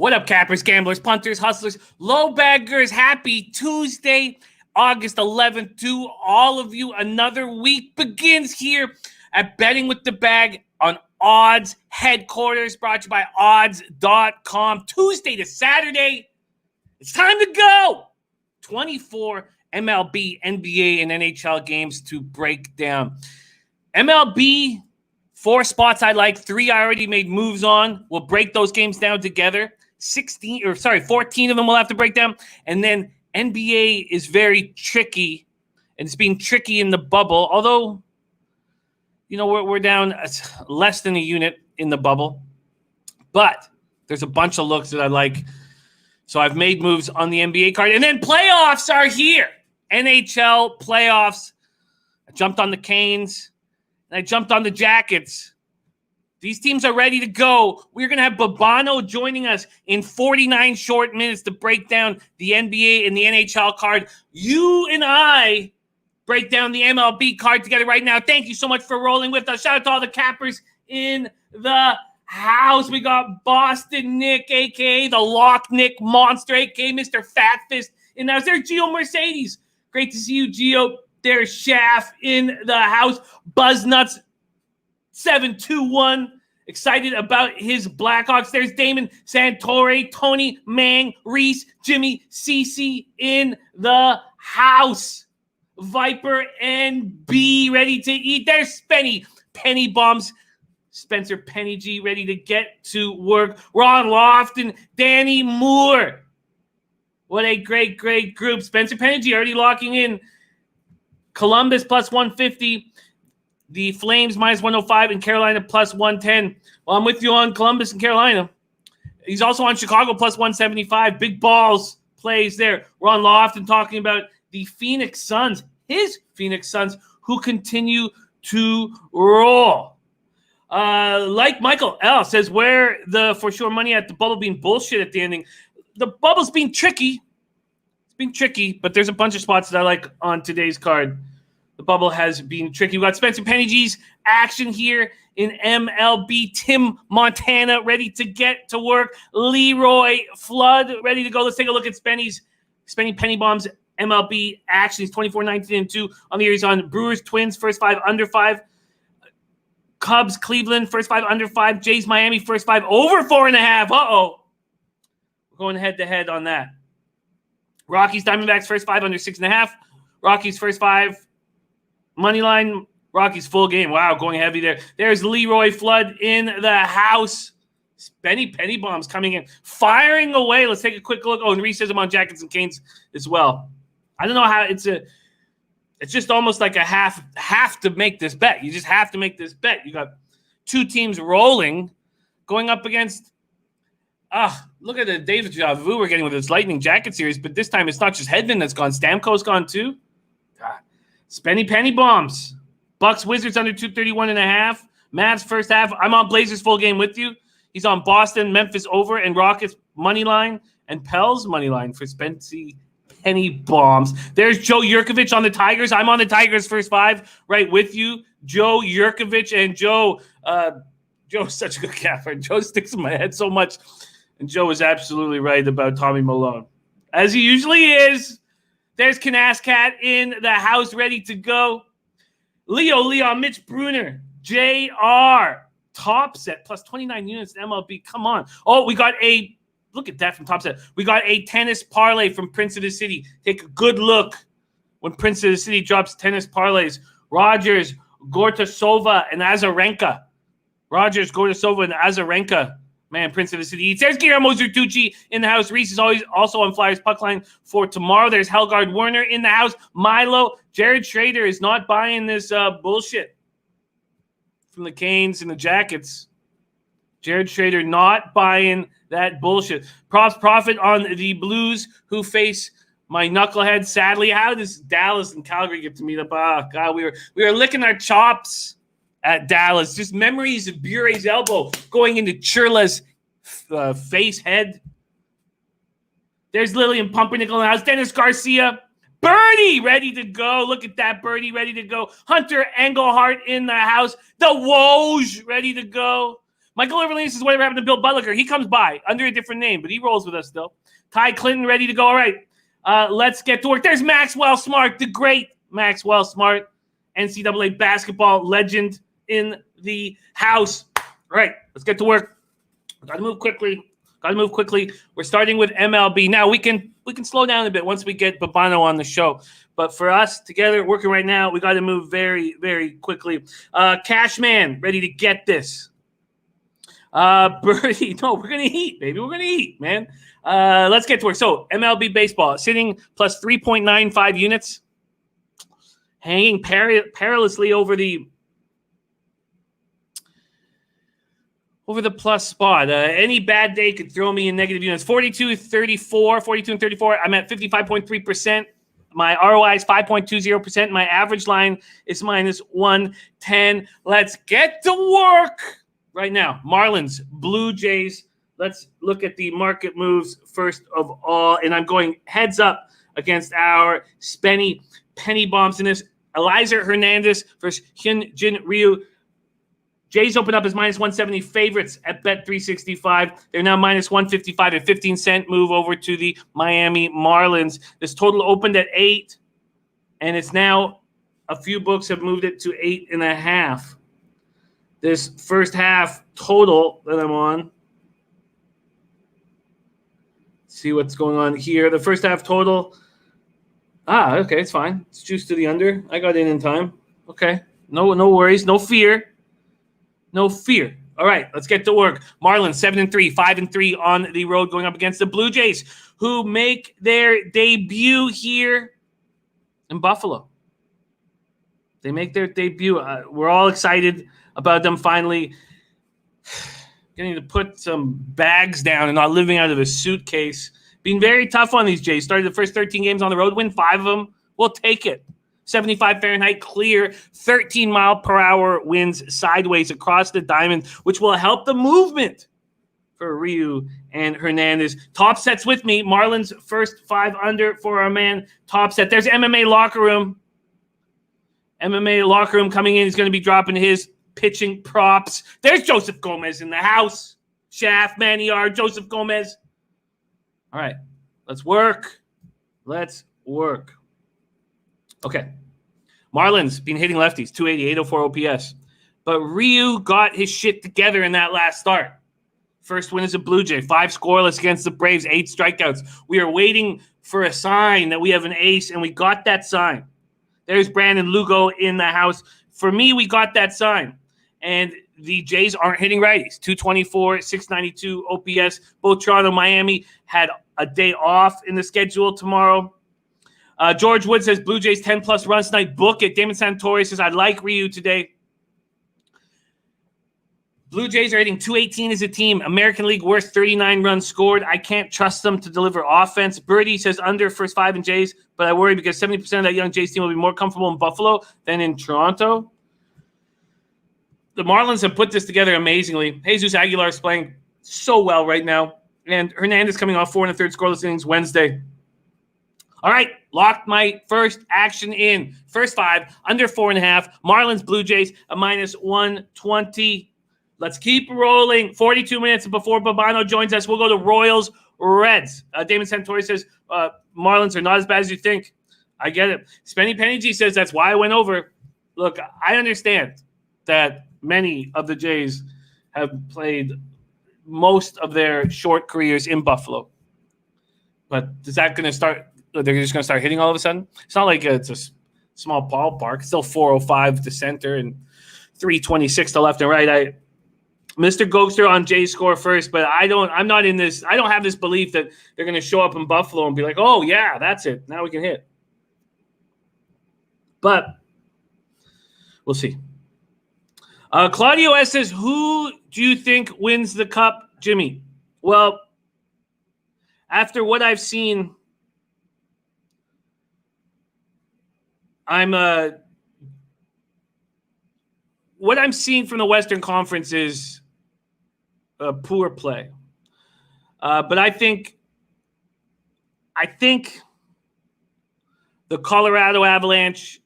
What up, cappers, gamblers, punters, hustlers, low baggers? Happy Tuesday, August 11th to all of you. Another week begins here at Betting with the Bag on Odds Headquarters, brought to you by odds.com. Tuesday to Saturday, it's time to go. 24 MLB, NBA, and NHL games to break down. MLB, 4 spots I like, 3 I already made moves on. We'll break those games down together. 14 of them we'll have to break down. And then NBA is very tricky, and it's being tricky in the bubble. Although, you know, we're down less than a unit in the bubble. But there's a bunch of looks that I like. So I've made moves on the NBA card. And then playoffs are here. NHL playoffs. I jumped on the Canes, and I jumped on the Jackets. These teams are ready to go. We're going to have Babano joining us in 49 short minutes to break down the NBA and the NHL card. You and I break down the MLB card together right now. Thank you so much for rolling with us. Shout out to all the cappers in the house. We got Boston Nick, a.k.a. the Lock Nick Monster, a.k.a. Mr. Fat Fist. And now there's Gio Mercedes. Great to see you, Gio. There's Shaft in the house. Buzznuts 721. Excited about his Blackhawks. There's Damon Santore, Tony, Mang, Reese, Jimmy, Cece in the house. Viper and B ready to eat. There's Spenny. Penny Bombs. Spencer Penny G ready to get to work. Ron Lofton. Danny Moore. What a great, great group. Spencer Penny G already locking in. Columbus plus 150. The Flames minus 105 and Carolina plus 110. Well, I'm with you on Columbus and Carolina. He's also on Chicago plus 175. Big balls plays there. Ron Lofton talking about the Phoenix Suns, his Phoenix Suns, who continue to roll. Like Michael L. says, where the for sure money at the bubble being bullshit at the ending. The bubble's being tricky. It's being tricky, but there's a bunch of spots that I like on today's card. The bubble has been tricky. We got Spencer Penny G's action here in MLB. Tim Montana ready to get to work. Leroy Flood ready to go. Let's take a look at Spenny Penny Bombs MLB action. He's 24-19-2 on the year. He's on Brewers, Twins, first 5, under 5. Cubs, Cleveland, first 5, under 5. Jays, Miami, first 5, over 4.5. Uh-oh. We're going head-to-head on that. Rockies, Diamondbacks, first 5, under 6.5. Rockies, first 5. Money line, Rockies full game. Wow, going heavy there. There's Leroy Flood in the house. Penny Bombs coming in, firing away. Let's take a quick look. Oh, and Reese says I'm on Jackets and Canes as well. I don't know how it's just almost like a have to make this bet. You just have to make this bet. You got 2 teams rolling, going up against. Look at the David Javu we're getting with this Lightning Jacket series, but this time it's not just Hedman that's gone. Stamkos gone too. God. Penny Bombs. Bucks Wizards under 231.5. Mavs first half. I'm on Blazers full game with you. He's on Boston, Memphis over, and Rockets money line, and Pels money line for Spency Penny Bombs. There's Joe Yurkovich on the Tigers. I'm on the Tigers first 5 right with you. Joe Yurkovich and Joe. Joe's such a good capper. Joe sticks in my head so much. And Joe is absolutely right about Tommy Malone. As he usually is. There's Canascat in the house ready to go. Leon, Mitch Bruner, JR, Top Set, plus 29 units in MLB. Come on. Oh, we got look at that from Top Set. We got a tennis parlay from Prince of the City. Take a good look when Prince of the City drops tennis parlays. Rogers, Gortasova, and Azarenka. Man, Prince of the City eats. There's Guillermo Zertucci in the house. Reese is always also on Flyers puck line for tomorrow. There's Helgard Werner in the house. Milo. Jared Schrader is not buying this bullshit from the Canes and the Jackets. Jared Schrader not buying that bullshit. Props profit on the Blues who face my knucklehead. Sadly, how does Dallas and Calgary get to meet up? God, we were licking our chops at Dallas. Just memories of Bure's elbow going into Churla's face, head. There's Lillian Pumpernickel in the house. Dennis Garcia. Birdie ready to go. Look at that. Birdie ready to go. Hunter Engelhart in the house. The Woj ready to go. Michael Irvin says, whatever happened to Bill Butler? He comes by under a different name, but he rolls with us still. Ty Clinton ready to go. All right, let's get to work. There's Maxwell Smart, the great Maxwell Smart, NCAA basketball legend in the house. All right, let's get to work. Got to move quickly. We're starting with MLB. Now, we can slow down a bit once we get Babano on the show. But for us together, working right now, we got to move very, very quickly. Cashman, ready to get this. Birdie, no, we're going to eat, baby. We're going to eat, man. Let's get to work. So, MLB baseball, sitting plus 3.95 units. Hanging perilously over the plus spot. Any bad day could throw me in negative units. 42 and 34. I'm at 55.3%. My ROI is 5.20%. My average line is minus 110. Let's get to work right now. Marlins, Blue Jays. Let's look at the market moves first of all. And I'm going heads up against our Spenny penny bombs in this. Eliza Hernandez versus Hyun Jin Ryu. Jays open up as minus 170 favorites at Bet365. They're now minus 155, a 15-cent move over to the Miami Marlins. This total opened at 8, and it's now a few books have moved it to 8.5. This first half total that I'm on. Let's see what's going on here. The first half total. Okay, it's fine. It's juiced to the under. I got in time. Okay, no worries, no fear. No fear. All right, let's get to work. Marlins 7-3, 5-3 on the road, going up against the Blue Jays, who make their debut here in Buffalo. They make their debut. We're all excited about them finally getting to put some bags down and not living out of a suitcase. Being very tough on these Jays. Started the first 13 games on the road, win 5 of them. We'll take it. 75 Fahrenheit clear, 13 mile per hour winds sideways across the diamond, which will help the movement for Ryu and Hernandez. Top sets with me. Marlins first 5 under for our man Top Set. There's MMA locker room. MMA locker room coming in. He's going to be dropping his pitching props. There's Joseph Gomez in the house. Shaft, Maniar, Joseph Gomez. All right, let's work. Okay. Marlins been hitting lefties, 280, 804 OPS. But Ryu got his shit together in that last start. First win as a Blue Jay, 5 scoreless against the Braves, 8 strikeouts. We are waiting for a sign that we have an ace, and we got that sign. There's Brandon Lugo in the house. For me, we got that sign. And the Jays aren't hitting righties. 224, 692 OPS. Both Toronto and Miami had a day off in the schedule tomorrow. George Wood says Blue Jays 10-plus runs tonight. Book it. Damon Santori says, I like Ryu today. Blue Jays are hitting 218 as a team. American League worst, 39 runs scored. I can't trust them to deliver offense. Birdie says under first 5 in Jays, but I worry because 70% of that young Jays team will be more comfortable in Buffalo than in Toronto. The Marlins have put this together amazingly. Jesus Aguilar is playing so well right now. And Hernandez coming off 4 1/3 scoreless innings Wednesday. All right, locked my first action in. First 5, under 4.5. Marlins, Blue Jays, a minus 120. Let's keep rolling. 42 minutes before Babano joins us. We'll go to Royals, Reds. Damon Santori says Marlins are not as bad as you think. I get it. Spenny Penny G says that's why I went over. Look, I understand that many of the Jays have played most of their short careers in Buffalo. But is that going to start? They're just going to start hitting all of a sudden? It's not like it's a small ballpark. It's still 405 to center and 326 to left and right. Mr. Gokster on Jay's score first, but I'm not in this. I don't have this belief that they're going to show up in Buffalo and be like, oh, yeah, that's it. Now we can hit. But we'll see. Claudio S. says, who do you think wins the cup, Jimmy? Well, after what I've seen, what I'm seeing from the Western Conference is a poor play. But I think the Colorado Avalanche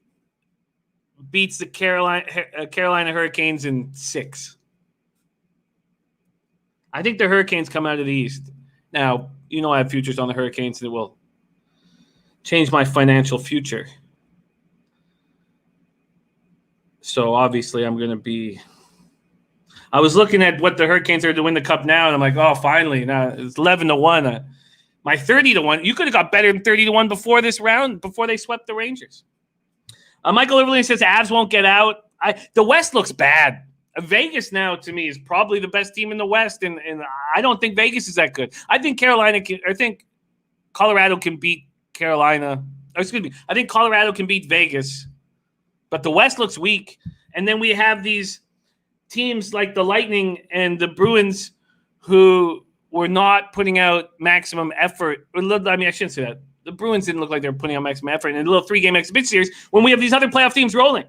beats the Carolina Hurricanes in 6. I think the Hurricanes come out of the East. Now, I have futures on the Hurricanes that will change my financial future. So obviously I'm going to be – I was looking at what the Hurricanes are to win the Cup now, and I'm like, oh, finally. Now it's 11-1. My 30-1. You could have got better than 30-1 before this round, before they swept the Rangers. Michael Overland says Avs won't get out. The West looks bad. Vegas now, to me, is probably the best team in the West, and I don't think Vegas is that good. I think Colorado can beat Carolina. Excuse me. I think Colorado can beat Vegas, but the West looks weak. And then we have these teams like the Lightning and the Bruins who were not putting out maximum effort. I mean, I shouldn't say that. The Bruins didn't look like they were putting out maximum effort in a little 3-game exhibition series when we have these other playoff teams rolling.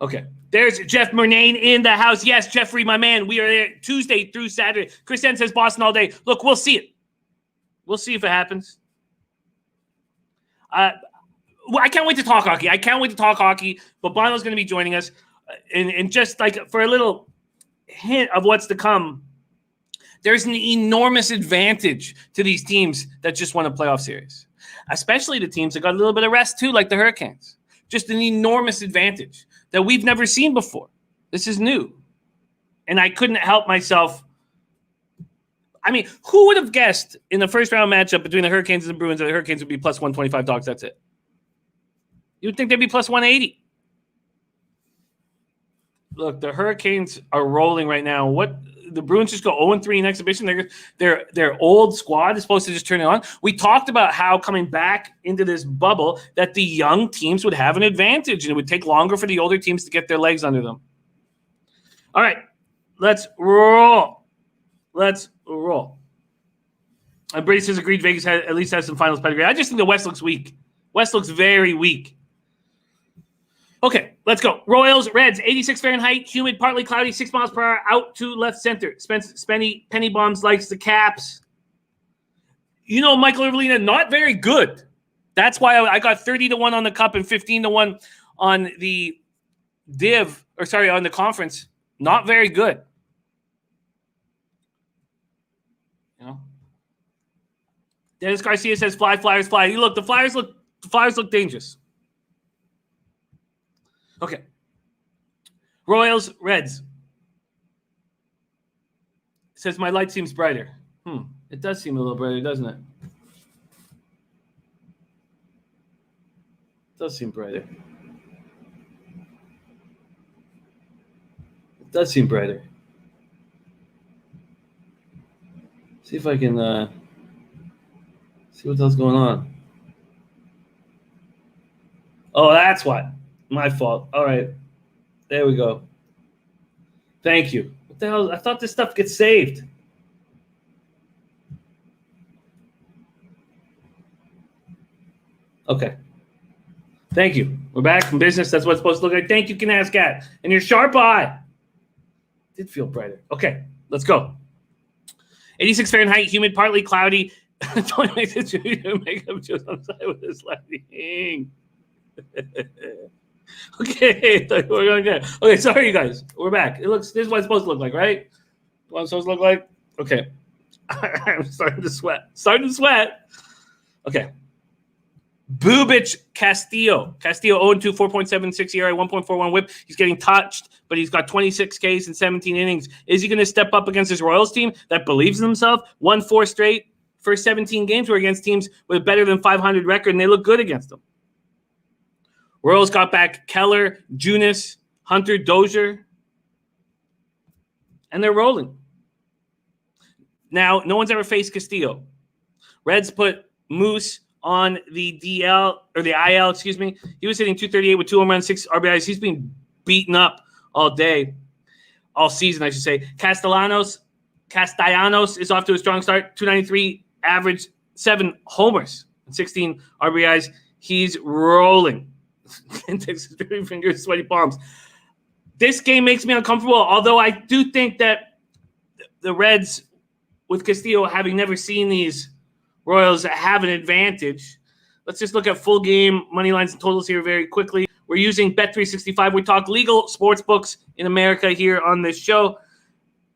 Okay, there's Jeff Murnane in the house. Yes, Jeffrey, my man, we are there Tuesday through Saturday. Chris N says Boston all day. Look, we'll see it. We'll see if it happens. I can't wait to talk hockey. But Bono's going to be joining us. And just like for a little hint of what's to come, there's an enormous advantage to these teams that just won a playoff series, especially the teams that got a little bit of rest too, like the Hurricanes. Just an enormous advantage that we've never seen before. This is new. And I couldn't help myself. I mean, who would have guessed in the first round matchup between the Hurricanes and the Bruins that the Hurricanes would be plus 125 dogs? That's it. You would think they'd be plus 180. Look, the Hurricanes are rolling right now. The Bruins just go 0-3 in exhibition. Their old squad is supposed to just turn it on. We talked about how coming back into this bubble that the young teams would have an advantage and it would take longer for the older teams to get their legs under them. All right, let's roll. Brady says agreed Vegas at least has some finals pedigree. I just think the West looks weak. West looks very weak. Okay, let's go. Royals, Reds, 86 Fahrenheit, humid, partly cloudy, 6 miles per hour, out to left center. Penny Bombs likes the Caps. Michael Irvelina, not very good. That's why I got 30-1 on the Cup and 15-1 on the on the conference. Not very good. Dennis Garcia says, "Fly, Flyers, fly." The Flyers look dangerous. Okay. Royals, Reds. Says my light seems brighter. It does seem a little brighter, doesn't it? It does seem brighter. It does seem brighter. See if I can see what else going on. Oh, that's what. My fault. All right. There we go. Thank you. What the hell? I thought this stuff gets saved. Okay. Thank you. We're back from business. That's what it's supposed to look like. Thank you, Canascat. And your sharp eye. Did feel brighter. Okay. Let's go. 86 Fahrenheit, humid, partly cloudy. Don't make the makeup just on the side with this lightning. Okay, we're going good. Okay, sorry, you guys. We're back. This is what it's supposed to look like, right? What it's supposed to look like? Okay. I'm starting to sweat. Okay. Bubic Castillo. Castillo 0-2, 4.76 ERA, 1.41 whip. He's getting touched, but he's got 26 Ks in 17 innings. Is he going to step up against his Royals team that believes in himself? Won 4 straight. First 17 games were against teams with a better than 500 record, and they look good against them. Royals got back Keller, Junis, Hunter, Dozier, and they're rolling. Now, no one's ever faced Castillo. Reds put Moose on the IL, He was hitting 238 with 2 home runs, 6 RBIs. He's been beaten up all season, I should say. Castellanos is off to a strong start, 293 average, 7 homers, and 16 RBIs. He's rolling. And takes his dirty fingers, sweaty palms. This game makes me uncomfortable, although I do think that the Reds, with Castillo having never seen these Royals, have an advantage. Let's just look at full game money lines and totals here very quickly. We're using Bet365. We talk legal sports books in America here on this show.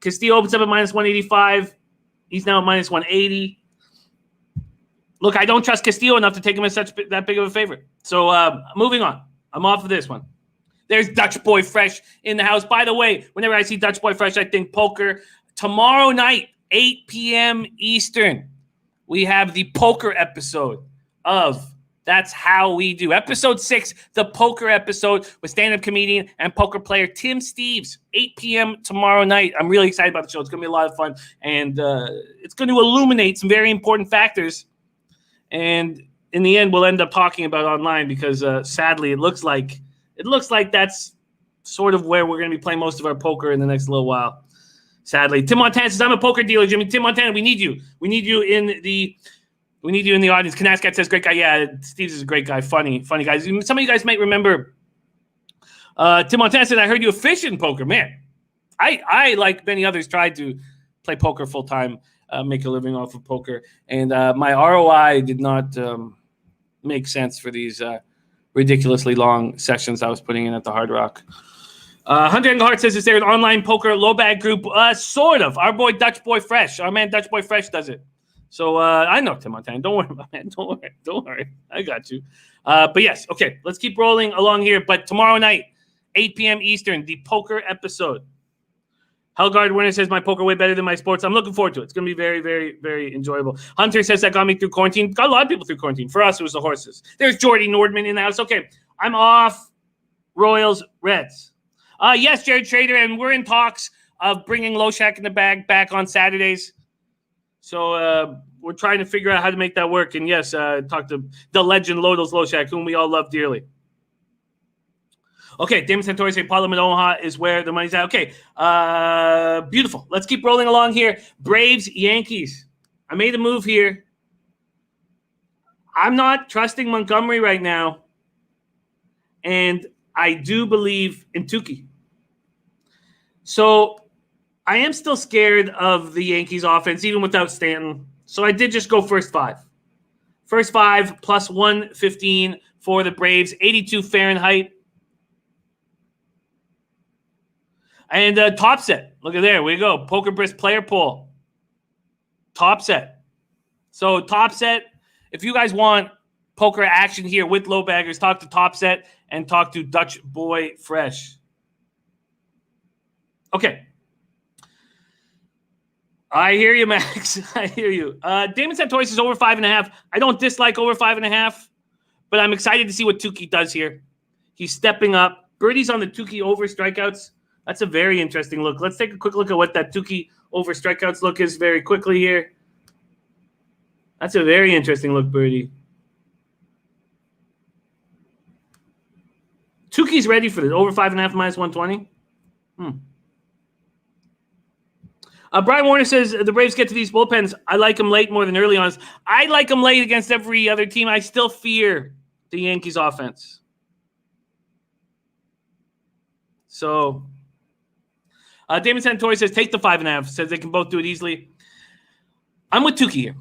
Castillo opens up at minus 185. He's now at minus 180. Look, I don't trust Castillo enough to take him as that big of a favorite. So moving on. I'm off of this one. There's Dutch Boy Fresh in the house. By the way, whenever I see Dutch Boy Fresh, I think poker. Tomorrow night, 8 p.m. Eastern, we have the poker episode of That's How We Do. Episode 6, the poker episode with stand-up comedian and poker player Tim Steeves. 8 p.m. tomorrow night. I'm really excited about the show. It's going to be a lot of fun. And it's going to illuminate some very important factors. And in the end, we'll end up talking about online because sadly, it looks like that's sort of where we're going to be playing most of our poker in the next little while. Sadly, Tim Montana says, "I'm a poker dealer, Jimmy." Tim Montana, we need you. We need you in the audience. Kanaskat says, "Great guy." Yeah, Steve's is a great guy. Funny guys. Some of you guys might remember. Tim Montana said, "I heard you fish in poker, man." I like many others tried to play poker full time, make a living off of poker, and my ROI did not make sense for these ridiculously long sessions I was putting in at the Hard Rock. Hunter Engelhart says, "Is there an online poker low bag group?" Sort of. Our boy Dutch Boy Fresh, our man Dutch Boy Fresh does it. So I know Tim Montana. Don't worry, man. Don't worry. I got you. But yes, okay. Let's keep rolling along here. But tomorrow night, 8 p.m. Eastern, the poker episode. Helgard Werner says, "My poker way better than my sports." I'm looking forward to it. It's going to be very, very, very enjoyable. Hunter says, "That got me through quarantine." Got a lot of people through quarantine. For us, it was the horses. There's Jordy Nordman in the house. Okay, I'm off Royals, Reds. Yes, Jared Trader, and we're in talks of bringing Loshak in the bag back on Saturdays. So we're trying to figure out how to make that work. And yes, talk to the legend Lodos Loshak, whom we all love dearly. Okay, Damon Santori saying Parliament Omaha is where the money's at. Okay, beautiful. Let's keep rolling along here. Braves, Yankees. I made a move here. I'm not trusting Montgomery right now. And I do believe in Tukey. So I am still scared of the Yankees offense, even without Stanton. So I did just go first five. First five plus 115 for the Braves, 82 Fahrenheit. And top set. Look at there. We go. Poker Brisk player poll. Top set. So top set. If you guys want poker action here with low baggers, talk to Top Set and talk to Dutch Boy Fresh. Okay. I hear you, Max. I hear you. Damon Santoris is over 5.5. I don't dislike over 5.5, but I'm excited to see what Tukey does here. He's stepping up. Birdie's on the Tukey over strikeouts. That's a very interesting look. Let's take a quick look at what that Tukey over strikeouts look is very quickly here. That's a very interesting look, Birdie. Tukey's ready for this. Over 5.5 minus 120. Brian Warner says the Braves get to these bullpens. I like them late more than early on. I like them late against every other team. I still fear the Yankees offense. So Damon Santori says take the 5.5. Says they can both do it easily. I'm with Tukey here.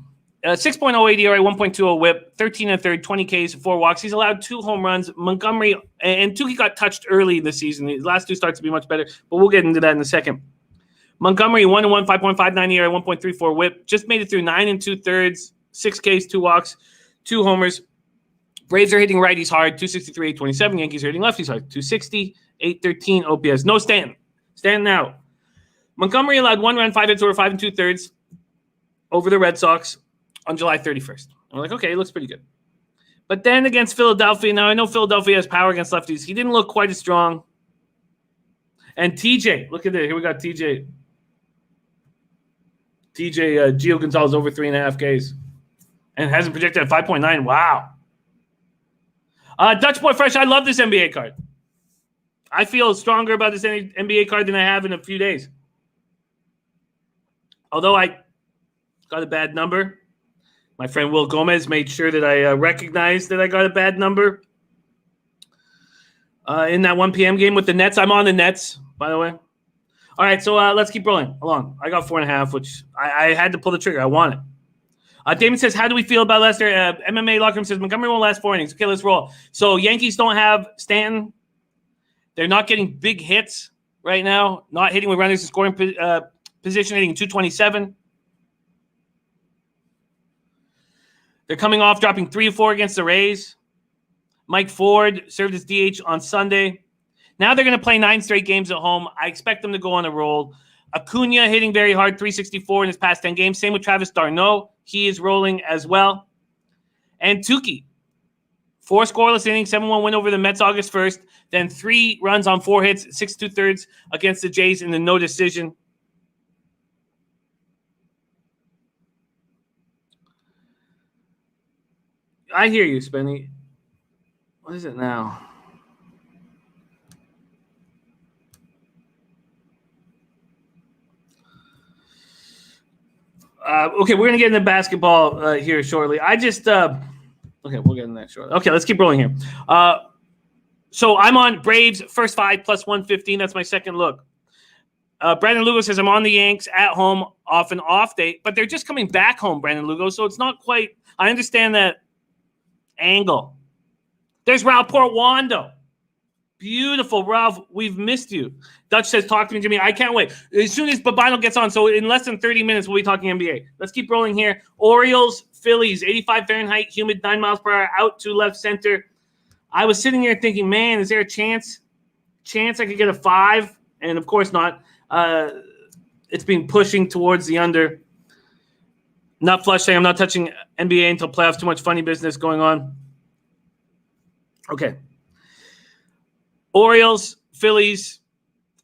6.08 ERA, 1.20 whip, 13 and a third, 20 Ks, 4 walks. He's allowed 2 home runs. Montgomery and Tukey got touched early this season. His last 2 starts to be much better, but we'll get into that in a second. Montgomery 1-1, 5.59 ERA, 1.34 whip. Just made it through 9 2/3, 6 Ks, 2 walks, 2 homers. Braves are hitting righties hard, 263, 827. Yankees are hitting lefties hard, 260, 813 OPS. No Stanton. Stanton out. Montgomery allowed 1 run, 5 hits over 5 2/3 over the Red Sox on July 31st. I'm like, okay, it looks pretty good. But then against Philadelphia, now I know Philadelphia has power against lefties. He didn't look quite as strong. And TJ, look at it. Here we got TJ. Gio Gonzalez over 3.5 Ks. And hasn't projected at 5.9. Wow. Dutch Boy Fresh, I love this NBA card. I feel stronger about this NBA card than I have in a few days. Although I got a bad number. My friend Will Gomez made sure that I recognized that I got a bad number in that 1 p.m. game with the Nets. I'm on the Nets, by the way. All right, so let's keep rolling along. I got 4.5, which I had to pull the trigger. I want it. Damon says, how do we feel about Lester? MMA Locker Room says, Montgomery won't last 4 innings. Okay, let's roll. So Yankees don't have Stanton. They're not getting big hits right now. Not hitting with runners in scoring position hitting 227. They're coming off dropping 3-4 against the Rays. Mike Ford served as DH on Sunday. Now they're going to play 9 straight games at home. I expect them to go on a roll. Acuna hitting very hard, 364 in his past 10 games. Same with Travis d'Arnaud. He is rolling as well. And Tukey, 4 scoreless innings, 7-1 win over the Mets August 1st. Then 3 runs on 4 hits, 6 2/3 against the Jays in the no decision. I hear you, Spenny. What is it now? Okay, we're going to get into basketball here shortly. Okay, we'll get into that shortly. Okay, let's keep rolling here. So I'm on Braves, first 5 plus 115. That's my second look. Brandon Lugo says, I'm on the Yanks at home off an off day, but they're just coming back home, Brandon Lugo, so it's not quite – I understand that angle. There's Ralph Portwando. Beautiful, Ralph. We've missed you. Dutch says, talk to me, Jimmy. I can't wait. As soon as Babino gets on, so in less than 30 minutes, we'll be talking NBA. Let's keep rolling here. Orioles, Phillies, 85 Fahrenheit, humid, 9 miles per hour, out to left center. I was sitting here thinking, man, is there a chance I could get a 5? And, of course, not. It's been pushing towards the under. Not flush saying I'm not touching NBA until playoffs. Too much funny business going on. Okay. Orioles, Phillies.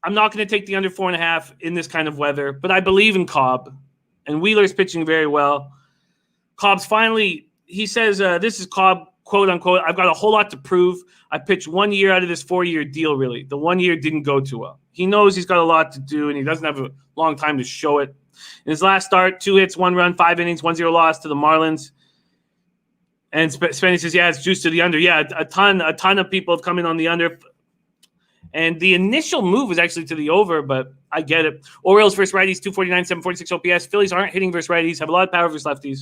I'm not going to take the under 4.5 in this kind of weather, but I believe in Cobb. And Wheeler's pitching very well. Cobb's finally, he says, this is Cobb, quote unquote, I've got a whole lot to prove. I pitched 1 year out of this 4-year deal, really. The 1 year didn't go too well. He knows he's got a lot to do, and he doesn't have a long time to show it. In his last start, 2 hits, 1 run, 5 innings, 1-0 loss to the Marlins. And Spenny says, yeah, it's juice to the under. Yeah, a ton of people have come in on the under. And the initial move was actually to the over, but I get it. Orioles versus righties, 249, 746 OPS. Phillies aren't hitting versus righties, have a lot of power versus lefties.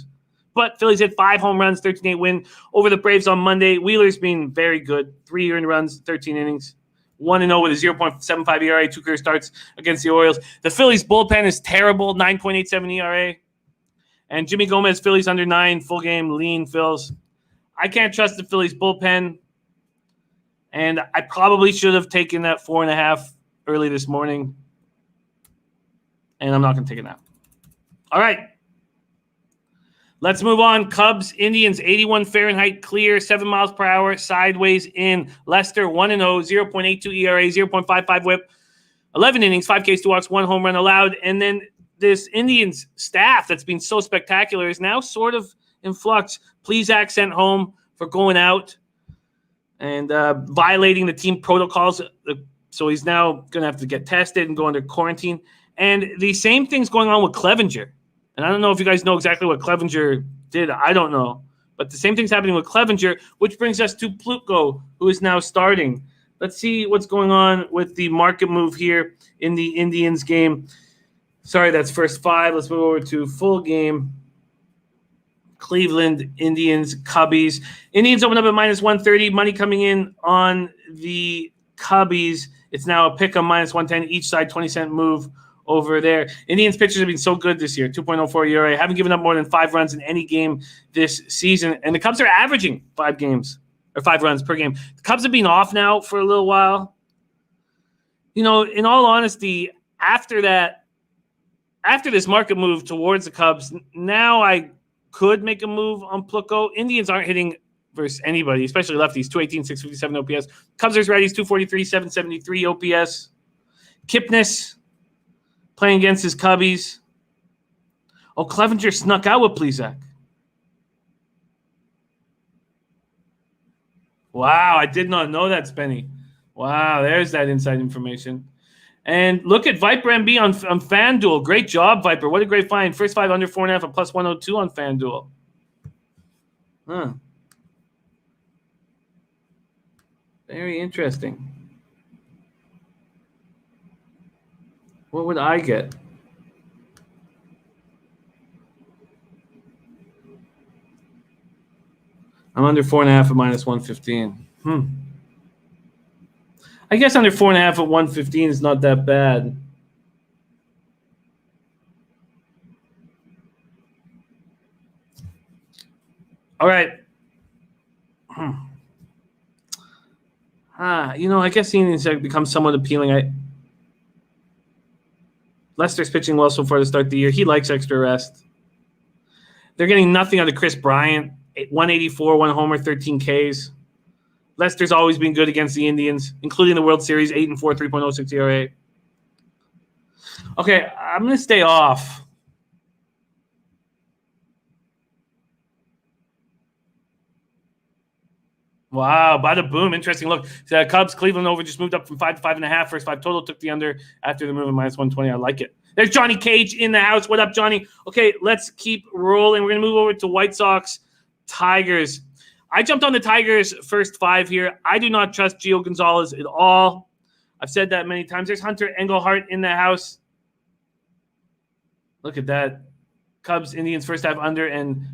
But Phillies hit 5 home runs, 13-8 win over the Braves on Monday. Wheeler's been very good. 3 earned runs, 13 innings. 1-0 with a 0.75 ERA, 2 career starts against the Orioles. The Phillies bullpen is terrible, 9.87 ERA. And Jimmy Gomez, Phillies under 9, full game, lean Phils. I can't trust the Phillies bullpen. And I probably should have taken that 4.5 early this morning. And I'm not going to take it now. All right. Let's move on. Cubs, Indians, 81 Fahrenheit, clear, 7 miles per hour, sideways in. Lester, 1-0, 0.82 ERA, 0.55 whip, 11 innings, 5 Ks, 2 walks, 1 home run allowed. And then this Indians staff that's been so spectacular is now sort of in flux. Plesac sent home for going out and violating the team protocols. So he's now going to have to get tested and go under quarantine. And the same thing's going on with Clevenger. And I don't know if you guys know exactly what Clevenger did. I don't know. But the same thing's happening with Clevenger, which brings us to Plutko, who is now starting. Let's see what's going on with the market move here in the Indians game. Sorry, that's first 5. Let's move over to full game. Cleveland Indians, Cubbies. Indians open up at minus 130. Money coming in on the Cubbies. It's now a pick on minus 110. Each side, 20-cent move over there. Indians pitchers have been so good this year. 2.04 ERA. Haven't given up more than 5 runs in any game this season. And the Cubs are averaging 5 runs per game. The Cubs have been off now for a little while. You know, in all honesty, after this market move towards the Cubs, now I could make a move on Plutko. Indians aren't hitting versus anybody, especially lefties. 218, 657 OPS. Cubs versus righties, 243, 773 OPS. Kipnis playing against his Cubbies. Oh, Clevenger snuck out with Plesac. Wow, I did not know that, Spenny. Wow, there's that inside information. And look at Viper MB on FanDuel. Great job, Viper. What a great find. First 5 under 4.5 and plus 102 on FanDuel. Huh. Very interesting. What would I get? I'm under 4.5 at minus 115. I guess under 4.5 at 115 is not that bad. All right. I guess the Indians have become somewhat appealing. Lester's pitching well so far to start the year. He likes extra rest. They're getting nothing out of Chris Bryant. 184, 1 homer, 13 Ks. Lester's always been good against the Indians, including the World Series, 8-4, 3.06 ERA. Okay, I'm going to stay off. Wow, bada boom. Interesting look. Cubs, Cleveland over just moved up from 5 to 5.5. First 5 total took the under after the move of -120. I like it. There's Johnny Cage in the house. What up, Johnny? Okay, let's keep rolling. We're going to move over to White Sox, Tigers. I jumped on the Tigers first 5 here. I do not trust Gio Gonzalez at all. I've said that many times. There's Hunter Engelhart in the house. Look at that. Cubs, Indians, first half under, and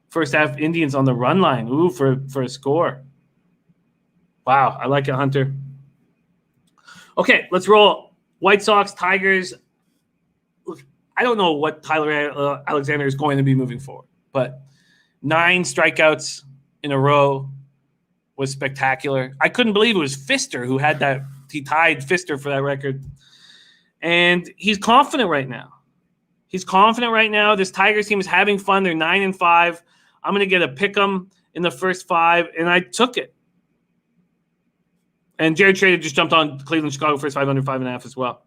first half Indians on the run line. Ooh, for a score. Wow, I like it, Hunter. Okay, let's roll. White Sox, Tigers. Look, I don't know what Tyler Alexander is going to be moving forward, but 9 strikeouts in a row was spectacular. I couldn't believe it was Fister who had that. He tied Fister for that record. And he's confident right now. This Tigers team is having fun. They're 9-5. I'm going to get a pick 'em in the first 5, and I took it. And Jared Trader just jumped on Cleveland, Chicago, first 5 under 5.5 as well.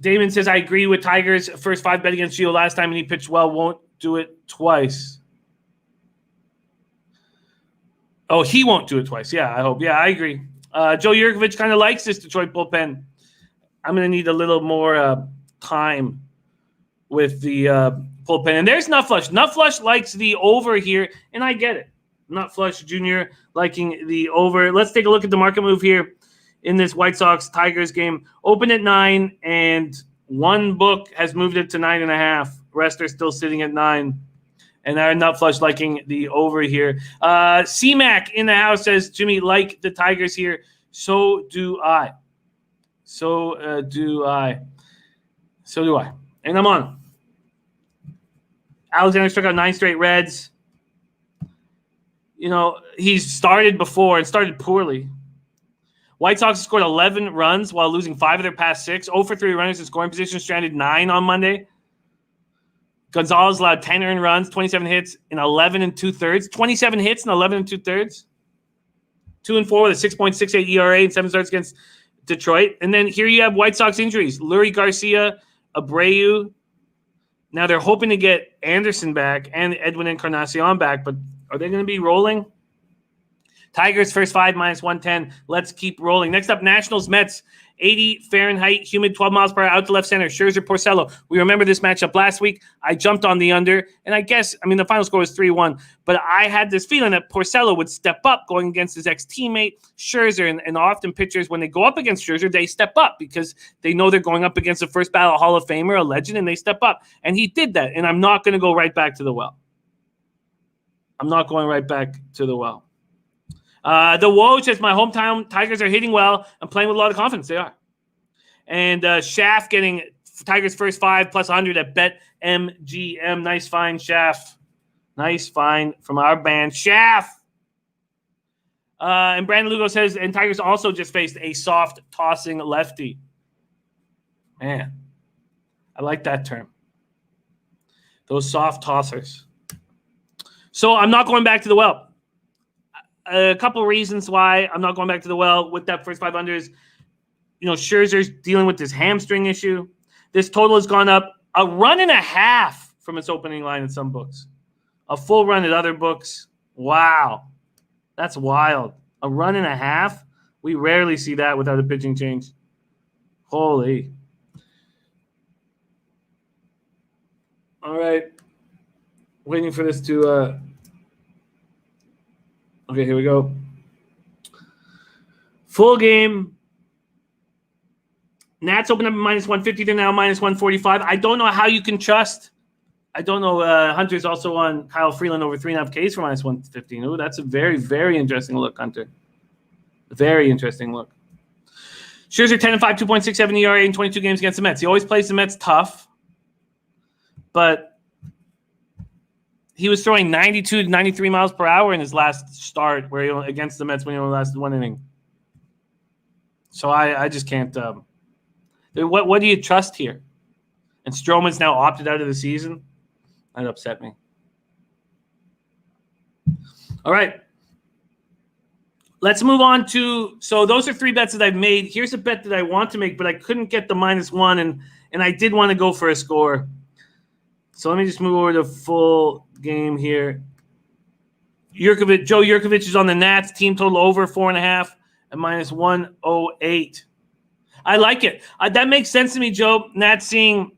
Damon says, I agree with Tigers. First 5 bet against Gio last time, and he pitched well. Won't do it twice. Oh, he won't do it twice. Yeah, I hope. Yeah, I agree. Joe Yurkovich kind of likes this Detroit bullpen. I'm going to need a little more time with the bullpen. And there's Nutflush. Nutflush likes the over here, and I get it. Nutflush Jr. liking the over. Let's take a look at the market move here in this White Sox-Tigers game. Open at 9, and one book has moved it to 9.5. Rest are still sitting at 9. And our Nutflush liking the over here. C-Mac in the house says, Jimmy, like the Tigers here. So do I. So do I. And I'm on. Alexander struck out 9 straight Reds. He's started before and started poorly. White Sox scored 11 runs while losing 5 of their past 6. 0 for 3 runners in scoring position, stranded 9 on Monday. Gonzalez allowed 10 earned runs, 27 hits in 11 2/3. 27 hits in 11 2/3. 2-4 with a 6.68 ERA and 7 starts against Detroit. And then here you have White Sox injuries. Lurie Garcia, Abreu. Now they're hoping to get Anderson back and Edwin Encarnacion back, but are they going to be rolling? Tigers first 5 -110. Let's keep rolling. Next up, Nationals Mets. 80 Fahrenheit, humid, 12 miles per hour out to left center. Scherzer, Porcello. We remember this matchup last week. I jumped on the under, and the final score was 3-1. But I had this feeling that Porcello would step up going against his ex-teammate, Scherzer. And often pitchers, when they go up against Scherzer, they step up because they know they're going up against a first ballot Hall of Famer, a legend, and they step up. And he did that, and I'm not going to go right back to the well. I'm not going right back to the well. The Woj says, my hometown Tigers are hitting well and playing with a lot of confidence. They are. And Schaff getting Tigers first 5 plus 100 at BetMGM. Nice find, Schaff. Nice find from our band, Schaff. And Brandon Lugo says, and Tigers also just faced a soft tossing lefty. Man, I like that term. Those soft tossers. So I'm not going back to the well. A couple of reasons why I'm not going back to the well with that first 5 unders. Scherzer's dealing with this hamstring issue. This total has gone up a run and a half from its opening line in some books. A full run at other books. Wow. That's wild. A run and a half? We rarely see that without a pitching change. Holy. All right. Waiting for this to okay, here we go. Full game. Nats open up at -150. They're now -145. I don't know how you can trust. I don't know. Hunter's also on Kyle Freeland over 3.5 Ks for -115. Oh, that's a very, very interesting look, Hunter. Very interesting look. Scherzer 10-5, 2.67 ERA in 22 games against the Mets. He always plays the Mets tough, but he was throwing 92 to 93 miles per hour in his last start where against the Mets when he only lasted 1 inning. So I just can't. What do you trust here? And Stroman's now opted out of the season. That upset me. All right. Let's move on to – so those are 3 bets that I've made. Here's a bet that I want to make, but I couldn't get the -1, and I did want to go for a score. So let me just move over to full game here. Joe Yurkovich is on the Nats. Team total over 4.5 at -108. I like it. That makes sense to me, Joe. Nats seeing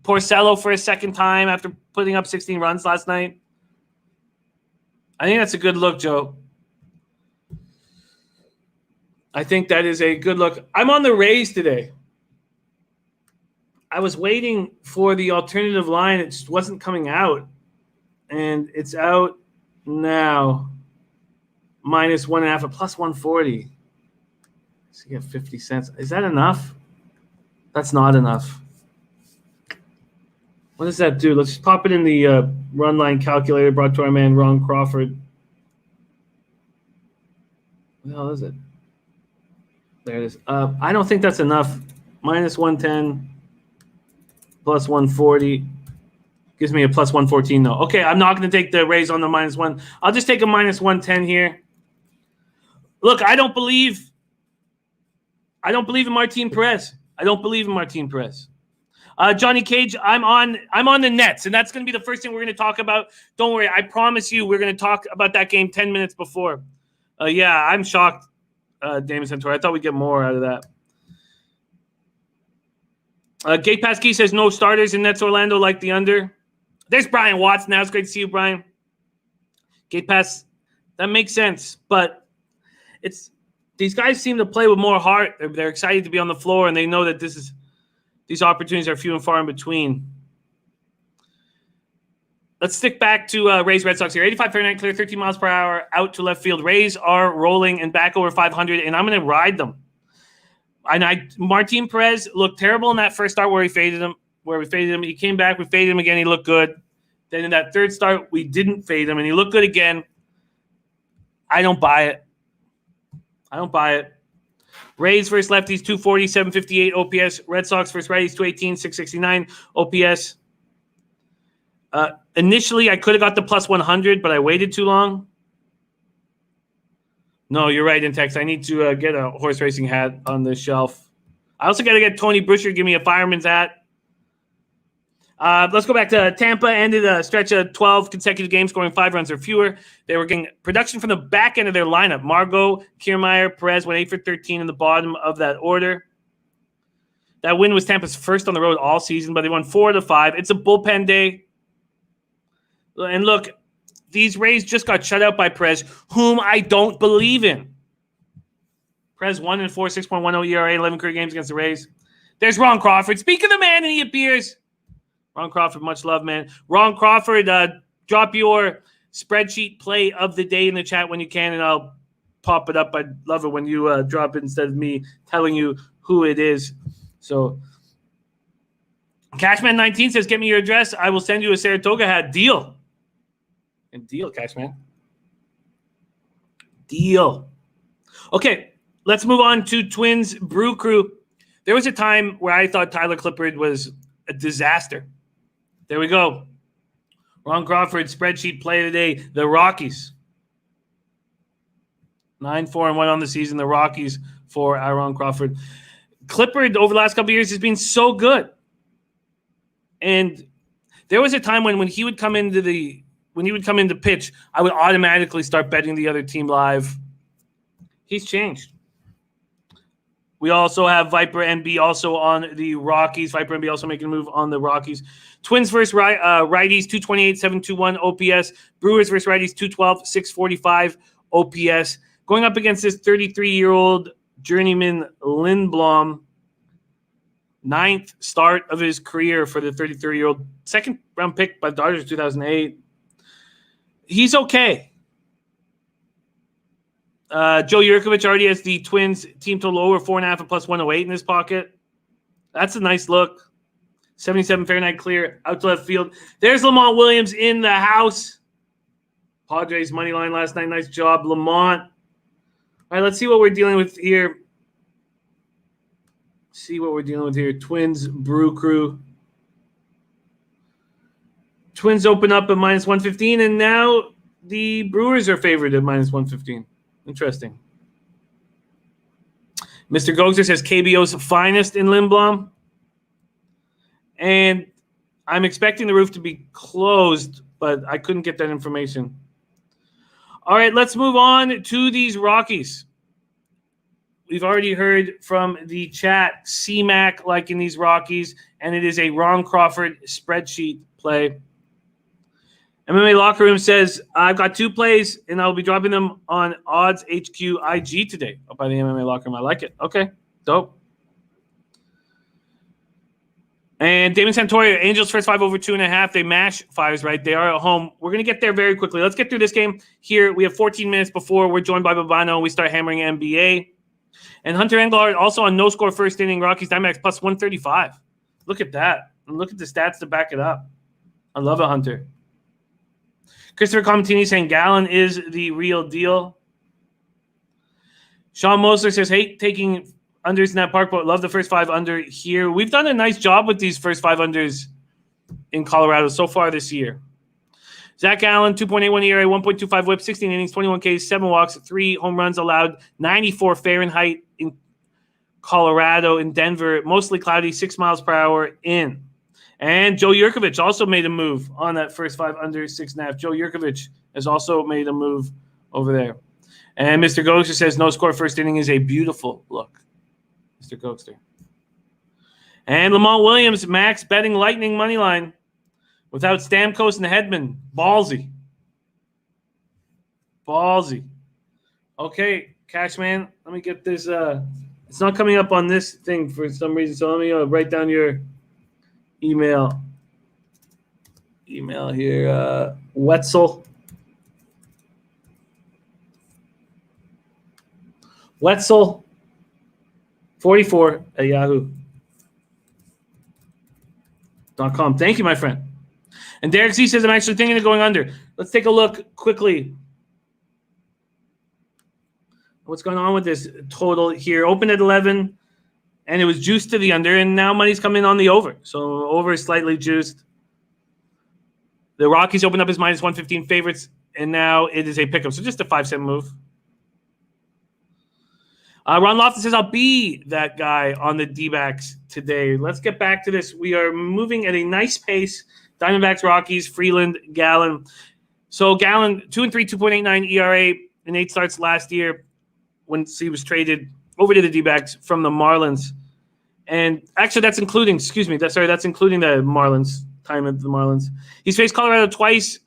Porcello for a second time after putting up 16 runs last night. I think that's a good look, Joe. I think that is a good look. I'm on the Rays today. I was waiting for the alternative line. It just wasn't coming out. And it's out now. -1.5 at +140. So you get 50 cents. Is that enough? That's not enough. What does that do? Let's just pop it in the run line calculator brought to our man Ron Crawford. What the hell is it? There it is. I don't think that's enough. -110 +140 gives me a +114 though. Okay, I'm not going to take the Rays on the -1. I'll just take a -110 here. Look, I don't believe in Martin Perez. I don't believe in Martin Perez. Johnny Cage, I'm on the Nets, and that's going to be the first thing we're going to talk about. Don't worry, I promise you, we're going to talk about that game 10 minutes before. Yeah, I'm shocked, Damon Santori. I thought we'd get more out of that. Gate Passkey says no starters in Nets Orlando like the under. There's Brian Watts now. It's great to see you, Brian. Gate Pass, that makes sense, but these guys seem to play with more heart. They're excited to be on the floor, and they know that these opportunities are few and far in between. Let's stick back to Rays Red Sox here. 85 Fahrenheit clear, 13 miles per hour out to left field. Rays are rolling and back over 500, and I'm going to ride them. Martin Perez looked terrible in that first start where we faded him. He came back, we faded him again, he looked good. Then in that third start, we didn't fade him, and he looked good again. I don't buy it. Rays versus lefties, 240, 758 OPS. Red Sox versus righties, 218, 669 OPS. Initially, I could have got the +100, but I waited too long. No, you're right, Intex. I need to get a horse racing hat on the shelf. I also got to get Tony Busher, give me a fireman's hat. Let's go back to Tampa. Ended a stretch of 12 consecutive games, scoring 5 runs or fewer. They were getting production from the back end of their lineup. Margot, Kiermaier, Perez went 8 for 13 in the bottom of that order. That win was Tampa's first on the road all season, but they won 4 to 5. It's a bullpen day. And look, these Rays just got shut out by Perez, whom I don't believe in. Perez 1-4, 6.10 ERA, 11 career games against the Rays. There's Ron Crawford. Speak of the man, and he appears. Ron Crawford, much love, man. Ron Crawford, drop your spreadsheet play of the day in the chat when you can, and I'll pop it up. I'd love it when you drop it instead of me telling you who it is. So, Cashman19 says, get me your address. I will send you a Saratoga hat. Deal. And deal, Cashman. Deal. Okay, let's move on to Twins Brew Crew. There was a time where I thought Tyler Clippard was a disaster. There we go. Ron Crawford, spreadsheet play of the day. The Rockies. 9-4-1 on the season. The Rockies for Ron Crawford. Clippard over the last couple of years has been so good. And there was a time when he would come into pitch, I would automatically start betting the other team live. He's changed. We also have Viper NB also on the Rockies. Viper NB also making a move on the Rockies. Twins versus righties, 228, 721 OPS. Brewers versus righties, 212, 645 OPS. Going up against this 33-year-old journeyman Lindblom. 9th start of his career for the 33-year-old. Second-round pick by the Dodgers in 2008. He's okay. Joe Yurkovich already has the Twins team total over 4.5 and +108 in his pocket. That's a nice look. 77 Fahrenheit clear out to left field. There's Lamont Williams in the house. Padres money line last night. Nice job, Lamont. All right, let's see what we're dealing with here. Twins, Brew Crew. Twins open up at minus 115, and now the Brewers are favored at minus 115. Interesting. Mr. Gogzer says KBO's finest in Lindblom. And I'm expecting the roof to be closed, but I couldn't get that information. All right, let's move on to these Rockies. We've already heard from the chat, C-Mac liking these Rockies, and it is a Ron Crawford spreadsheet play. MMA Locker Room says, I've got 2 plays, and I'll be dropping them on Odds HQ IG today. By the MMA Locker Room. I like it. Okay, dope. And Damon Santorio, Angels first 5 over 2.5. They mash Fires, right? They are at home. We're going to get there very quickly. Let's get through this game here. We have 14 minutes before we're joined by Babano. We start hammering NBA. And Hunter Engelhardt also on no-score first inning. Rockies Diamondbacks plus 135. Look at that. And look at the stats to back it up. I love it, Hunter. Christopher Comentini saying Gallon is the real deal. Sean Mosler says, hate taking unders in that park, but love the first 5 under here. We've done a nice job with these first 5 unders in Colorado so far this year. Zach Allen, 2.81 ERA, 1.25 whip, 16 innings, 21 Ks, 7 walks, 3 home runs allowed, 94 Fahrenheit in Colorado. In Denver, mostly cloudy, 6 miles per hour in. And Joe Yurkovich also made a move on that first 5 under 6.5. Joe Yurkovich has also made a move over there. And Mr. Gokster says no score first inning is a beautiful look. Mr. Gokster. And Lamont Williams, max betting Lightning money line without Stamkos and Hedman. Ballsy. Okay, Cashman, let me get this. It's not coming up on this thing for some reason, so let me write down your email here. Wetzel 44 at yahoo.com. Thank you, my friend. And Derek C says, I'm actually thinking of going under. Let's take a look quickly. What's going on with this total here? Opened at 11, and it was juiced to the under, and now money's coming on the over. So over is slightly juiced. The Rockies opened up as minus 115 favorites, and now it is a pickup. So just a 5-cent move. Ron Loftus says, I'll be that guy on the D-backs today. Let's get back to this. We are moving at a nice pace. Diamondbacks, Rockies, Freeland, Gallon. So Gallon, 2-3, 2.89 ERA in 8 starts last year when he was traded over to the D-backs from the Marlins. And actually, that's including the Marlins, time at the Marlins. He's faced Colorado twice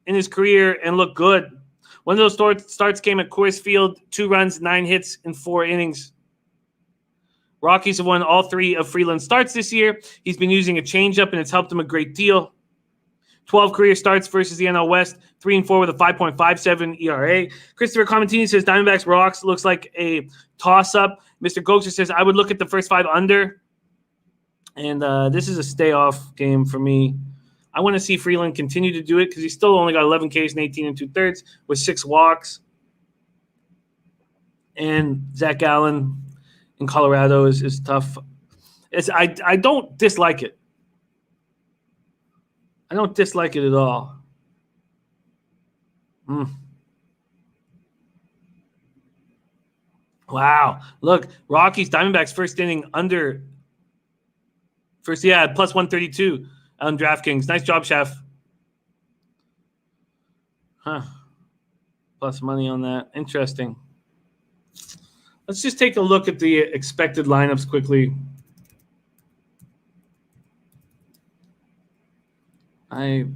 in his career and looked good. One of those starts came at Coors Field, 2 runs, 9 hits in 4 innings. Rockies have won all 3 of Freeland's starts this year. He's been using a changeup, and it's helped him a great deal. 12 career starts versus the NL West, 3-4 with a 5.57 ERA. Christopher Comentini says Diamondbacks Rocks looks like a toss-up. Mr. Gokster says I would look at the first 5 under. And this is a stay-off game for me. I want to see Freeland continue to do it because he's still only got 11 Ks and 18 2/3 with 6 walks. And Zach Allen in Colorado is tough. I don't dislike it. I don't dislike it at all. Wow. Look, Rockies, Diamondbacks first inning under. Plus 132 on DraftKings. Nice job, Chef. Plus money on that. Interesting. Let's just take a look at the expected lineups quickly. I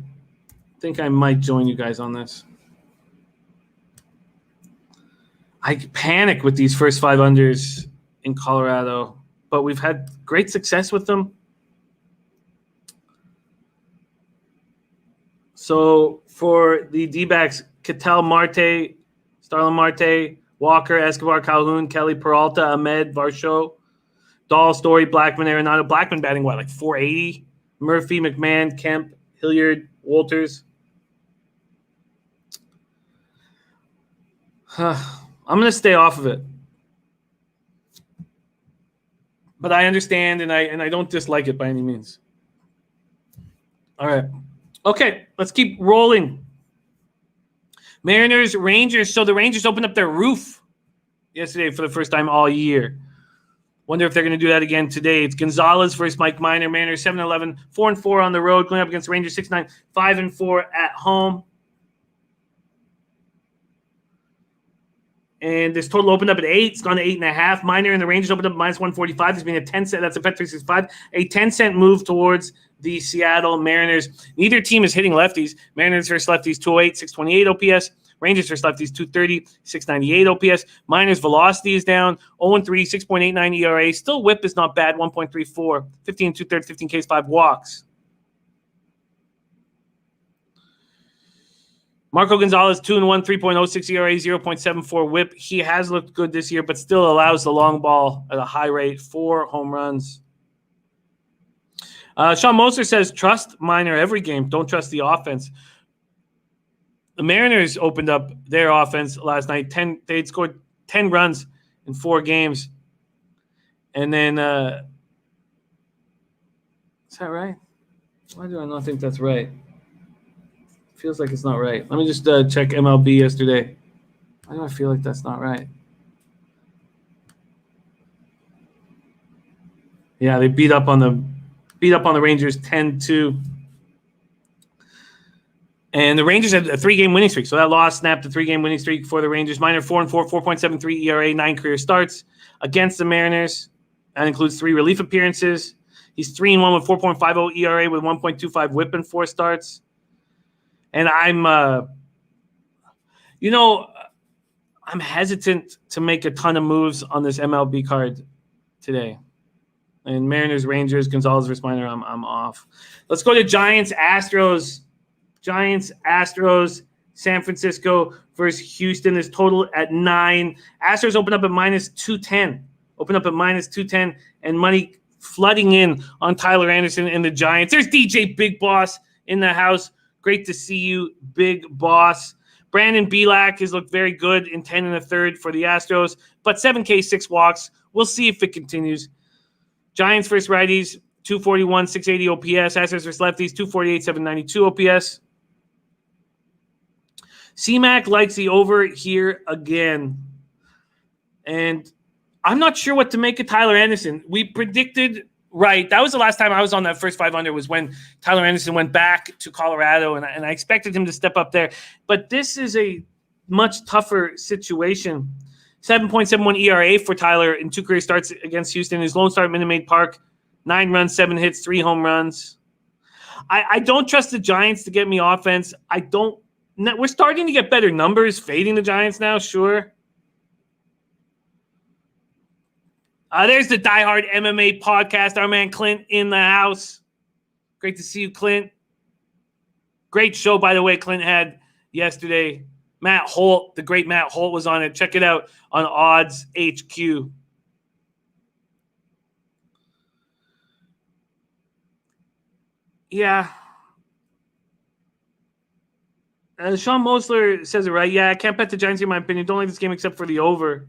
think I might join you guys on this. I panic with these first 5 unders in Colorado, but we've had great success with them. So for the D-backs, Ketel Marte, Starlin Marte, Walker, Escobar, Calhoun, Kelly, Peralta, Ahmed, Varsho, Dahl, Story, Blackman, Arenado. Blackman batting, like 480? Murphy, McMahon, Kemp, Hilliard, Walters. I'm going to stay off of it. But I understand, and I don't dislike it by any means. All right. Okay, let's keep rolling. Mariners, Rangers. So the Rangers opened up their roof yesterday for the first time all year. Wonder if they're going to do that again today. It's Gonzalez versus Mike Minor. Mariners 7-11, 4-4 on the road, going up against Rangers 6-9, 5-4 at home. And this total opened up at 8. It's gone to 8.5. Minor and the Rangers opened up at minus 145. There's been a 10-cent. That's a bet 365. A 10-cent move towards the Seattle Mariners. Neither team is hitting lefties. Mariners versus lefties 208, 628 OPS. Rangers versus lefties 230, 698 OPS. Miners velocity is down 0-3, 6.89 ERA. Still whip is not bad, 1.34. 15 2/3, 15 Ks, 5 walks. Marco Gonzalez, 2-1, 3.06 ERA, 0.74 whip. He has looked good this year, but still allows the long ball at a high rate, 4 home runs. Sean Moser says, trust Minor every game. Don't trust the offense. The Mariners opened up their offense last night. They'd scored 10 runs in 4 games. And then, is that right? Why do I not think that's right? Feels like it's not right. Let me just check MLB yesterday. Why do I feel like that's not right? Yeah, they beat up on the Rangers 10-2. And the Rangers had a 3-game winning streak. So that loss snapped a 3-game winning streak for the Rangers. Minor 4-4, 4.73 ERA, 9 career starts against the Mariners. That includes 3 relief appearances. He's 3-1 with 4.50 ERA with 1.25 whip in 4 starts. And I'm hesitant to make a ton of moves on this MLB card today. And Mariners, Rangers, Gonzalez versus Minor, I'm off. Let's go to Giants, Astros. Giants, Astros, San Francisco versus Houston. This total at 9. Astros open up at minus 210. And money flooding in on Tyler Anderson and the Giants. There's DJ Big Boss in the house. Great to see you, Big Boss. Brandon Belak has looked very good in 10 1/3 for the Astros, but 7K, 6 walks. We'll see if it continues. Giants versus righties, 241, 680 OPS. Astros versus lefties, 248, 792 OPS. C-Mac likes the over here again. And I'm not sure what to make of Tyler Anderson. We predicted right. That was the last time I was on that first 500 was when Tyler Anderson went back to Colorado, and I expected him to step up there. But this is a much tougher situation. 7.71 ERA for Tyler in 2 career starts against Houston. His lone start at Minute Maid Park, 9 runs, 7 hits, 3 home runs. I don't trust the Giants to get me offense. We're starting to get better numbers fading the Giants now, sure. There's the diehard MMA podcast. Our man Clint in the house. Great to see you, Clint. Great show, by the way, Clint had yesterday. Matt Holt, the great Matt Holt, was on it. Check it out on Odds HQ. Yeah. Sean Mosler says it right. Yeah, I can't bet the Giants in my opinion. Don't like this game except for the over.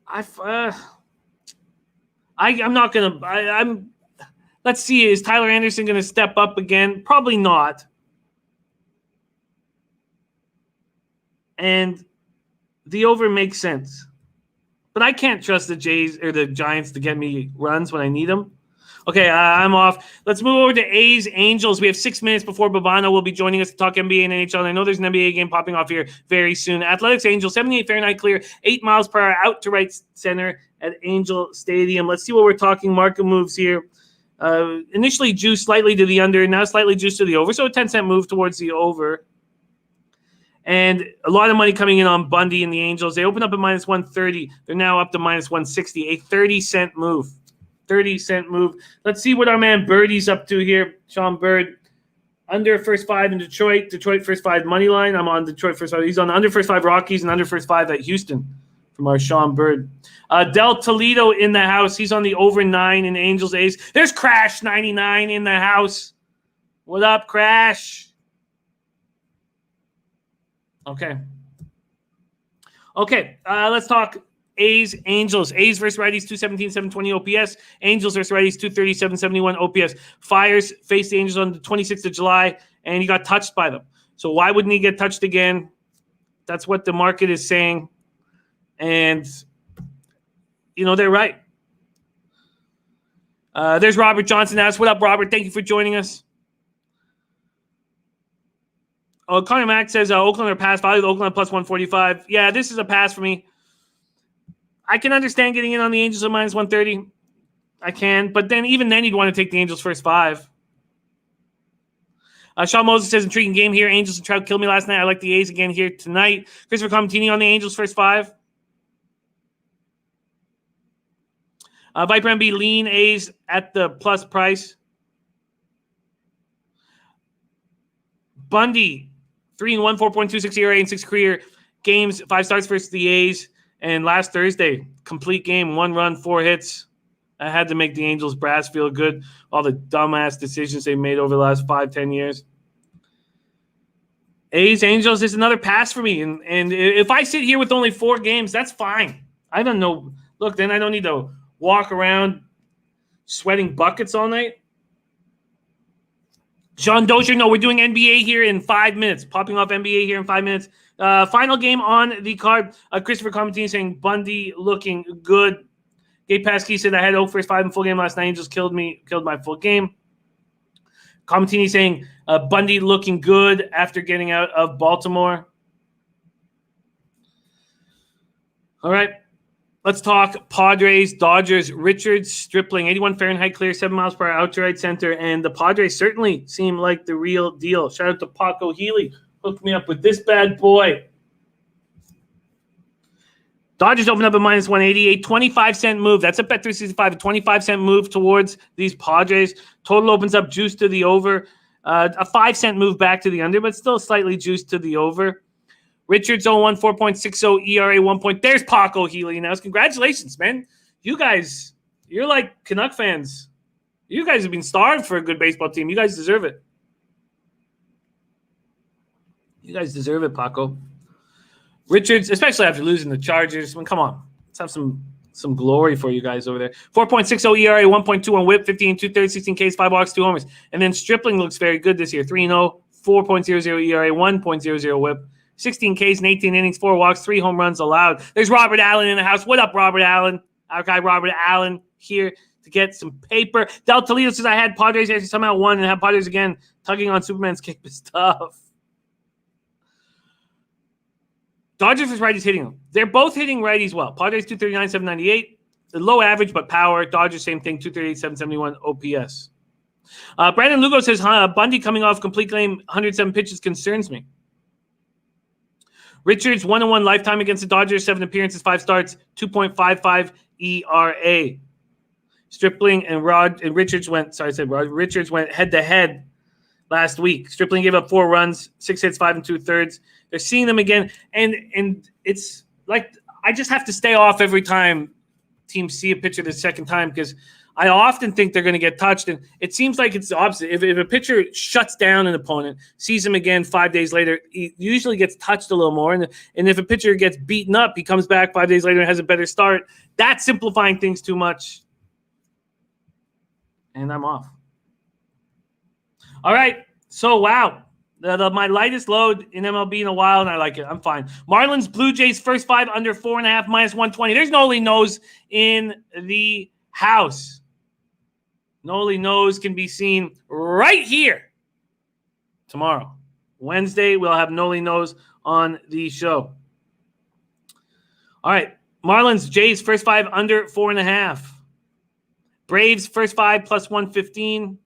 I'm not going to – let's see. Is Tyler Anderson going to step up again? Probably not. And the over makes sense. But I can't trust the Jays or the Giants to get me runs when I need them. Okay, I'm off. Let's move over to A's Angels. We have 6 minutes before Babano will be joining us to talk NBA and NHL. And I know there's an NBA game popping off here very soon. Athletics Angels, 78 Fahrenheit clear, 8 miles per hour out to right center at Angel Stadium. Let's see what we're talking. Market moves here. Initially juiced slightly to the under, now slightly juiced to the over. So a 10-cent move towards the over. And a lot of money coming in on Bundy and the Angels. They opened up at minus 130. They're now up to minus 160. A 30-cent move. 30-cent move. Let's see what our man Birdie's up to here. Sean Bird. Under first 5 in Detroit. Detroit first 5 money line. I'm on Detroit first 5. He's on the under first 5 Rockies and under first 5 at Houston from our Sean Bird. Del Toledo in the house. He's on the over 9 in Angels A's. There's Crash 99 in the house. What up, Crash? Okay. Let's talk A's, Angels. A's versus righties, 217, 720 OPS. Angels versus righties, 230, 771 OPS. Fires faced the Angels on the 26th of July, and he got touched by them. So why wouldn't he get touched again? That's what the market is saying. And, they're right. There's Robert Johnson. What up, Robert? Thank you for joining us. Oh, Connor Mack says Oakland are pass value. Oakland plus 145. Yeah, this is a pass for me. I can understand getting in on the Angels at minus 130. I can. But then even then you'd want to take the Angels first 5. Sean Moses says intriguing game here. Angels and Trout killed me last night. I like the A's again here tonight. Christopher Comatini on the Angels first 5. Viper MB lean A's at the plus price. Bundy 3-1, 4.26 ERA in 6 career games, 5 starts versus the A's. And last Thursday, complete game, 1 run, 4 hits. I had to make the Angels brass feel good. All the dumbass decisions they made over the last 5-10 years. A's, Angels is another pass for me. And if I sit here with only 4 games, that's fine. I don't know. Look, then I don't need to walk around sweating buckets all night. John Dozier, no, we're doing NBA here in 5 minutes. Popping off NBA here in 5 minutes. Final game on the card. Christopher Comatini saying Bundy looking good. Gabe Paskey said I had 0 first 5 in full game last night. Just killed my full game. Comatini saying Bundy looking good after getting out of Baltimore. All right. Let's talk Padres, Dodgers, Richards, Stripling, 81 Fahrenheit clear, 7 miles per hour out to right center, and the Padres certainly seem like the real deal. Shout out to Paco Healy. Hooked me up with this bad boy. Dodgers open up at minus 180, a 25-cent move. That's a bet 365, a 25-cent move towards these Padres. Total opens up juice to the over. A 5-cent move back to the under, but still slightly juiced to the over. Richards 0-1, 4.60 ERA, 1 point. There's Paco Healy now. Congratulations, man. You guys, you're like Canuck fans. You guys have been starved for a good baseball team. You guys deserve it. You guys deserve it, Paco. Richards, especially after losing the Chargers. I mean, come on. Let's have some glory for you guys over there. 4.60 ERA, 1.2 on whip, 15, 2/3, 16 Ks, 5 walks, 2 homers. And then Stripling looks very good this year. 3-0, 4.00 ERA, 1.00 whip. 16 Ks in 18 innings, 4 walks, 3 home runs allowed. There's Robert Allen in the house. What up, Robert Allen? Our guy Robert Allen here to get some paper. Del Toledo says I had Padres actually somehow won and have Padres again. Tugging on Superman's cape is tough. Dodgers versus righties hitting them. They're both hitting righties well. Padres 239, 798. The low average, but power. Dodgers, same thing, 238, 771 OPS. Brandon Lugo says Bundy coming off complete game, 107 pitches concerns me. Richards, 1-1 lifetime against the Dodgers, 7 appearances, 5 starts, 2.55 ERA. Stripling and Richards went head-to-head last week. Stripling gave up 4 runs, 6 hits, 5 2/3. They're seeing them again, and it's like I just have to stay off every time teams see a pitcher the second time because I often think they're going to get touched, and it seems like it's the opposite. If a pitcher shuts down an opponent, sees him again 5 days later, he usually gets touched a little more. And if a pitcher gets beaten up, he comes back 5 days later and has a better start. That's simplifying things too much. And I'm off. All right. So, wow. My lightest load in MLB in a while, and I like it. I'm fine. Marlins, Blue Jays, first 5 under 4.5, minus 120. There's Noli Nose in the house. Noli Nose can be seen right here tomorrow. Wednesday, we'll have Noli Nose on the show. All right. Marlins, Jays, first 5 under 4.5. Braves, first 5 plus 115.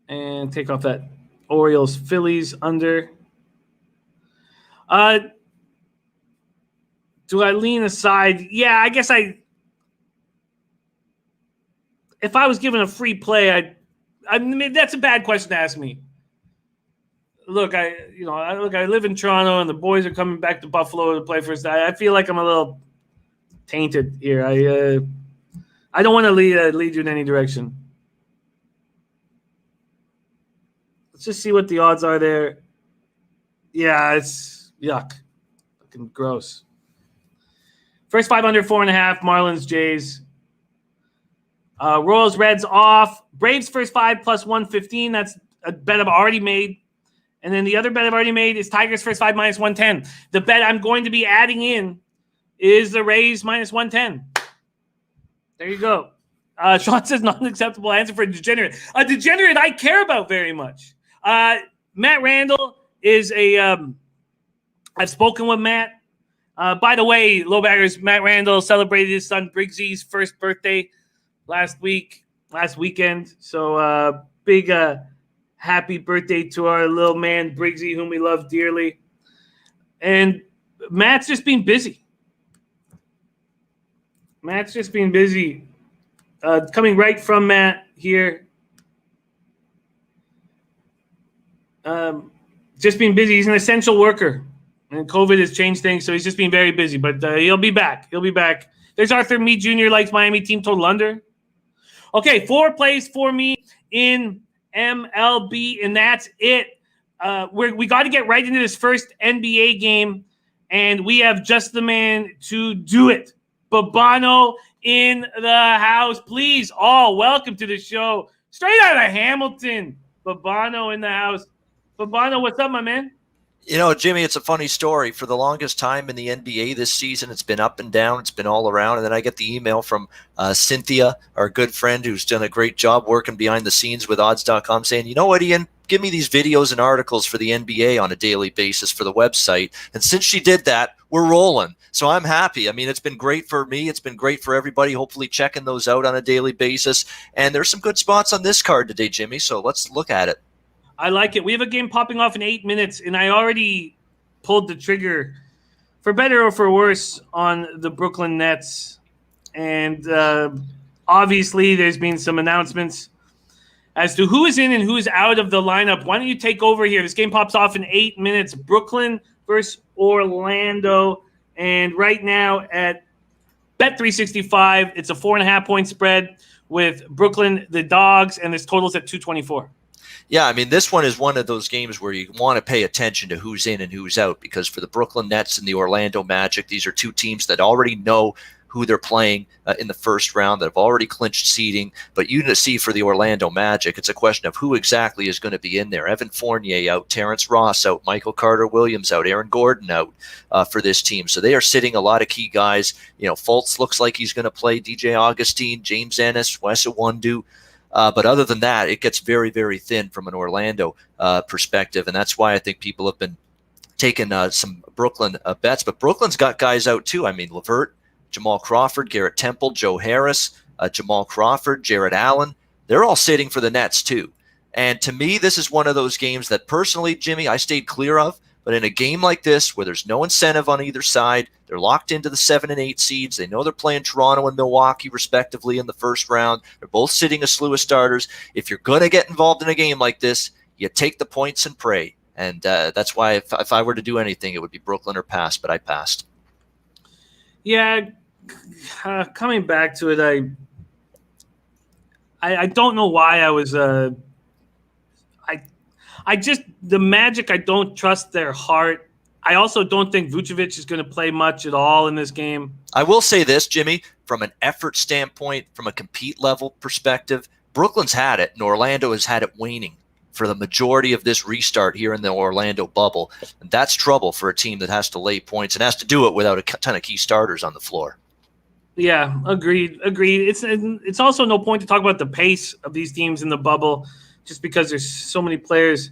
And take off that Orioles Phillies under. Do I lean aside? Yeah, I guess if I was given a free play, I mean, that's a bad question to ask me. I live in Toronto, and the boys are coming back to Buffalo to play first. I feel like I'm a little tainted here. I don't want to lead you in any direction. Let's just see what the odds are there. Yeah, it's yuck. Fucking gross. First 5 under 4.5. Marlins, Jays. Royals, Reds off. Braves first 5 plus 115. That's a bet I've already made. And then the other bet I've already made is Tigers first 5 minus 110. The bet I'm going to be adding in is the Rays minus 110. There you go. Sean says not an acceptable answer for a degenerate. A degenerate I care about very much. Matt Randall is I've spoken with Matt. By the way, Lowbaggers, Matt Randall celebrated his son Briggsy's first birthday last weekend. So big happy birthday to our little man Briggsy, whom we love dearly. And Matt's just been busy. Coming right from Matt here. Just being busy. He's an essential worker. And COVID has changed things, so he's just been very busy. But he'll be back. There's Arthur Me Jr. likes Miami team total under. Okay, 4 plays for me in MLB, and that's it. We got to get right into this first NBA game, and we have just the man to do it. Babano in the house. Please, all welcome to the show. Straight out of Hamilton, Babano in the house. Babano, what's up, my man? You know, Jimmy, it's a funny story. For the longest time in the NBA this season, it's been up and down. It's been all around. And then I get the email from Cynthia, our good friend who's done a great job working behind the scenes with odds.com, saying, you know what, Ian, give me these videos and articles for the NBA on a daily basis for the website. And since she did that, we're rolling. So I'm happy. I mean, it's been great for me. It's been great for everybody, hopefully checking those out on a daily basis. And there's some good spots on this card today, Jimmy. So let's look at it. I like it. We have a game popping off in 8 minutes, and I already pulled the trigger, for better or for worse, on the Brooklyn Nets. And obviously there's been some announcements as to who is in and who is out of the lineup. Why don't you take over here? This game pops off in 8 minutes. Brooklyn versus Orlando. And right now at Bet365, it's a 4.5-point spread with Brooklyn, the Dogs, and this total's at 224. Yeah, I mean, this one is one of those games where you want to pay attention to who's in and who's out, because for the Brooklyn Nets and the Orlando Magic, these are two teams that already know who they're playing in the first round, that have already clinched seeding. But you see for the Orlando Magic, it's a question of who exactly is going to be in there. Evan Fournier out, Terrence Ross out, Michael Carter-Williams out, Aaron Gordon out for this team. So they are sitting a lot of key guys. You know, Fultz looks like he's going to play, DJ Augustine, James Ennis, Wes Iwundu. But other than that, it gets very, very thin from an Orlando perspective. And that's why I think people have been taking some Brooklyn bets. But Brooklyn's got guys out too. I mean, LeVert, Jamal Crawford, Garrett Temple, Joe Harris, Jamal Crawford, Jared Allen. They're all sitting for the Nets too. And to me, this is one of those games that personally, Jimmy, I stayed clear of. But in a game like this, where there's no incentive on either side, they're locked into the 7 and 8 seeds. They know they're playing Toronto and Milwaukee, respectively, in the first round. They're both sitting a slew of starters. If you're going to get involved in a game like this, you take the points and pray. And that's why if I were to do anything, it would be Brooklyn or pass, but I passed. Yeah, coming back to it, I don't know why I was the Magic, I don't trust their heart. I also don't think Vucevic is going to play much at all in this game. I will say this, Jimmy, from an effort standpoint, from a compete level perspective, Brooklyn's had it and Orlando has had it waning for the majority of this restart here in the Orlando bubble. And that's trouble for a team that has to lay points and has to do it without a ton of key starters on the floor. Yeah, agreed. It's also no point to talk about the pace of these teams in the bubble just because there's so many players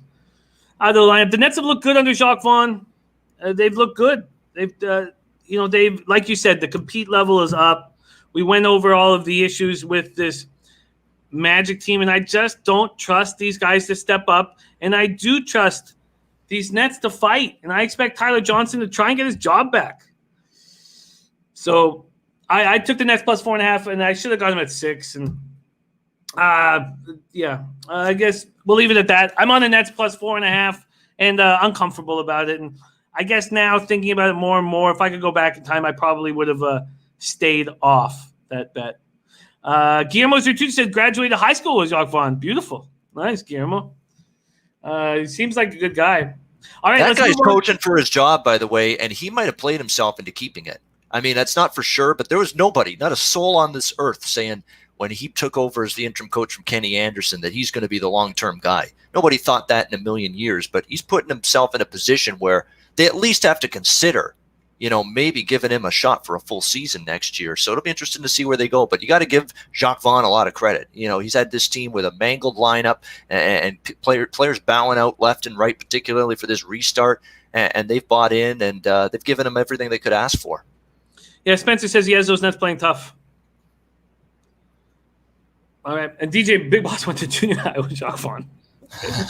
out of the lineup. The Nets have looked good under Jacques Vaughn. They've looked good. They've like you said, the compete level is up. We went over all of the issues with this Magic team, and I just don't trust these guys to step up. And I do trust these Nets to fight, and I expect Tyler Johnson to try and get his job back. So I took the Nets plus 4.5, and I should have got him at 6. And I guess we'll leave it at that. I'm on the Nets plus 4.5, and uncomfortable about it. And I guess now thinking about it more and more, if I could go back in time, I probably would have stayed off that bet. Guillermo Zertucci said graduated high school with Jacques Vaughn. Beautiful. Nice, Guillermo. He seems like a good guy. All right, that guy's coaching for his job, by the way, and he might have played himself into keeping it. I mean, that's not for sure, but there was nobody, not a soul on this earth saying when he took over as the interim coach from Kenny Anderson that he's going to be the long-term guy. Nobody thought that in a million years, but he's putting himself in a position where they at least have to consider, maybe giving him a shot for a full season next year. So it'll be interesting to see where they go. But you got to give Jacques Vaughn a lot of credit. He's had this team with a mangled lineup and players bowing out left and right, particularly for this restart. And they've bought in, and they've given him everything they could ask for. Yeah, Spencer says he has those Nets playing tough. All right. And DJ Big Boss went to junior high with Jacques Vaughn.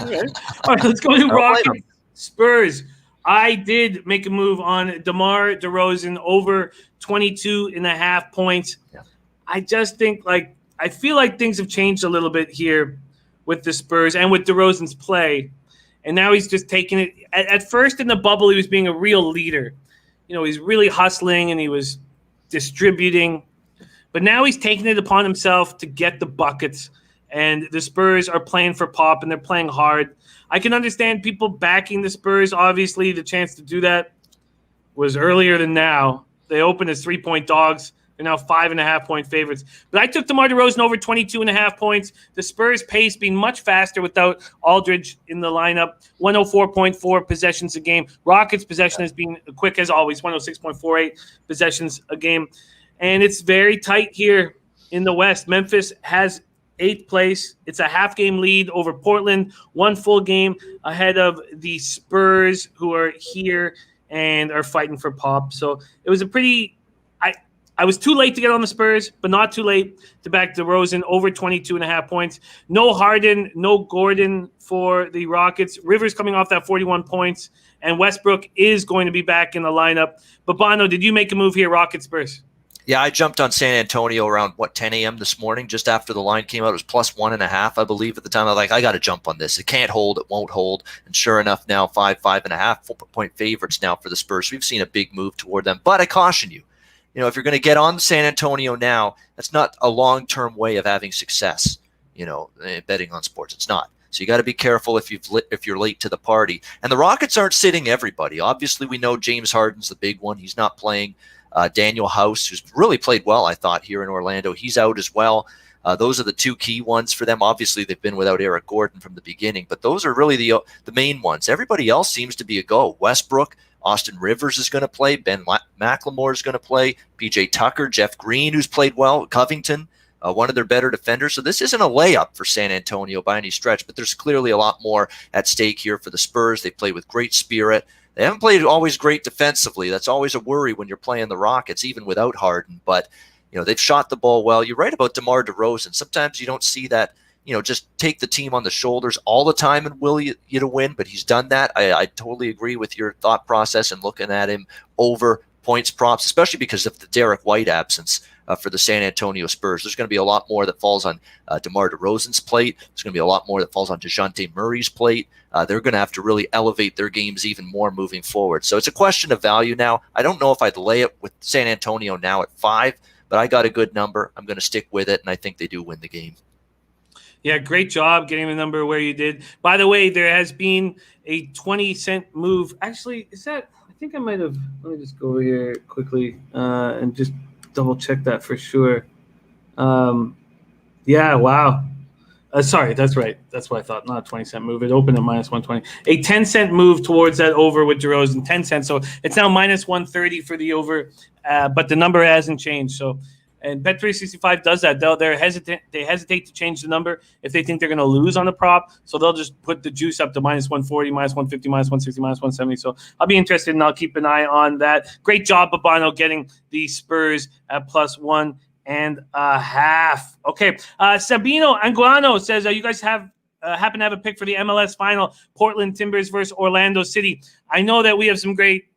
All right, let's go to Rockies Spurs. I did make a move on DeMar DeRozan over 22.5 points. Yeah. I just think I feel like things have changed a little bit here with the Spurs and with DeRozan's play. And now he's just taking it. At first in the bubble, he was being a real leader. He's really hustling and he was distributing. But now he's taking it upon himself to get the buckets. And the Spurs are playing for pop and they're playing hard. I can understand people backing the Spurs. Obviously, the chance to do that was earlier than now. They opened as 3-point dogs. They're now 5.5-point favorites. But I took DeMar DeRozan over 22.5 points. The Spurs' pace being much faster without Aldridge in the lineup. 104.4 possessions a game. Rockets' possession has been quick as always, 106.48 possessions a game. And it's very tight here in the West. Memphis has 8th place. It's a half-game lead over Portland, 1 full game ahead of the Spurs, who are here and are fighting for pop. So it was a pretty I was too late to get on the Spurs, but not too late to back DeRozan over 22.5 points. No Harden, no Gordon for the Rockets. Rivers coming off that 41 points, and Westbrook is going to be back in the lineup. But, Bono, did you make a move here, Rockets Spurs? Yeah, I jumped on San Antonio around, 10 a.m. this morning, just after the line came out. It was plus 1.5, I believe, at the time. I was like, I got to jump on this. It can't hold. It won't hold. And sure enough, now 5.5 point favorites now for the Spurs. We've seen a big move toward them. But I caution you, if you're going to get on San Antonio now, that's not a long-term way of having success, betting on sports. It's not. So you got to be careful if you're late to the party. And the Rockets aren't sitting everybody. Obviously, we know James Harden's the big one. He's not playing. Daniel House, who's really played well, I thought, here in Orlando, he's out as well. Those are the two key ones for them. Obviously, they've been without Eric Gordon from the beginning, but those are really the main ones. Everybody else seems to be a go. Westbrook, Austin Rivers is going to play. Ben McLemore is going to play. PJ Tucker, Jeff Green, who's played well. Covington, one of their better defenders. So this isn't a layup for San Antonio by any stretch, but there's clearly a lot more at stake here for the Spurs. They play with great spirit. They haven't played always great defensively. That's always a worry when you're playing the Rockets, even without Harden. But, they've shot the ball well. You're right about DeMar DeRozan. Sometimes you don't see that, just take the team on the shoulders all the time and will you to win. But he's done that. I totally agree with your thought process and looking at him over points props, especially because of the Derek White absence for the San Antonio Spurs. There's going to be a lot more that falls on DeMar DeRozan's plate. There's going to be a lot more that falls on DeJounte Murray's plate. They're going to have to really elevate their games even more moving forward. So it's a question of value now. I don't know if I'd lay it with San Antonio now at 5, but I got a good number. I'm going to stick with it, and I think they do win the game. Yeah, great job getting the number where you did. By the way, there has been a 20-cent move. Actually, I think I might have – let me just go over here quickly and just double-check that for sure. Yeah, wow. Sorry, that's right. That's what I thought. Not a 20-cent move. It opened at minus 120. A 10-cent move towards that over with DeRozan, 10 cents. So it's now minus 130 for the over, but the number hasn't changed. So, and Bet365 does that. They hesitate to change the number if they think they're going to lose on the prop. So they'll just put the juice up to minus 140, minus 150, minus 160, minus 170. So I'll be interested, and I'll keep an eye on that. Great job, Babano, getting the Spurs at plus 1.5. Okay. Sabino Anguano says, you guys happen to have a pick for the MLS final, Portland Timbers versus Orlando City. I know that we have some great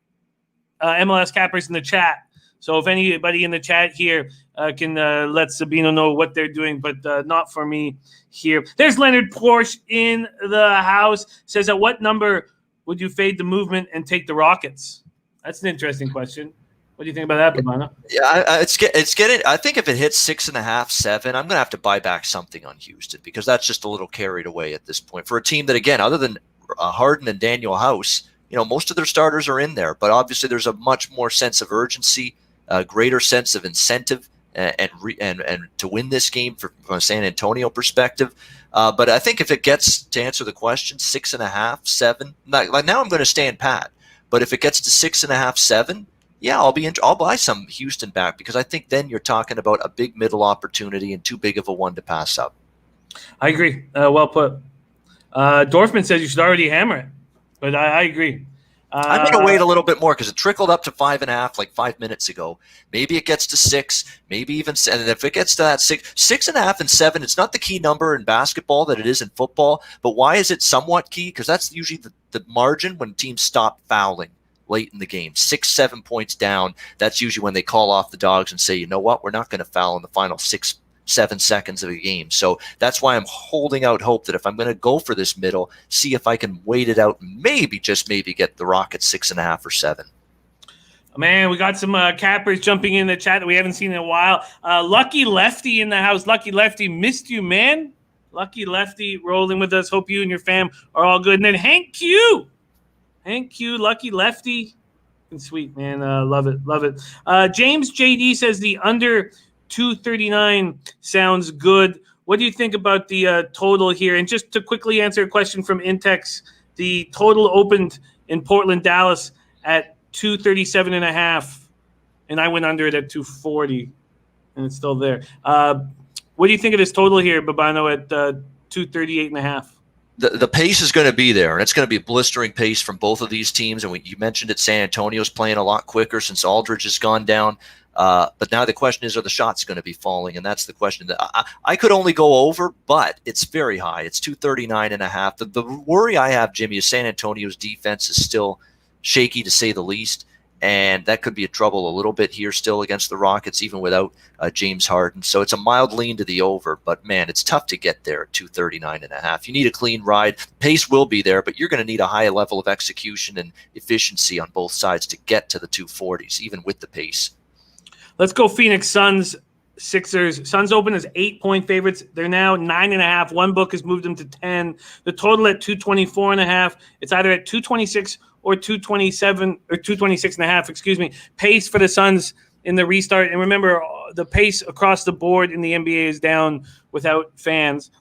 MLS cappers in the chat. So if anybody in the chat here can let Sabino know what they're doing, but not for me here. There's Leonard Porsche in the house. Says, at what number would you fade the movement and take the Rockets? That's an interesting question. What do you think about that, Babano? Yeah, it's getting. I think if it hits 6.5, 7, I'm gonna have to buy back something on Houston because that's just a little carried away at this point for a team that, again, other than Harden and Daniel House, most of their starters are in there. But obviously, there's a much more sense of urgency, a greater sense of incentive, and to win this game from a San Antonio perspective. But I think if it gets to answer the question, 6.5, 7. Like now, I'm going to stand pat. But if it gets to 6.5, 7. Yeah, I'll buy some Houston back because I think then you're talking about a big middle opportunity and too big of a one to pass up. I agree. Well put. Dorfman says you should already hammer it, but I agree. I'm going to wait a little bit more because it trickled up to 5.5 like 5 minutes ago. Maybe it gets to 6, maybe even 7. And if it gets to that 6.5 and 7, it's not the key number in basketball that it is in football. But why is it somewhat key? Because that's usually the margin when teams stop fouling late in the game. 6, 7 points down. That's usually when they call off the dogs and say, you know what, we're not going to foul in the final 6, 7 seconds of a game. So that's why I'm holding out hope that if I'm going to go for this middle, see if I can wait it out, just maybe get the Rockets 6.5 or 7. Man, we got some cappers jumping in the chat that we haven't seen in a while. Lucky Lefty in the house. Lucky Lefty, missed you, man. Lucky Lefty rolling with us. Hope you and your fam are all good. And then Hank Q, Lucky Lefty. Sweet, man. Love it. James JD says the under 239 sounds good. What do you think about the total here? And just to quickly answer a question from Intex, the total opened in Portland, Dallas at 237.5, and I went under it at 240, and it's still there. What do you think of this total here, Babano, at 238.5? The pace is going to be there, and it's going to be a blistering pace from both of these teams. And you mentioned it, San Antonio's playing a lot quicker since Aldridge has gone down. But now the question is, are the shots going to be falling? And that's the question. That I could only go over, but it's very high. It's 239.5. The worry I have, Jimmy, is San Antonio's defense is still shaky, to say the least. And that could be a trouble a little bit here still against the Rockets, even without James Harden. So it's a mild lean to the over, but man, it's tough to get there at 239.5. You need a clean ride. Pace will be there, but you're going to need a high level of execution and efficiency on both sides to get to the 240s, even with the pace. Let's go Phoenix Suns, Sixers. Suns open as 8-point favorites. They're now 9.5. One book has moved them to 10. The total at 224.5. It's either at 226 or 227 or 226.5, excuse me. Pace for the Suns in the restart. And remember, the pace across the board in the NBA is down without fans.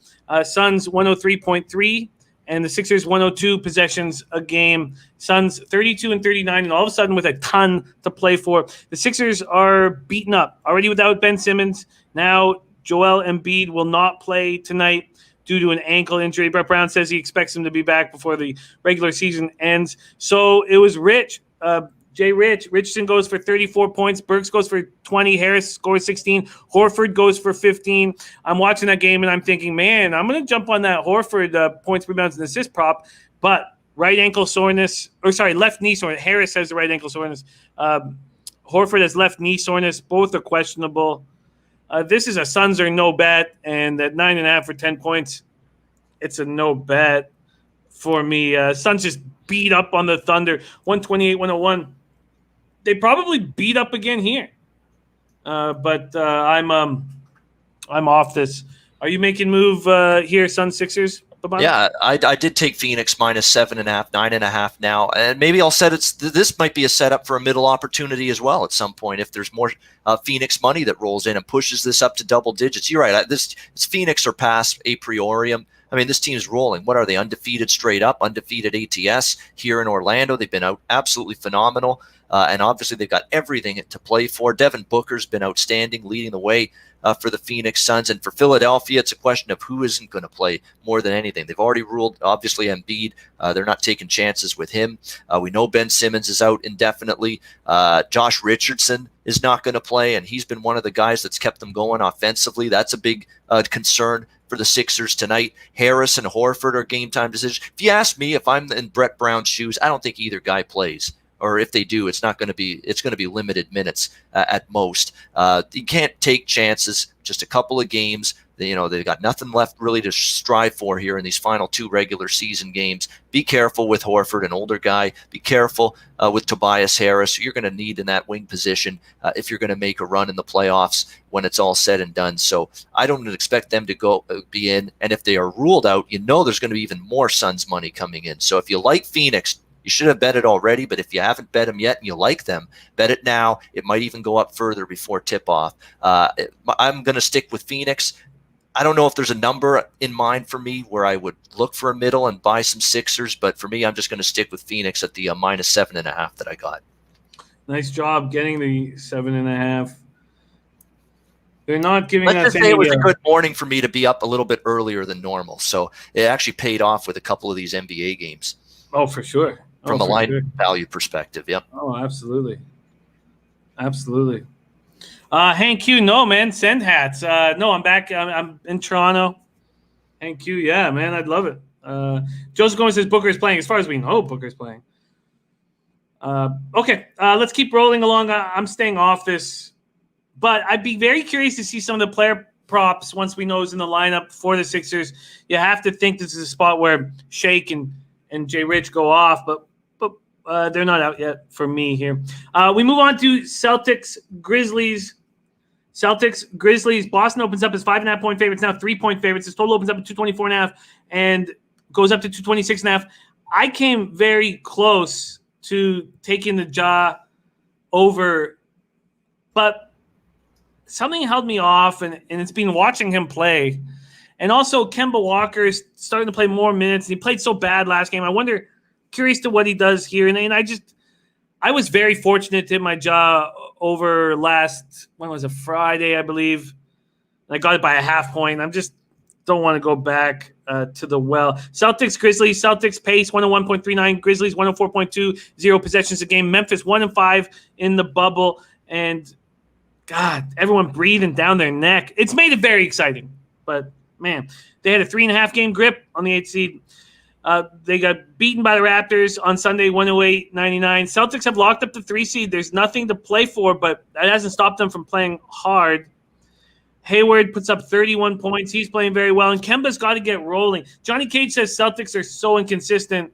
Suns 103.3 and the Sixers 102 possessions a game. Suns 32 and 39, and all of a sudden with a ton to play for. The Sixers are beaten up already without Ben Simmons. Now Joel Embiid will not play tonight due to an ankle injury. Brett Brown says he expects him to be back before the regular season ends. So it was Rich. Richardson goes for 34 points. Burks goes for 20. Harris scores 16. Horford goes for 15. I'm watching that game and I'm thinking, man, I'm going to jump on that Horford points, rebounds, and assist prop. But left knee soreness. Harris has the right ankle soreness. Horford has left knee soreness. Both are questionable. This is a Suns or no bet, and at 9.5 for 10 points, it's a no bet for me. Suns just beat up on the Thunder, 128-101. They probably beat up again here, but I'm off this. Are you making move here, Suns Sixers? Yeah, I did take Phoenix minus 7.5, 9.5 now, and maybe I'll set it. This might be a setup for a middle opportunity as well at some point if there's more Phoenix money that rolls in and pushes this up to double digits. You're right. It's Phoenix or pass a priorium. I mean, this team is rolling. What are they? Undefeated straight up, undefeated ATS here in Orlando. They've been out absolutely phenomenal, and obviously they've got everything to play for. Devin Booker's been outstanding, leading the way for the Phoenix Suns. And for Philadelphia, it's a question of who isn't going to play more than anything. They've already ruled, obviously, Embiid. They're not taking chances with him. We know Ben Simmons is out indefinitely. Josh Richardson is not going to play, and he's been one of the guys that's kept them going offensively. That's a big concern for the Sixers tonight. Harris and Horford are game time decisions. If you ask me, if I'm in Brett Brown's shoes, I don't think either guy plays or if they do, it's going to be limited minutes at most. You can't take chances. Just a couple of games. They've got nothing left really to strive for here in these final 2 regular season games. Be careful with Horford, an older guy. Be careful with Tobias Harris. You're going to need in that wing position if you're going to make a run in the playoffs when it's all said and done. So I don't expect them to be in. And if they are ruled out, there's going to be even more Suns money coming in. So if you like Phoenix, you should have bet it already, but if you haven't bet them yet and you like them, bet it now. It might even go up further before tip-off. I'm going to stick with Phoenix. I don't know if there's a number in mind for me where I would look for a middle and buy some Sixers, but for me, I'm just going to stick with Phoenix at the -7.5 that I got. Nice job getting the 7.5. They're not giving Let's us just say it was a good morning for me to be up a little bit earlier than normal, so it actually paid off with a couple of these NBA games. Oh, for sure. From a line value perspective, yep. Oh, absolutely. Absolutely. Hank Q, no, man, send hats. No, I'm back. I'm in Toronto. Hank Q, yeah, man, I'd love it. Joseph Gomez says Booker is playing. As far as we know, Booker is playing. Okay, let's keep rolling along. I'm staying off this, but I'd be very curious to see some of the player props once we know who's in the lineup for the Sixers. You have to think this is a spot where Shake and Jay Rich go off, but they're not out yet for me here. We move on to Celtics, Grizzlies. Boston opens up as 5.5-point favorites, now 3-point favorites. This total opens up at 224.5 and goes up to 226.5. I came very close to taking the Ja over, but something held me off, and it's been watching him play. And also, Kemba Walker is starting to play more minutes. He played so bad last game. Curious to what he does here. And I was very fortunate to hit my jaw over when was it, Friday, I believe. I got it by a half point. I just don't want to go back to the well. Celtics, Grizzlies. Celtics pace 101.39. Grizzlies 104.2. 0 possessions a game. Memphis 1-5 in the bubble. And, God, everyone breathing down their neck. It's made it very exciting. But, man, they had a 3.5-game grip on the 8th seed. They got beaten by the Raptors on Sunday, 108-99. Celtics have locked up the 3 seed. There's nothing to play for, but that hasn't stopped them from playing hard. Hayward puts up 31 points. He's playing very well, and Kemba's got to get rolling. Johnny Cage says Celtics are so inconsistent.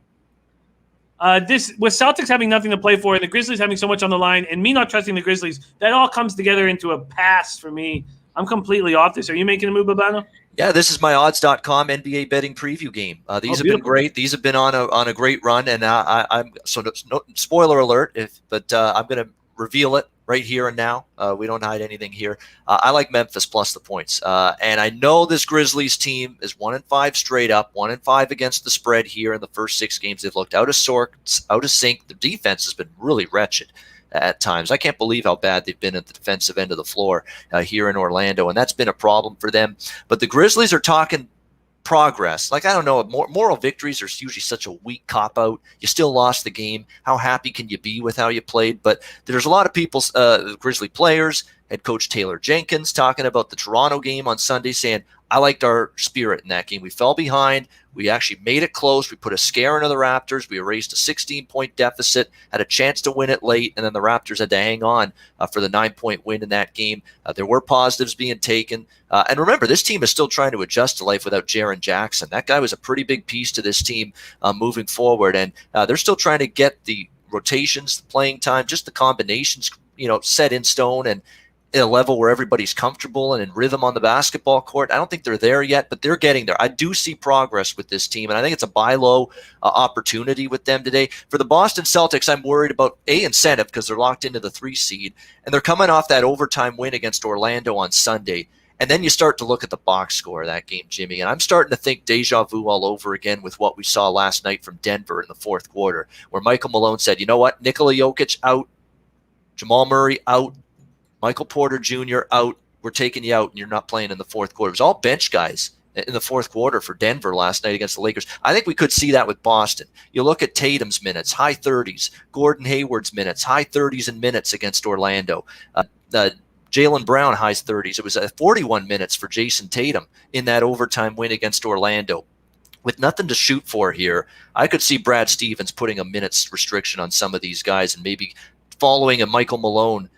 With Celtics having nothing to play for and the Grizzlies having so much on the line and me not trusting the Grizzlies, that all comes together into a pass for me. I'm completely off this. Are you making a move, Babano? Yeah, this is my odds.com NBA betting preview game. These have been great. These have been on a great run, and I'm so no spoiler alert. I'm going to reveal it right here and now. We don't hide anything here. I like Memphis plus the points, and I know this Grizzlies team is 1-5 straight up, 1-5 against the spread here in the first 6 games. They've looked out of sorts, out of sync. The defense has been really wretched at times. I can't believe how bad they've been at the defensive end of the floor here in Orlando, and that's been a problem for them. But the Grizzlies are talking progress. I don't know, moral victories are usually such a weak cop-out. You still lost the game. How happy can you be with how you played? But there's a lot of people, Grizzly players, head coach Taylor Jenkins talking about the Toronto game on Sunday, saying, I liked our spirit in that game. We fell behind. We actually made it close. We put a scare into the Raptors. We erased a 16-point deficit, had a chance to win it late, and then the Raptors had to hang on for the 9-point win in that game. There were positives being taken. And remember, this team is still trying to adjust to life without Jaren Jackson. That guy was a pretty big piece to this team moving forward. And they're still trying to get the rotations, the playing time, just the combinations, set in stone and at a level where everybody's comfortable and in rhythm on the basketball court. I don't think they're there yet, but they're getting there. I do see progress with this team, and I think it's a buy low opportunity with them today. For the Boston Celtics, I'm worried about incentive because they're locked into the 3 seed, and they're coming off that overtime win against Orlando on Sunday. And then you start to look at the box score of that game, Jimmy, and I'm starting to think deja vu all over again with what we saw last night from Denver in the fourth quarter, where Michael Malone said, you know what, Nikola Jokic out, Jamal Murray out, Michael Porter Jr. out, we're taking you out, and you're not playing in the fourth quarter. It was all bench guys in the fourth quarter for Denver last night against the Lakers. I think we could see that with Boston. You look at Tatum's minutes, high 30s, Gordon Hayward's minutes, high 30s in minutes against Orlando. Jaylen Brown, high 30s. It was 41 minutes for Jason Tatum in that overtime win against Orlando. with nothing to shoot for here, I could see Brad Stevens putting a minutes restriction on some of these guys and maybe following a Michael Malone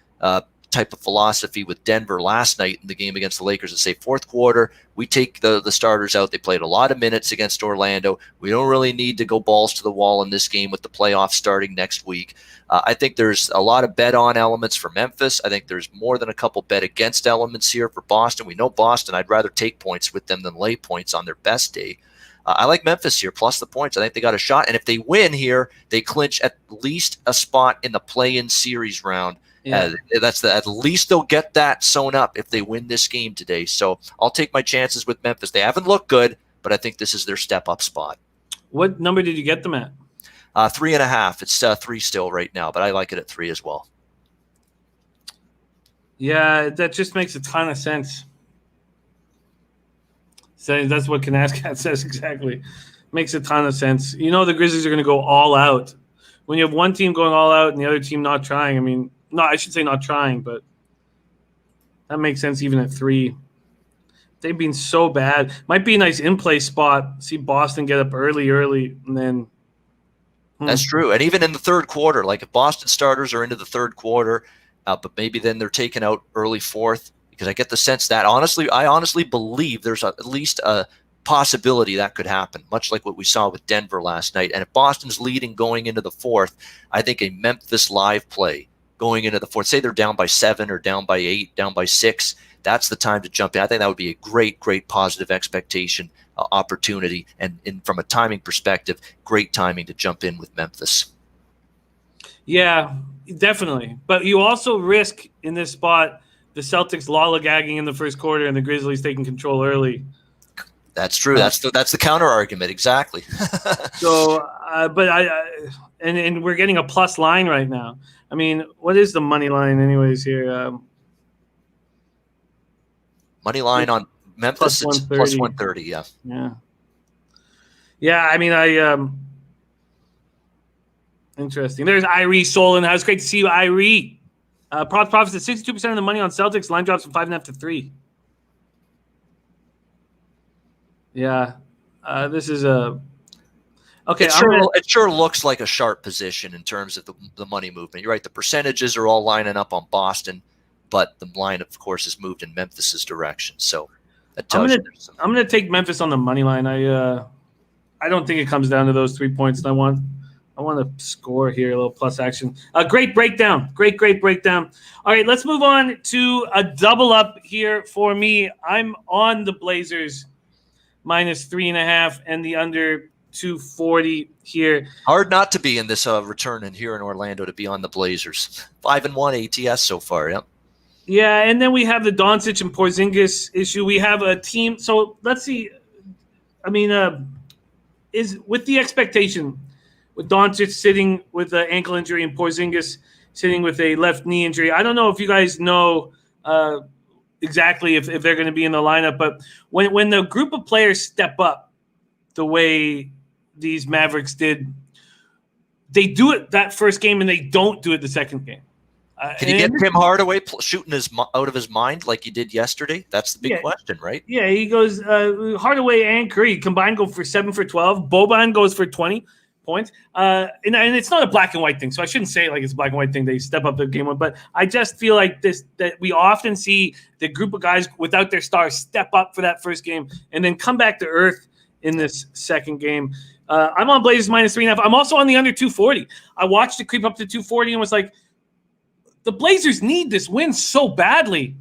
type of philosophy with Denver last night in the game against the Lakers and say, fourth quarter, we take the starters out. They played a lot of minutes against Orlando. We don't really need to go balls to the wall in this game with the playoffs starting next week. I think there's a lot of bet on elements for Memphis. I think there's more than a couple bet against elements here for Boston. We know Boston, I'd rather take points with them than lay points on their best day. I like Memphis here, plus the points. I think they got a shot. And if they win here, they clinch at least a spot in the play-in series round. Yeah. At least they'll get that sewn up if they win this game today. So I'll take my chances with Memphis. They haven't looked good, but I think this is their step-up spot. What number did you get them at? 3.5. It's 3 still right now, but I like it at 3 as well. Yeah, that just makes a ton of sense. So that's what Kanaskat says exactly. Makes a ton of sense. You know the Grizzlies are going to go all out. When you have one team going all out and the other team not trying, I mean, no, I should say not trying, but that makes sense even at 3. They've been so bad. Might be a nice in-play spot. See Boston get up early, and then That's true. And even in the third quarter, like if Boston starters are into the third quarter, but maybe then they're taken out early fourth, because I get the sense that I honestly believe there's at least a possibility that could happen, much like what we saw with Denver last night. And if Boston's leading going into the fourth, I think a Memphis live play going into the fourth, say they're down by 7 or down by 8, down by 6, that's the time to jump in. I think that would be a great, great positive expectation opportunity. And from a timing perspective, great timing to jump in with Memphis. Yeah, definitely. But you also risk in this spot the Celtics lollygagging in the first quarter and the Grizzlies taking control early. That's true. That's the counter argument. Exactly. So, and we're getting a plus line right now. I mean, what is the money line anyways here? Money line on Memphis, it's plus 130. Yeah. Yeah. I mean, interesting. There's Irie Solon. It was great to see you, Irie. Profits at 62% of the money on Celtics. Line drops from 5.5 to 3. Yeah. This is a. Okay, it sure looks like a sharp position in terms of the money movement. You're right. The percentages are all lining up on Boston, but the line, of course, has moved in Memphis's direction. So that tells you. I'm going to take Memphis on the money line. I don't think it comes down to those 3 points. And I want to score here, a little plus action. Great breakdown. Great breakdown. All right, let's move on to a double up here for me. I'm on the Blazers minus 3.5 and the under 240 here. Hard not to be in this return in here in Orlando to be on the Blazers. 5-1 ATS so far. Yep. Yeah, and then we have the Doncic and Porzingis issue. We have a team. So let's see. I mean, is with the expectation with Doncic sitting with an ankle injury and Porzingis sitting with a left knee injury. I don't know if you guys know exactly if they're going to be in the lineup, but when the group of players step up the way these Mavericks did, they do it that first game and they don't do it the second game. Can you get Tim Hardaway shooting out of his mind like you did yesterday? That's the big question, right? Yeah, he goes Hardaway and Curry combined go for 7 for 12. Boban goes for 20 points. And it's not a black and white thing, so I shouldn't say it like it's a black and white thing. They step up the game one, but I just feel like that we often see the group of guys without their stars step up for that first game and then come back to earth in this second game. I'm on Blazers minus 3.5. I'm also on the under 240. I watched it creep up to 240 and was like, the Blazers need this win so badly.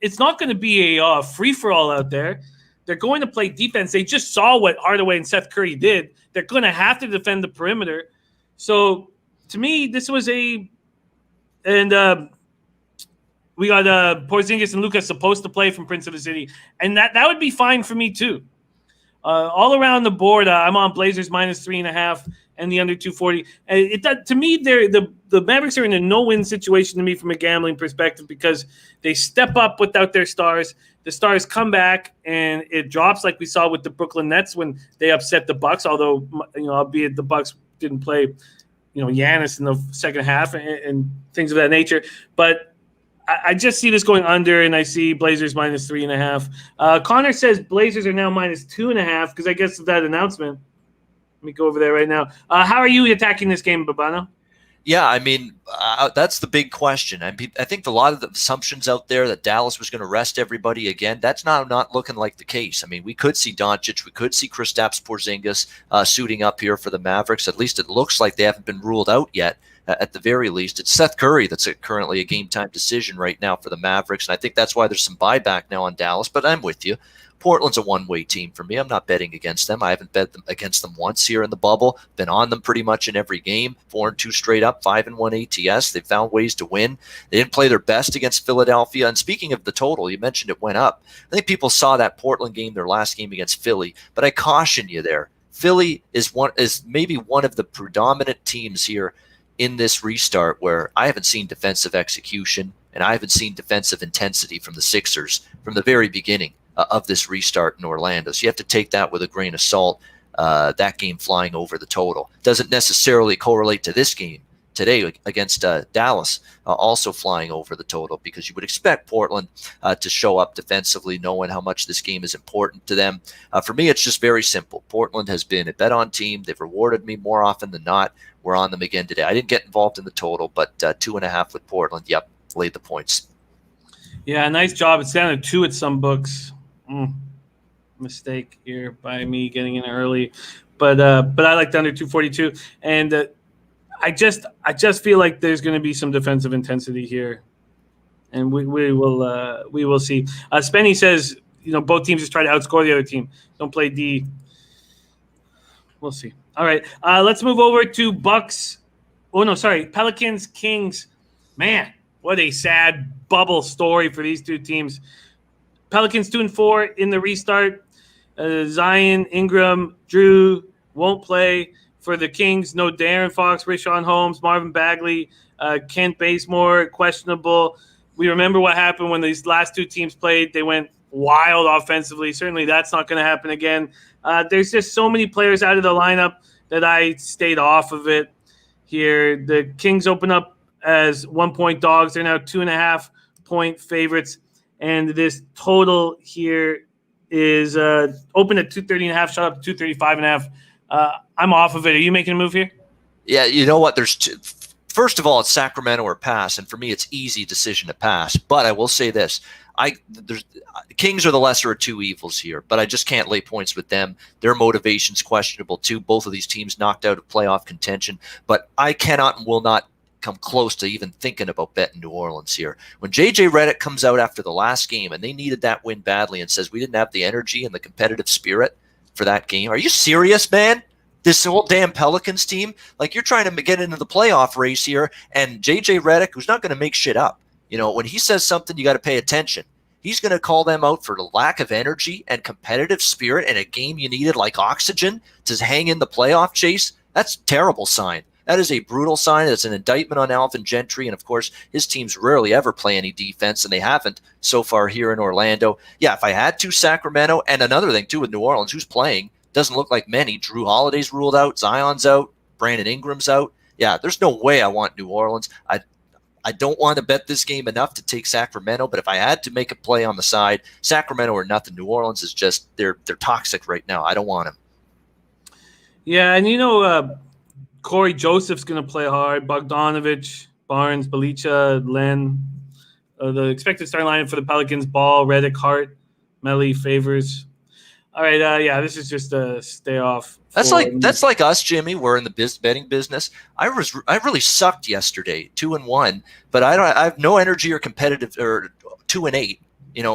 It's not going to be a free-for-all out there. They're going to play defense. They just saw what Hardaway and Seth Curry did. They're going to have to defend the perimeter. So, to me, this was we got Porzingis and Lucas supposed to play from Prince of the City, and that would be fine for me too. All around the board, I'm on Blazers minus 3.5 and the under 240. To me, the Mavericks are in a no-win situation to me from a gambling perspective because they step up without their stars. The stars come back and it drops like we saw with the Brooklyn Nets when they upset the Bucks. Although albeit the Bucks didn't play, Giannis in the second half and things of that nature. But I just see this going under, and I see Blazers minus 3.5. Connor says Blazers are now minus 2.5 because I guess of that announcement. Let me go over there right now. How are you attacking this game, Babano? Yeah, I mean, that's the big question. I think a lot of the assumptions out there that Dallas was going to rest everybody again, that's not looking like the case. I mean, we could see Doncic, we could see Kristaps Porzingis suiting up here for the Mavericks. At least it looks like they haven't been ruled out yet. At the very least, it's Seth Curry that's currently a game-time decision right now for the Mavericks, and I think that's why there's some buyback now on Dallas, but I'm with you. Portland's a one-way team for me. I'm not betting against them. I haven't bet against them once here in the bubble. Been on them pretty much in every game. 4-2 straight up, 5-1 ATS. They've found ways to win. They didn't play their best against Philadelphia. And speaking of the total, you mentioned it went up. I think people saw that Portland game, their last game against Philly, but I caution you there. Philly is maybe one of the predominant teams here in this restart where I haven't seen defensive execution and I haven't seen defensive intensity from the Sixers from the very beginning of this restart in Orlando. So you have to take that with a grain of salt, that game flying over the total. Doesn't necessarily correlate to this game today against Dallas, also flying over the total, because you would expect Portland to show up defensively, knowing how much this game is important to them. For me, it's just very simple. Portland has been a bet-on team. They've rewarded me more often than not. We're on them again today. I didn't get involved in the total, but 2.5 with Portland. Yep, laid the points. Yeah, nice job. It's down to 2 at some books. Mistake here by me getting in early, but I like the under 242, and I just feel like there's going to be some defensive intensity here, and we will see. Spenny says, both teams just try to outscore the other team. Don't play D. We'll see. All right, let's move over to Bucks. Oh no, sorry, Pelicans Kings. Man, what a sad bubble story for these two teams. Pelicans 2-4 in the restart. Zion, Ingram, Drew won't play for the Kings. No De'Aaron Fox, Richaun Holmes, Marvin Bagley, Kent Bazemore, questionable. We remember what happened when these last two teams played. They went wild offensively. Certainly that's not going to happen again. There's just so many players out of the lineup that I stayed off of it here. The Kings open up as 1-point dogs. They're now 2.5-point favorites. And this total here is open at 230.5, shot up to 235.5. I'm off of it. Are you making a move here? Yeah, you know what? First of all, it's Sacramento or pass, and for me, it's easy decision to pass. But I will say this: Kings are the lesser of two evils here, but I just can't lay points with them. Their motivation's questionable too. Both of these teams knocked out of playoff contention, but I cannot and will not come close to even thinking about betting New Orleans here. When JJ Redick comes out after the last game and they needed that win badly and says we didn't have the energy and the competitive spirit for that game, are you serious, man? This whole damn Pelicans team, like, you're trying to get into the playoff race here, and JJ Redick, who's not going to make shit up, when he says something, you got to pay attention. He's going to call them out for the lack of energy and competitive spirit in a game you needed like oxygen to hang in the playoff chase. That's a terrible sign. That is a brutal sign. It's an indictment on Alvin Gentry. And, of course, his teams rarely ever play any defense, and they haven't so far here in Orlando. Yeah, if I had to, Sacramento, and another thing, too, with New Orleans, who's playing, doesn't look like many. Drew Holiday's ruled out. Zion's out. Brandon Ingram's out. Yeah, there's no way I want New Orleans. I don't want to bet this game enough to take Sacramento, but if I had to make a play on the side, Sacramento or nothing. New Orleans is just they're toxic right now. I don't want them. Yeah, and Corey Joseph's going to play hard. Bogdanovich, Barnes, Belicha, Len. The expected starting lineup for the Pelicans: Ball, Redick, Hart, Melly, Favors. All right, yeah, this is just a stay off. That's like us, Jimmy. We're in the betting business. I really sucked yesterday, 2-1, but I have no energy or competitive, or 2-8.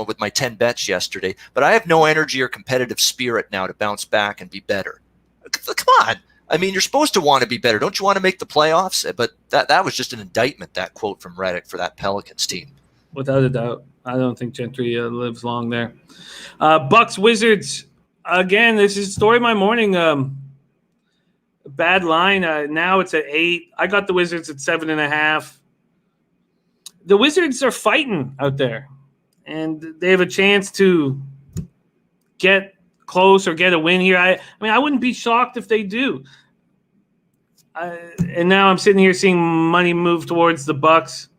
With my 10 bets yesterday, but I have no energy or competitive spirit now to bounce back and be better. Come on. I mean, you're supposed to want to be better. Don't you want to make the playoffs? But that was just an indictment, that quote from Redick for that Pelicans team. Without a doubt. I don't think Gentry lives long there. Bucks Wizards. Again, this is story of my morning. Bad line. Now it's at 8. I got the Wizards at 7.5. The Wizards are fighting out there, and they have a chance to get close or get a win here. I mean, I wouldn't be shocked if they do. And now I'm sitting here seeing money move towards the Bucks.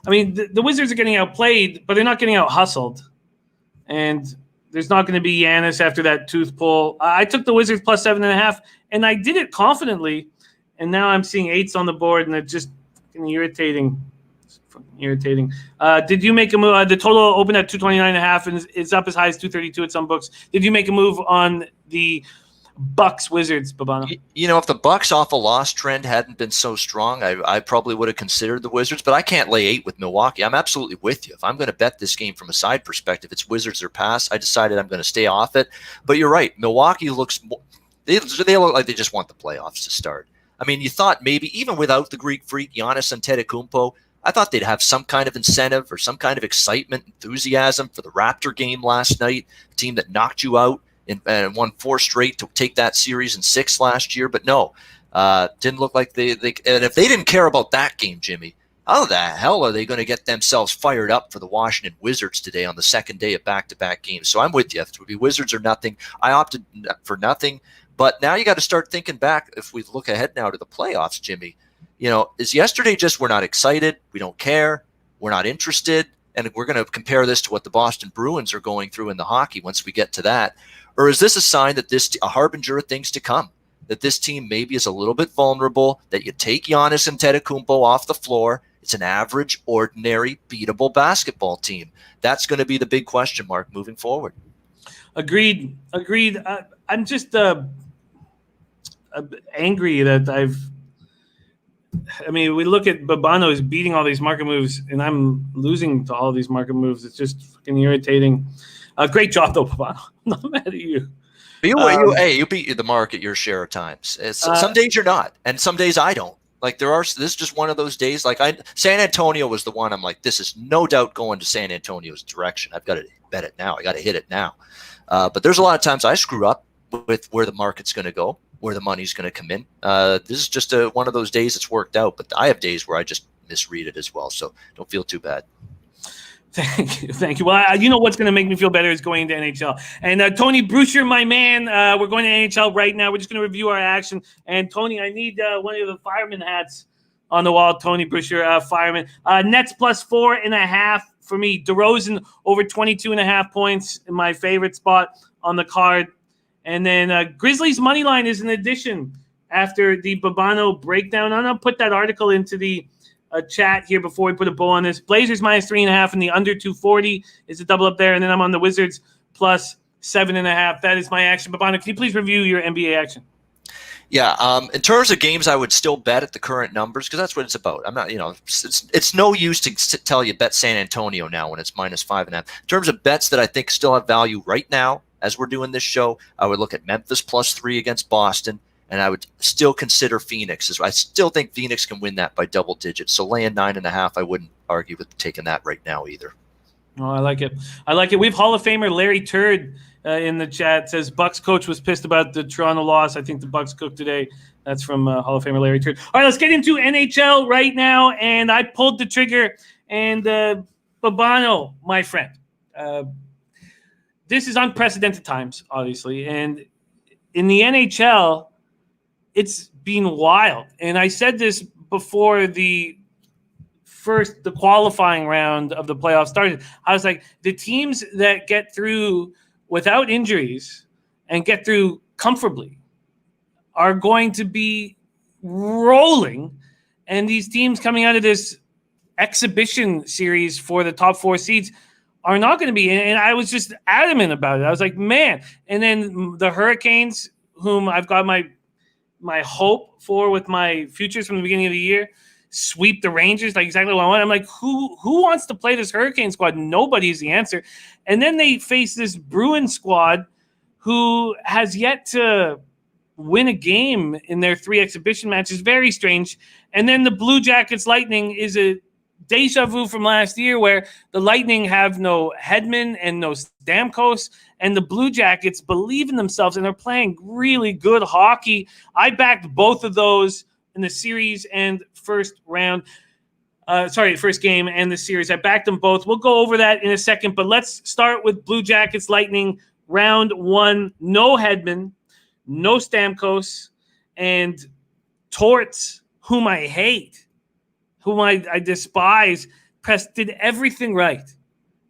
I mean, the Wizards are getting outplayed, but they're not getting out hustled. And there's not going to be Giannis after that tooth pull. I took the Wizards plus 7.5, and I did it confidently. And now I'm seeing 8s on the board, and it's just fucking irritating. It's fucking irritating. Did you make a move? The total opened at 229.5, and it's up as high as 232 at some books. Did you make a move on the Bucks Wizards, Babano? If the Bucks off a loss trend hadn't been so strong, I probably would have considered the Wizards, but I can't lay 8 with Milwaukee. I'm absolutely with you. If I'm going to bet this game from a side perspective, it's Wizards or pass. I decided I'm going to stay off it. But you're right. Milwaukee looks they look like they just want the playoffs to start. I mean, you thought maybe even without the Greek Freak, Giannis Antetokounmpo, I thought they'd have some kind of incentive or some kind of excitement, enthusiasm for the Raptor game last night, a team that knocked you out and won 4 straight to take that series in 6 last year. But no, didn't look like they. And if they didn't care about that game, Jimmy, how the hell are they going to get themselves fired up for the Washington Wizards today on the second day of back-to-back games? So I'm with you. If it would be Wizards or nothing, I opted for nothing. But now you got to start thinking back. If we look ahead now to the playoffs, Jimmy, is yesterday just we're not excited, we don't care, we're not interested, and we're going to compare this to what the Boston Bruins are going through in the hockey once we get to that? Or is this a sign that a harbinger of things to come, that this team maybe is a little bit vulnerable, that you take Giannis Antetokounmpo off the floor, it's an average, ordinary, beatable basketball team? That's going to be the big question mark moving forward. Agreed. I'm just angry that we look at Babano is beating all these market moves, and I'm losing to all these market moves. It's just fucking irritating. Great job, though, Babano. I'm not mad at you. You beat the market your share of times. Some days you're not, and some days I don't. Like this is just one of those days. Like San Antonio was the one I'm like, this is no doubt going to San Antonio's direction. I've got to bet it now. I got to hit it now. But there's a lot of times I screw up with where the market's going to go, where the money's going to come in. This is just one of those days it's worked out. But I have days where I just misread it as well. So don't feel too bad. Thank you. Well, what's going to make me feel better is going into NHL. And Tony Bruscher, my man, we're going to NHL right now. We're just going to review our action. And Tony, I need one of the fireman hats on the wall. Tony Bruscher, fireman. Nets plus 4.5 for me. DeRozan over 22.5 points in my favorite spot on the card. And then Grizzlies money line is an addition after the Babano breakdown. I'm going to put that article into the chat here before we put a bow on this. Blazers minus 3.5 and the under 240 is a double up there. And then I'm on the Wizards plus 7.5. That is my action. Babano, can you please review your NBA action? Yeah, in terms of games, I would still bet at the current numbers because that's what it's about. I'm not, it's no use to tell you bet San Antonio now when it's minus 5.5. In terms of bets that I think still have value right now, as we're doing this show, I would look at Memphis plus 3 against Boston. And I would still consider Phoenix. I still think Phoenix can win that by double digits. So laying 9.5, I wouldn't argue with taking that right now either. Oh, I like it. We have Hall of Famer Larry Turd in the chat. Says Bucks coach was pissed about the Toronto loss. I think the Bucks cooked today. That's from Hall of Famer Larry Turd. All right, let's get into NHL right now. And I pulled the trigger. And Babano, my friend, this is unprecedented times, obviously. And in the NHL, it's been wild. And I said this before the qualifying round of the playoffs started. I was like, the teams that get through without injuries and get through comfortably are going to be rolling. And these teams coming out of this exhibition series for the top 4 seeds are not going to be. And I was just adamant about it. I was like, man. And then the Hurricanes, whom I've got my hope for with my futures from the beginning of the year, sweep the Rangers, like exactly what I want. I'm like, who wants to play this Hurricane squad? Nobody's the answer. And then they face this Bruins squad who has yet to win a game in their 3 exhibition matches. Very strange. And then the Blue Jackets Lightning is a deja vu from last year where the Lightning have no Hedman and no Stamkos, and the Blue Jackets believe in themselves and they're playing really good hockey. I backed both of those in the series and first game and the series. I backed them both. We'll go over that in a second, but let's start with Blue Jackets Lightning round 1. No Hedman, no Stamkos, and Torts, whom I hate, whom I despise, did everything right.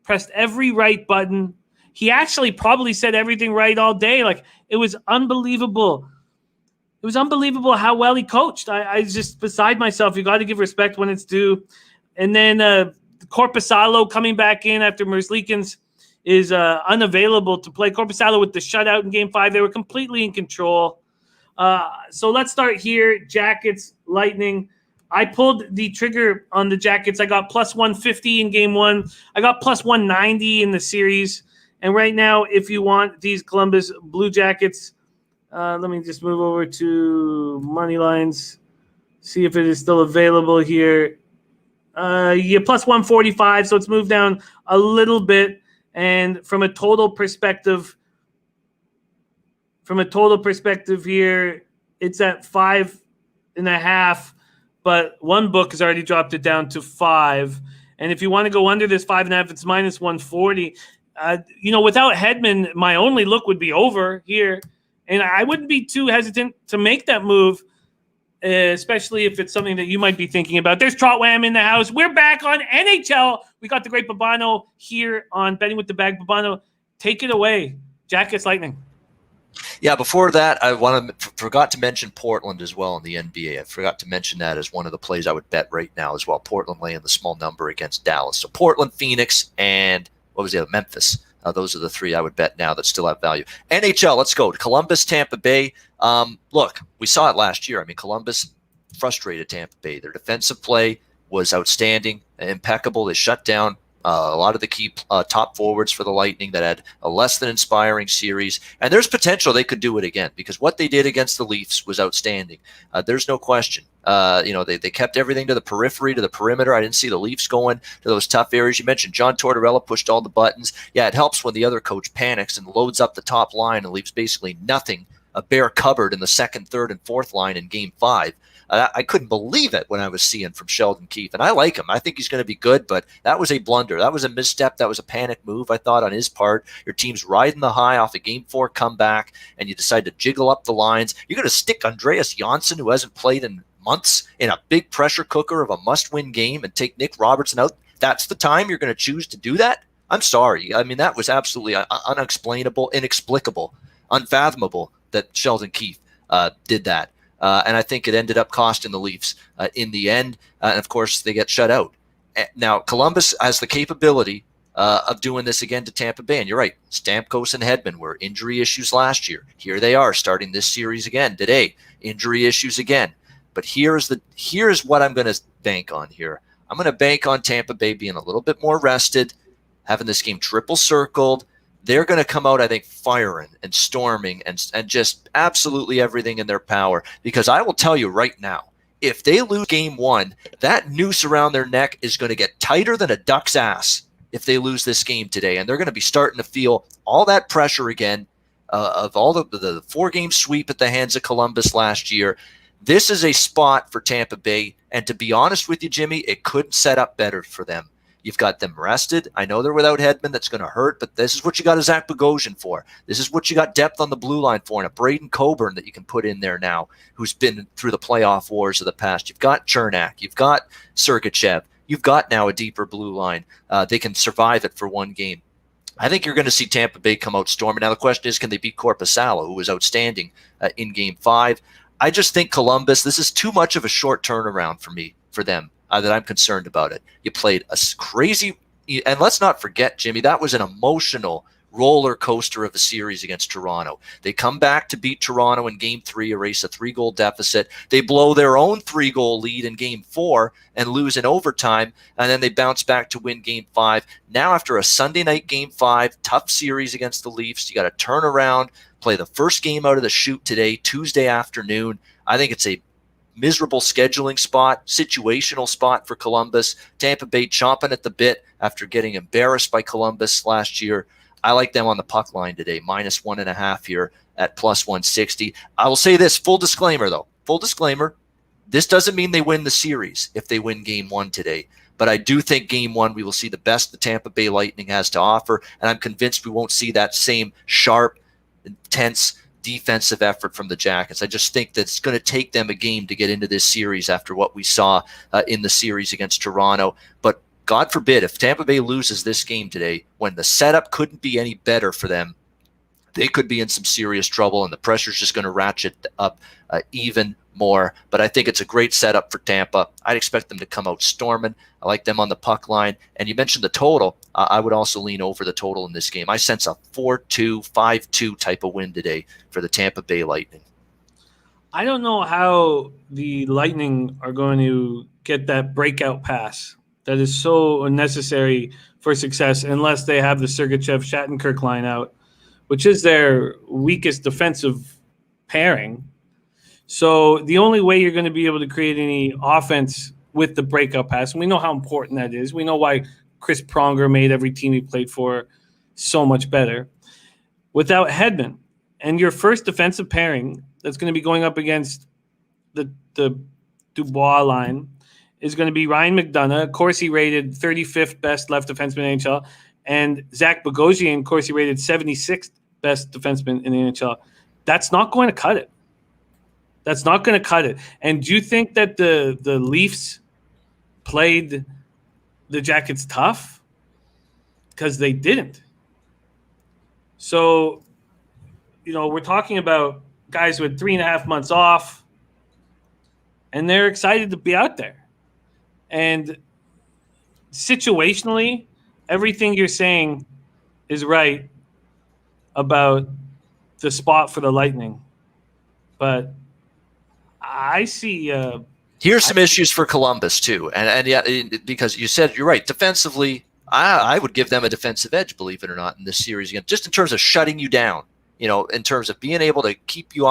Pressed every right button. He actually probably said everything right all day. Like, it was unbelievable. It was unbelievable how well he coached. I was just beside myself. You got to give respect when it's due. And then Korpisalo coming back in after Merzlikins is unavailable to play. Korpisalo with the shutout in Game 5. They were completely in control. So let's start here. Jackets, Lightning. I pulled the trigger on the Jackets. I got plus 150 in Game 1. I got plus 190 in the series. And right now, if you want these Columbus Blue Jackets, let me just move over to money lines, see if it is still available here. Yeah, plus 145, so it's moved down a little bit. And from a total perspective here, it's at 5.5. But one book has already dropped it down to 5. And if you want to go under this 5.5, it's minus 140. Without Hedman, my only look would be over here. And I wouldn't be too hesitant to make that move, especially if it's something that you might be thinking about. There's Trotwam in the house. We're back on NHL. We got the great Babano here on Betting with the Bag. Babano, take it away. Jackets, Lightning. Yeah, before that, I forgot to mention Portland as well in the NBA. I forgot to mention that as one of the plays I would bet right now as well. Portland laying the small number against Dallas. So Portland, Phoenix, and Memphis. Those are the three I would bet now that still have value. NHL, let's go. Columbus, Tampa Bay. Look, we saw it last year. I mean, Columbus frustrated Tampa Bay. Their defensive play was outstanding, impeccable. They shut down a lot of the key top forwards for the Lightning that had a less than inspiring series. And there's potential they could do it again because what they did against the Leafs was outstanding. There's no question. They kept everything to the periphery, to the perimeter. I didn't see the Leafs going to those tough areas. You mentioned John Tortorella pushed all the buttons. Yeah, it helps when the other coach panics and loads up the top line and leaves basically nothing, a bare cupboard in the second, third, and fourth line in Game 5. I couldn't believe it when I was seeing from Sheldon Keefe. And I like him. I think he's going to be good, but that was a blunder. That was a misstep. That was a panic move, I thought, on his part. Your team's riding the high off a Game 4 comeback, and you decide to jiggle up the lines. You're going to stick Andreas Janssen, who hasn't played in months, in a big pressure cooker of a must-win game and take Nick Robertson out. That's the time you're going to choose to do that? I'm sorry. I mean, that was absolutely unexplainable, inexplicable, unfathomable that Sheldon Keefe did that. And I think it ended up costing the Leafs in the end. And, of course, they get shut out. Now, Columbus has the capability of doing this again to Tampa Bay. And you're right, Stamkos and Hedman were injury issues last year. Here they are starting this series again today. Injury issues again. But here's what I'm going to bank on here. I'm going to bank on Tampa Bay being a little bit more rested, having this game triple circled. They're going to come out, I think, firing and storming and just absolutely everything in their power. Because I will tell you right now, if they lose Game 1, that noose around their neck is going to get tighter than a duck's ass if they lose this game today. And they're going to be starting to feel all that pressure again of all the 4-game sweep at the hands of Columbus last year. This is a spot for Tampa Bay. And to be honest with you, Jimmy, it couldn't set up better for them. You've got them rested. I know they're without Hedman. That's going to hurt, but this is what you got a Zach Bogosian for. This is what you got depth on the blue line for, and a Braden Coburn that you can put in there now, who's been through the playoff wars of the past. You've got Chernak. You've got Sergachev. You've got now a deeper blue line. They can survive it for one game. I think you're going to see Tampa Bay come out storming. Now the question is, can they beat Korpisalo, who was outstanding in Game 5? I just think Columbus, this is too much of a short turnaround for them. That I'm concerned about it. You played a crazy, and let's not forget, Jimmy, that was an emotional roller coaster of a series against Toronto. They come back to beat Toronto in Game 3, erase a 3-goal deficit. They blow their own 3-goal lead in Game 4 and lose in overtime, and then they bounce back to win Game 5. Now after a Sunday night Game 5, tough series against the Leafs, you got to turn around, play the first game out of the chute today, Tuesday afternoon. I think it's a miserable scheduling spot, situational spot for Columbus. Tampa Bay chomping at the bit after getting embarrassed by Columbus last year. I like them on the puck line today, minus 1.5 here at plus 160. I will say this, full disclaimer though, this doesn't mean they win the series if they win Game 1 today. But I do think Game 1 we will see the best the Tampa Bay Lightning has to offer, and I'm convinced we won't see that same sharp, intense defensive effort from the Jackets. I just think that it's going to take them a game to get into this series after what we saw in the series against Toronto. But God forbid, if Tampa Bay loses this game today, when the setup couldn't be any better for them, they could be in some serious trouble, and the pressure's just going to ratchet up even more. But I think it's a great setup for Tampa. I'd expect them to come out storming. I like them on the puck line. And you mentioned the total. I would also lean over the total in this game. I sense a 4-2, 5-2 type of win today for the Tampa Bay Lightning. I don't know how the Lightning are going to get that breakout pass that is so necessary for success unless they have the Sergachev-Shattenkirk line out, which is their weakest defensive pairing. So the only way you're going to be able to create any offense with the breakout pass, and we know how important that is. We know why Chris Pronger made every team he played for so much better. Without Hedman and your first defensive pairing that's going to be going up against the Dubois line is going to be Ryan McDonough, Corsi rated 35th best left defenseman in the NHL, and Zach Bogosian, Corsi rated 76th best defenseman in the NHL. That's not going to cut it. That's not going to cut it. And do you think that the Leafs played the Jackets tough? Because they didn't. So, we're talking about guys with 3.5 months off, and they're excited to be out there. And situationally, everything you're saying is right about the spot for the Lightning. But I see here's some issues for Columbus too, and yeah, because you said you're right. Defensively, I would give them a defensive edge, believe it or not, in this series again, just in terms of shutting you down. In terms of being able to keep you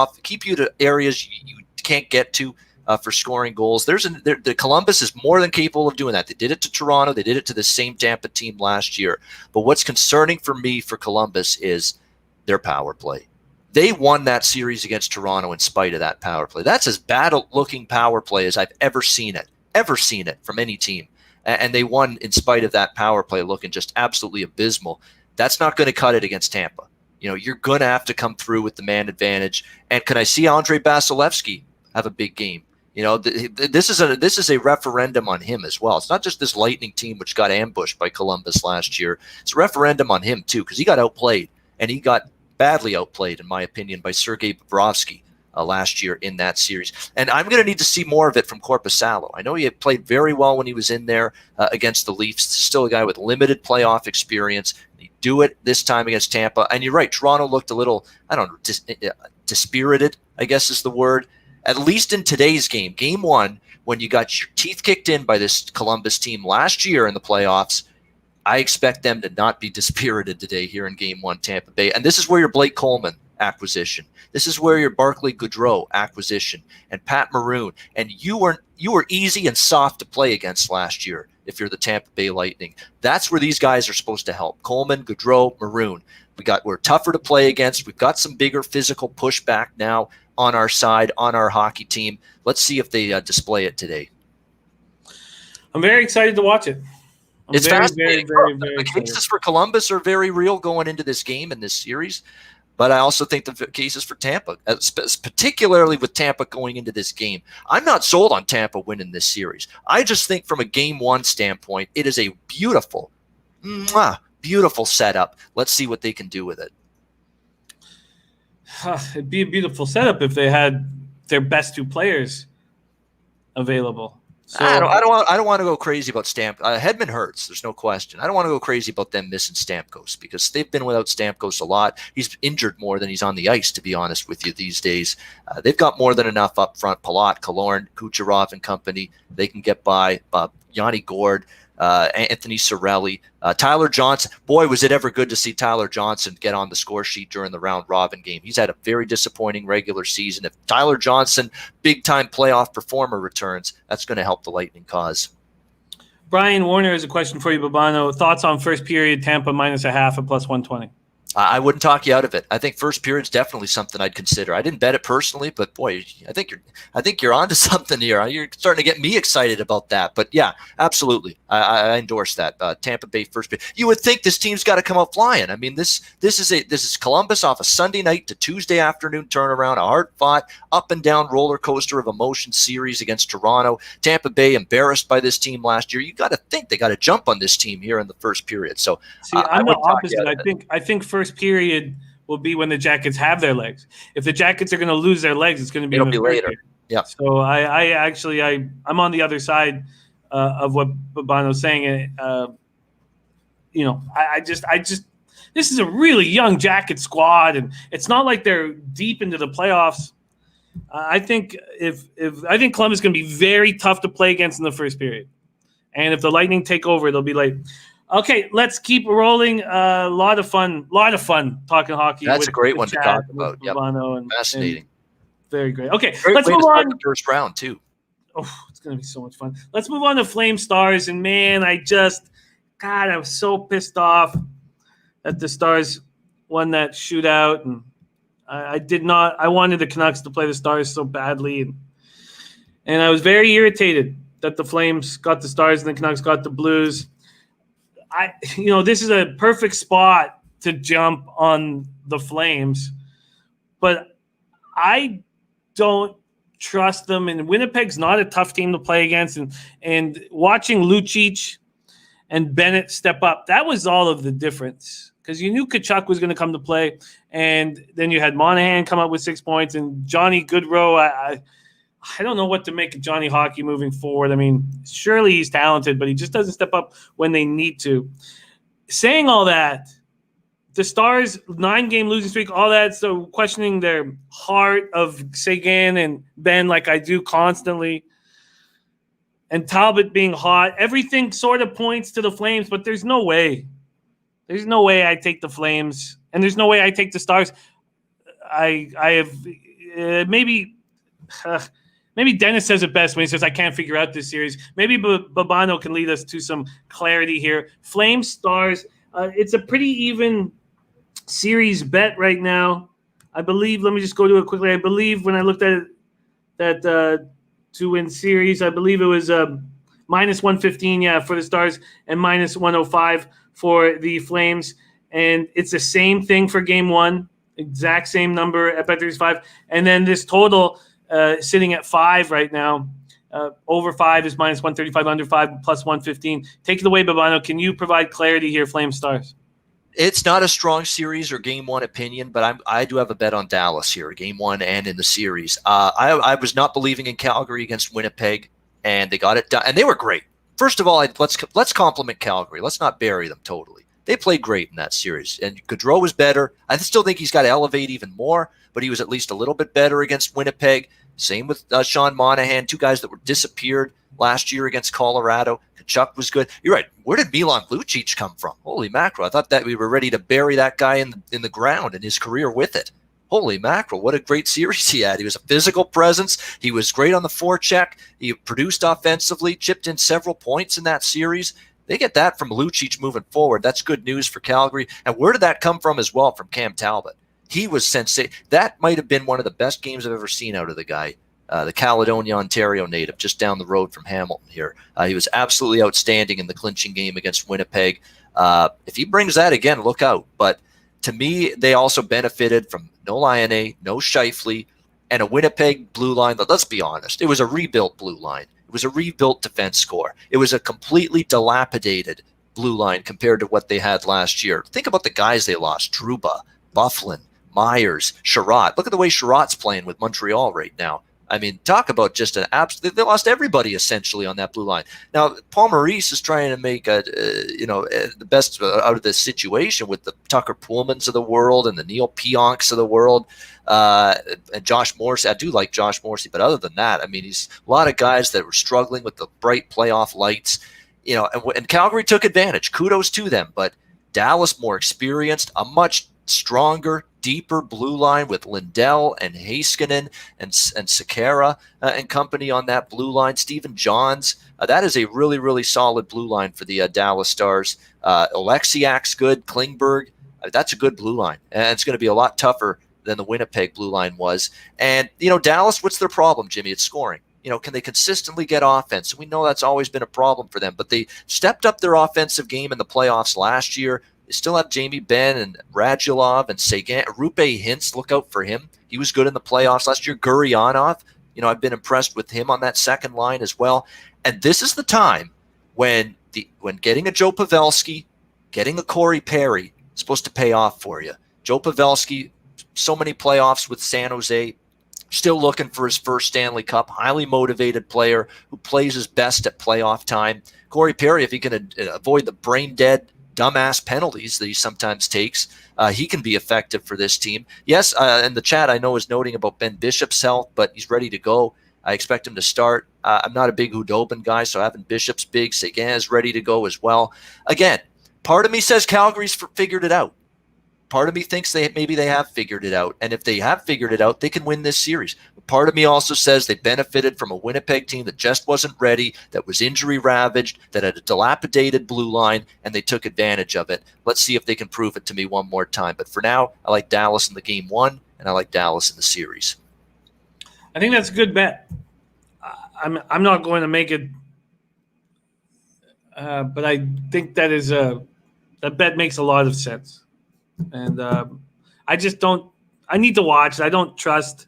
to areas you can't get to for scoring goals. The Columbus is more than capable of doing that. They did it to Toronto. They did it to the same Tampa team last year. But what's concerning for me for Columbus is their power play. They won that series against Toronto in spite of that power play. That's as bad a looking power play as I've ever seen it from any team. And they won in spite of that power play looking just absolutely abysmal. That's not going to cut it against Tampa. You're going to have to come through with the man advantage. And can I see Andre Vasilevsky have a big game? This is a referendum on him as well. It's not just this Lightning team which got ambushed by Columbus last year. It's a referendum on him too, because he got outplayed, and he got badly outplayed, in my opinion, by Sergei Bobrovsky last year in that series. And I'm going to need to see more of it from Korpisalo. I know he had played very well when he was in there against the Leafs. Still a guy with limited playoff experience. He do it this time against Tampa. And you're right, Toronto looked a little, dispirited, I guess is the word. At least in today's game, game one, when you got your teeth kicked in by this Columbus team last year in the playoffs, I expect them to not be dispirited today here in game one, Tampa Bay. And this is where your Blake Coleman acquisition, this is where your Barclay Goodrow acquisition, and Pat Maroon, and you were easy and soft to play against last year if you're the Tampa Bay Lightning. That's where these guys are supposed to help. Coleman, Goodrow, Maroon. We're tougher to play against. We've got some bigger physical pushback now on our side, on our hockey team. Let's see if they display it today. I'm very excited to watch it. It's fascinating. The cases for Columbus are very real going into this game and this series, but I also think the cases for Tampa, particularly with Tampa going into this game. I'm not sold on Tampa winning this series. I just think from a game one standpoint, it is a beautiful setup. Let's see what they can do with it. It'd be a beautiful setup if they had their best two players available. So, I don't want to go crazy about Hedman hurts. There's no question. I don't want to go crazy about them missing Stamkos because they've been without Stamkos a lot. He's injured more than he's on the ice, to be honest with you, these days. They've got more than enough up front. Palat, Killorn, Kucherov and company. They can get by. Yanni Gord, Anthony Cirelli, Tyler Johnson. Boy, was it ever good to see Tyler Johnson get on the score sheet during the round robin game. He's had a very disappointing regular season. If Tyler Johnson, big-time playoff performer, returns, that's going to help the Lightning cause. Brian Warner has a question for you, Babano. Thoughts on first period, Tampa -0.5 at +120? I wouldn't talk you out of it. I think first period's definitely something I'd consider. I didn't bet it personally, but boy, I think you're onto something here. You're starting to get me excited about that. But yeah, absolutely, I endorse that. Tampa Bay first period. You would think this team's got to come out flying. I mean, this is Columbus off a Sunday night to Tuesday afternoon turnaround, a hard-fought, up and down roller coaster of emotion series against Toronto. Tampa Bay embarrassed by this team last year. You got to think they got to jump on this team here in the first period. So see, I'm the opposite. I think first period will be when the Jackets have their legs. If the Jackets are going to lose their legs, it's going to be later. Period. Yeah. So I'm on the other side of what Babano's saying. I just this is a really young Jacket squad, and it's not like they're deep into the playoffs. I think I think Columbus is going to be very tough to play against in the first period, and if the Lightning take over, they'll be like, okay, let's keep rolling. A lot of fun talking hockey. That's a great one to talk about. Yep. Fascinating. And very great. Okay, great let's way move to start on. The first round too. Oh, it's going to be so much fun. Let's move on to Flame Stars. And man, I was so pissed off that the Stars won that shootout. And I wanted the Canucks to play the Stars so badly. And I was very irritated that the Flames got the Stars and the Canucks got the Blues. This is a perfect spot to jump on the Flames, but I don't trust them. And Winnipeg's not a tough team to play against. And watching Lucic and Bennett step up, that was all of the difference. Because you knew Tkachuk was going to come to play, and then you had Monahan come up with 6 points, and Johnny Gaudreau. I don't know what to make of Johnny Hockey moving forward. I mean, surely he's talented, but he just doesn't step up when they need to. Saying all that, the Stars' 9-game losing streak, all that, so questioning their heart of Seguin and Ben like I do constantly, and Talbot being hot, everything sort of points to the Flames, but there's no way. There's no way I take the Flames, and there's no way I take the Stars. I have maybe Dennis says it best when he says I can't figure out this series. Maybe Babano can lead us to some clarity here. Flames, Stars, it's a pretty even series bet right now. I believe, let me just go to it quickly. I believe when I looked at it, that to-win series, I believe it was minus 115, for the Stars, and minus 105 for the Flames. And it's the same thing for game one, exact same number at Bet365. And then this total sitting at 5 right now. Over 5 is minus 135, under 5 plus 115. Take it away, Babano. Can you provide clarity here, Flames Stars? It's not a strong series or game one opinion, but I do have a bet on Dallas here, game one and in the series. I was not believing in Calgary against Winnipeg, and they got it done, and they were great. First of all, let's compliment Calgary. Let's not bury them totally. They played great in that series, and Gaudreau was better. I still think he's got to elevate even more, but he was at least a little bit better against Winnipeg. Same with Sean Monahan, 2 guys that were disappeared last year against Colorado. Tkachuk was good. You're right. Where did Milan Lucic come from? Holy mackerel. I thought that we were ready to bury that guy in the ground and his career with it. Holy mackerel. What a great series he had. He was a physical presence. He was great on the forecheck. He produced offensively, chipped in several points in that series. They get that from Lucic moving forward. That's good news for Calgary. And where did that come from as well? From Cam Talbot. He was sensational. That might have been one of the best games I've ever seen out of the guy. The Caledonia, Ontario native, just down the road from Hamilton here. He was absolutely outstanding in the clinching game against Winnipeg. If he brings that again, look out. But to me, they also benefited from no Lyonnais, no Scheifele, and a Winnipeg blue line. Let's be honest. It was a rebuilt blue line. It was a rebuilt defense core. It was a completely dilapidated blue line compared to what they had last year. Think about the guys they lost. Trouba, Bufflin, Myers, Sherratt. Look at the way Sherratt's playing with Montreal right now. I mean, talk about just an absolute. They lost everybody essentially on that blue line. Now, Paul Maurice is trying to make the best out of this situation with the Tucker Pullmans of the world and the Neil Pionks of the world, and Josh Morrissey. I do like Josh Morrissey, but other than that, I mean, he's a lot of guys that were struggling with the bright playoff lights. And Calgary took advantage. Kudos to them, but Dallas more experienced, a much stronger, deeper blue line with Lindell and Heiskanen and Sekera and company on that blue line. Stephen Johns. That is a really, really solid blue line for the Dallas Stars. Alexiak's good. Klingberg. That's a good blue line, and it's going to be a lot tougher than the Winnipeg blue line was. And, Dallas, what's their problem, Jimmy? It's scoring. Can they consistently get offense? We know that's always been a problem for them, but they stepped up their offensive game in the playoffs last year. They still have Jamie Benn and Radulov and Seguin. Rupe Hintz, look out for him. He was good in the playoffs last year. Gurrianov, I've been impressed with him on that second line as well. And this is the time when getting a Joe Pavelski, getting a Corey Perry is supposed to pay off for you. Joe Pavelski, so many playoffs with San Jose, still looking for his first Stanley Cup, highly motivated player who plays his best at playoff time. Corey Perry, if he can avoid the brain-dead, dumbass penalties that he sometimes takes, he can be effective for this team. Yes, and the chat I know is noting about Ben Bishop's health, but he's ready to go. I expect him to start. I'm not a big Hudobin guy, so having Bishop's big. Seguin is ready to go as well. Again, part of me says Calgary's figured it out. Part of me thinks maybe they have figured it out. And if they have figured it out, they can win this series. But part of me also says they benefited from a Winnipeg team that just wasn't ready, that was injury ravaged, that had a dilapidated blue line, and they took advantage of it. Let's see if they can prove it to me one more time. But for now, I like Dallas in the game one, and I like Dallas in the series. I think that's a good bet. I'm not going to make it, but I think that bet makes a lot of sense. And I just don't – I need to watch. I don't trust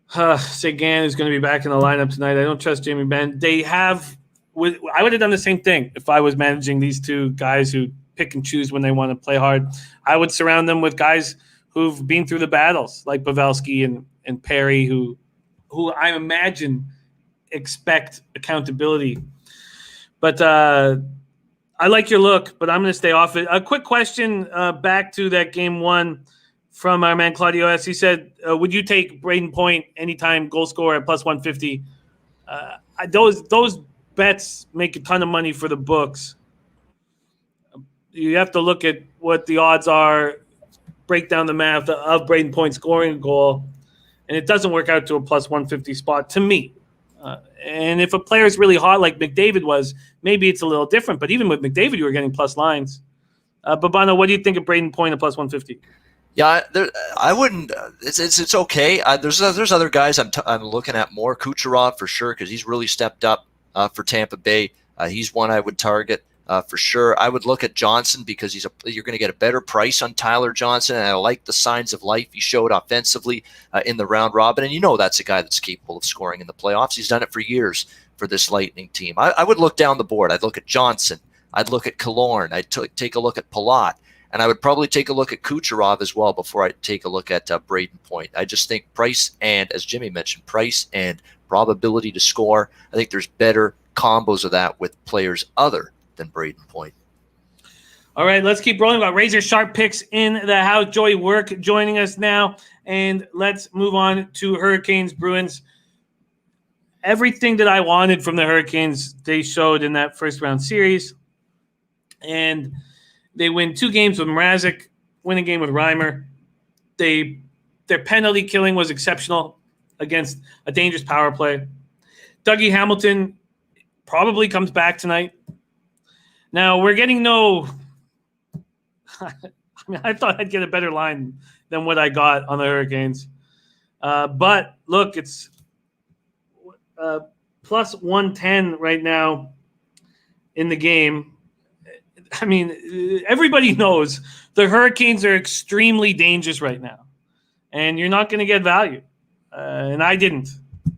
Seguin, who's going to be back in the lineup tonight. I don't trust Jamie Benn. I would have done the same thing if I was managing these two guys who pick and choose when they want to play hard. I would surround them with guys who've been through the battles, like Pavelski and Perry, who I imagine expect accountability. But I like your look, but I'm going to stay off it. A quick question back to that game one from our man Claudio S. He said, would you take Braden Point anytime goal scorer at plus 150? Those bets make a ton of money for the books. You have to look at what the odds are, break down the math of Braden Point scoring a goal, and it doesn't work out to a plus 150 spot to me. And if a player is really hot like McDavid was, maybe it's a little different. But even with McDavid, you were getting plus lines. Babano, what do you think of Braden Point at plus 150? Yeah, I wouldn't. It's okay. There's other guys I'm looking at more. Kucherov for sure, because he's really stepped up for Tampa Bay. He's one I would target for sure. I would look at Johnson because you're going to get a better price on Tyler Johnson, and I like the signs of life he showed offensively in the round robin. And that's a guy that's capable of scoring in the playoffs. He's done it for years for this Lightning team. I would look down the board. I'd look at Johnson. I'd look at Killorn. I'd take a look at Palat. And I would probably take a look at Kucherov as well before I take a look at Braden Point. I just think price and, as Jimmy mentioned, price and probability to score, I think there's better combos of that with players other than Braden Point. All right, let's keep rolling. We've got razor sharp picks in the house. Joey Work joining us now. And let's move on to Hurricanes, Bruins. Everything that I wanted from the Hurricanes, they showed in that first round series. And they win 2 games with Mrazek, win a game with Reimer. Their penalty killing was exceptional against a dangerous power play. Dougie Hamilton probably comes back tonight. Now, we're getting I thought I'd get a better line than what I got on the Hurricanes. But, look, it's plus 110 right now in the game. I mean, everybody knows the Hurricanes are extremely dangerous right now, and you're not going to get value. And I didn't,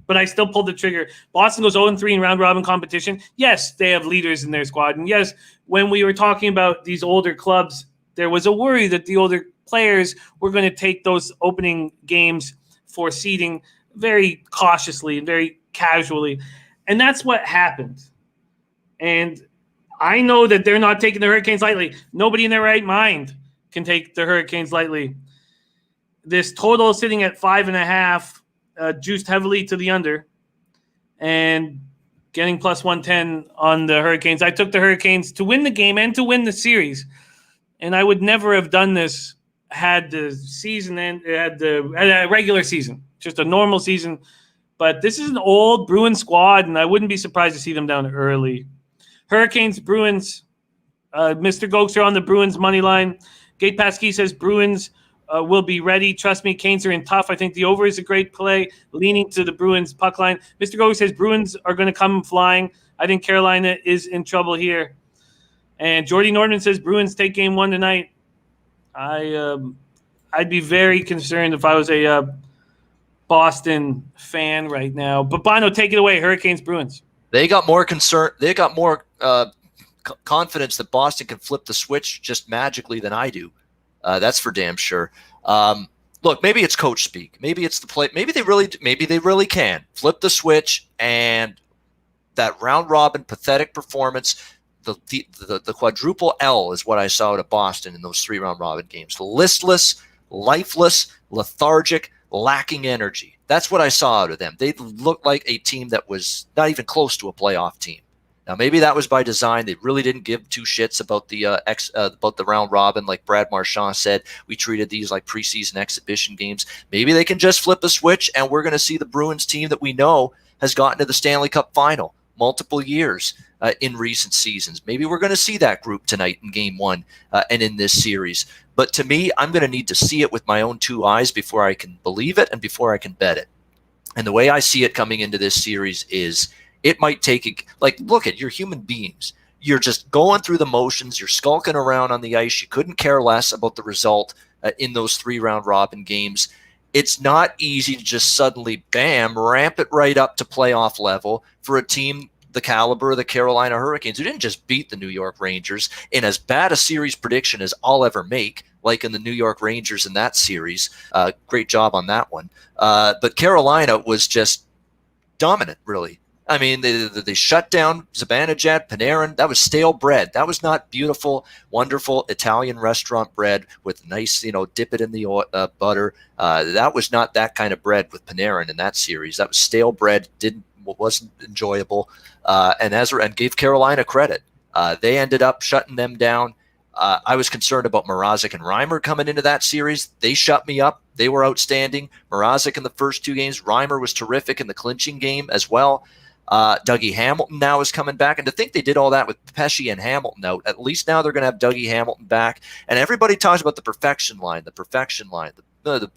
but I still pulled the trigger. Boston goes 0-3 in round-robin competition. Yes, they have leaders in their squad. And yes, when we were talking about these older clubs, there was a worry that the older players were going to take those opening games for seeding very cautiously and very casually. And that's what happened. And I know that they're not taking the Hurricanes lightly. Nobody in their right mind can take the Hurricanes lightly. This total is sitting at 5.5, juiced heavily to the under, and getting plus 110 on the Hurricanes. I took the Hurricanes to win the game and to win the series, and I would never have done this had the season had a regular season, just a normal season. But this is an old Bruins squad, and I wouldn't be surprised to see them down early. Hurricanes, Bruins, Mr. Gokes on the Bruins money line. Gate Pasky says Bruins will be ready. Trust me, Canes are in tough. I think the over is a great play, leaning to the Bruins puck line. Mr. Gokes says Bruins are going to come flying. I think Carolina is in trouble here. And Jordy Norman says Bruins take game 1 tonight. I'd be very concerned if I was a Boston fan right now. But Bono, take it away. Hurricanes, Bruins. They got more concern. They got more confidence that Boston can flip the switch just magically than I do. That's for damn sure. Look, maybe it's coach speak. Maybe it's the play. Maybe they really can flip the switch, and that round robin pathetic performance. The quadruple L is what I saw out of Boston in those 3 round robin games. Listless, lifeless, lethargic, lacking energy. That's what I saw out of them. They looked like a team that was not even close to a playoff team. Now, maybe that was by design. They really didn't give 2 shits about the round robin, like Brad Marchand said. We treated these like preseason exhibition games. Maybe they can just flip a switch, and we're going to see the Bruins team that we know has gotten to the Stanley Cup final multiple years in recent seasons. Maybe we're going to see that group tonight in Game 1 and in this series. But to me, I'm going to need to see it with my own 2 eyes before I can believe it and before I can bet it. And the way I see it coming into this series is it might take look at, you're human beings. You're just going through the motions. You're skulking around on the ice. You couldn't care less about the result in those 3 round robin games. It's not easy to just suddenly, bam, ramp it right up to playoff level for a team the caliber of the Carolina Hurricanes, who didn't just beat the New York Rangers in as bad a series prediction as I'll ever make, like in the New York Rangers in that series. Great job on that one. But Carolina was just dominant, really. I mean, they shut down Zibanejad, Panarin. That was stale bread. That was not beautiful, wonderful Italian restaurant bread with nice, dip it in the butter. That was not that kind of bread with Panarin in that series. That was stale bread, wasn't enjoyable, and gave Carolina credit. They ended up shutting them down. I was concerned about Mrazek and Reimer coming into that series. They shut me up. They were outstanding. Mrazek in the first 2 games. Reimer was terrific in the clinching game as well. Dougie Hamilton now is coming back. And to think they did all that with Pesce and Hamilton out, at least now they're going to have Dougie Hamilton back. And everybody talks about the perfection line, the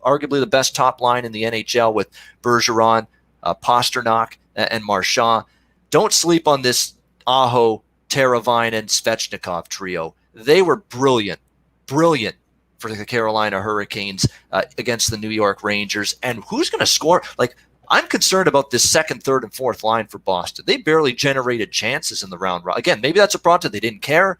arguably the best top line in the NHL with Bergeron, Pasternak, and Marchand. Don't sleep on this Aho, Teravainen, Svechnikov trio. They were brilliant for the Carolina Hurricanes against the New York Rangers. And who's going to score? I'm concerned about this second, third, and fourth line for Boston. They barely generated chances in the round. Again, maybe that's a problem. They didn't care.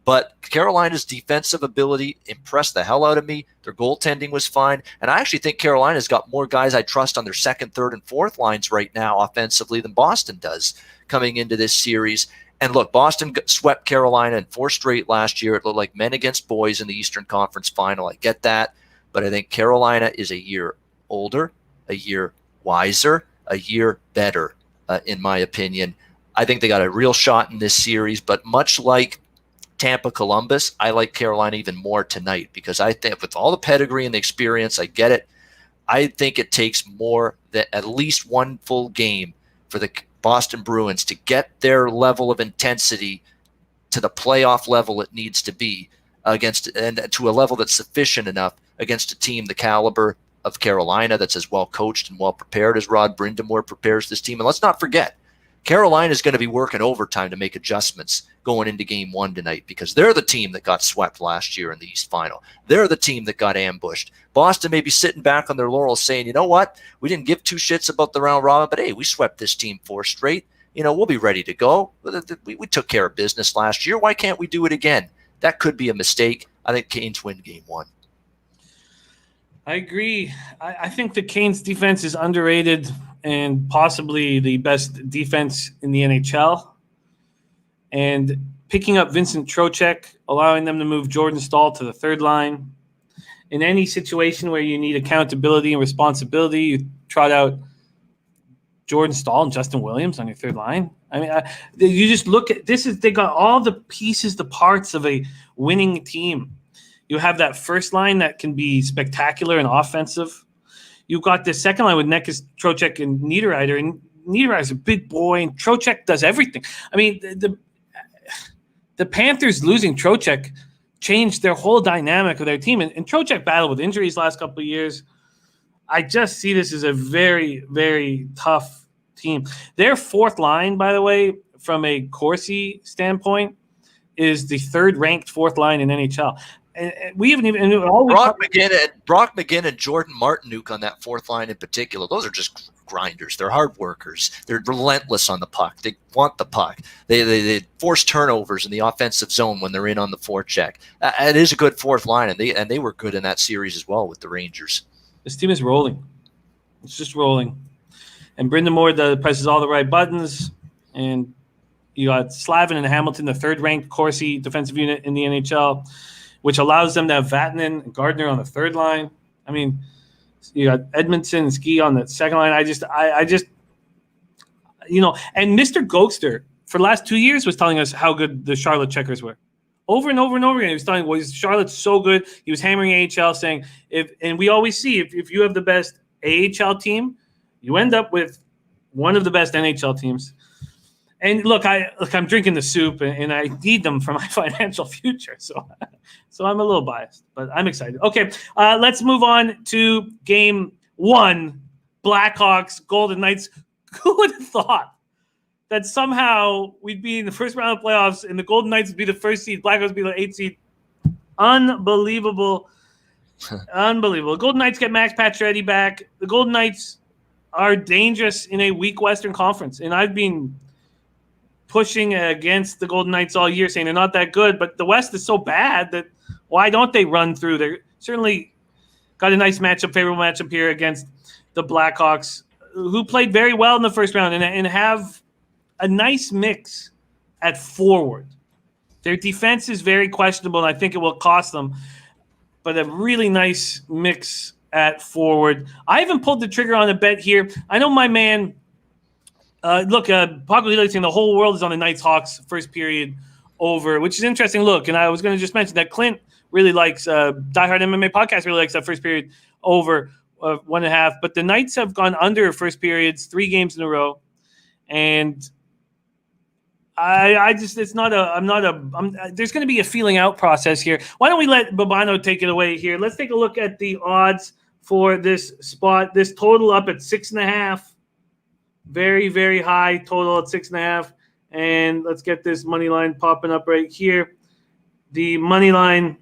But Carolina's defensive ability impressed the hell out of me. Their goaltending was fine. And I actually think Carolina's got more guys I trust on their second, third, and fourth lines right now offensively than Boston does coming into this series. And look, Boston swept Carolina in 4 straight last year. It looked like men against boys in the Eastern Conference Final. I get that. But I think Carolina is a year older, a year wiser, a year better, in my opinion. I think they got a real shot in this series. But much like Tampa, Columbus, I like Carolina even more tonight because I think with all the pedigree and the experience, I get it. I think it takes more than at least 1 full game for the Boston Bruins to get their level of intensity to the playoff level it needs to be and to a level that's sufficient enough against a team the caliber of Carolina that's as well coached and well prepared as Rod Brind'Amour prepares this team. And let's not forget, Carolina is going to be working overtime to make adjustments going into Game 1 tonight because they're the team that got swept last year in the East Final. They're the team that got ambushed. Boston may be sitting back on their laurels saying, you know what? We didn't give 2 shits about the round robin, but hey, we swept this team 4 straight. We'll be ready to go. We took care of business last year. Why can't we do it again? That could be a mistake. I think Canes win Game 1. I agree. I think the Canes defense is underrated and possibly the best defense in the NHL. And picking up Vincent Trocheck, allowing them to move Jordan Staal to the third line. In any situation where you need accountability and responsibility, you trot out Jordan Staal and Justin Williams on your third line. I mean, you just look at this. They got all the pieces, the parts of a winning team. You have that first line that can be spectacular and offensive. You've got the second line with Necas, Trocheck, and Niederreiter. And Niederreiter's a big boy, and Trocheck does everything. I mean, the the Panthers losing Trocheck changed their whole dynamic of their team. And Trocheck battled with injuries last couple of years. I just see this as a very, very tough team. Their fourth line, by the way, from a Corsi standpoint, is the third-ranked fourth line in NHL. And we haven't even Brock McGinn and Jordan Martinook on that fourth line in particular. Those are just grinders. They're hard workers. They're relentless on the puck. They want the puck. They force turnovers in the offensive zone when they're in on the forecheck. It is a good fourth line, and they were good in that series as well with the Rangers. This team is rolling. It's just rolling. And Brendan Moore presses all the right buttons. And you got Slavin and Hamilton, the third-ranked Corsi defensive unit in the NHL, which allows them to have Vatanen and Gardner on the third line. I mean, you got Edmondson and Ski on the second line. I just, and Mr. Gokster for the last 2 years was telling us how good the Charlotte checkers were. Over and over and over again, he was telling, well, Charlotte's so good. He was hammering AHL, saying, and we always see if you have the best AHL team, you end up with one of the best NHL teams. And look, I'm drinking the soup, and I need them for my financial future. So I'm a little biased, but I'm excited. Okay, let's move on to Game 1, Blackhawks, Golden Knights. Who would have thought that somehow we'd be in the first round of playoffs and the Golden Knights would be the first seed, Blackhawks would be the 8th seed? Unbelievable. Unbelievable. Golden Knights get Max Pacioretty back. The Golden Knights are dangerous in a weak Western Conference, and I've been pushing against the Golden Knights all year, saying they're not that good, but the West is so bad that why don't they run through? They're certainly got a nice matchup, favorable matchup here against the Blackhawks, who played very well in the first round and have a nice mix at forward. Their defense is very questionable, and I think it will cost them, but a really nice mix at forward. I haven't pulled the trigger on a bet here. I know my man Paco Hila's saying the whole world is on the Knights-Hawks first period over, which is an interesting look. And I was going to just mention that Clint really likes, Diehard MMA Podcast really likes that first period over 1.5. But the Knights have gone under first periods 3 games in a row. And there's going to be a feeling out process here. Why don't we let Babano take it away here? Let's take a look at the odds for this spot. This total up at 6.5. Very, very high total at 6.5. And let's get this money line popping up right here. The money line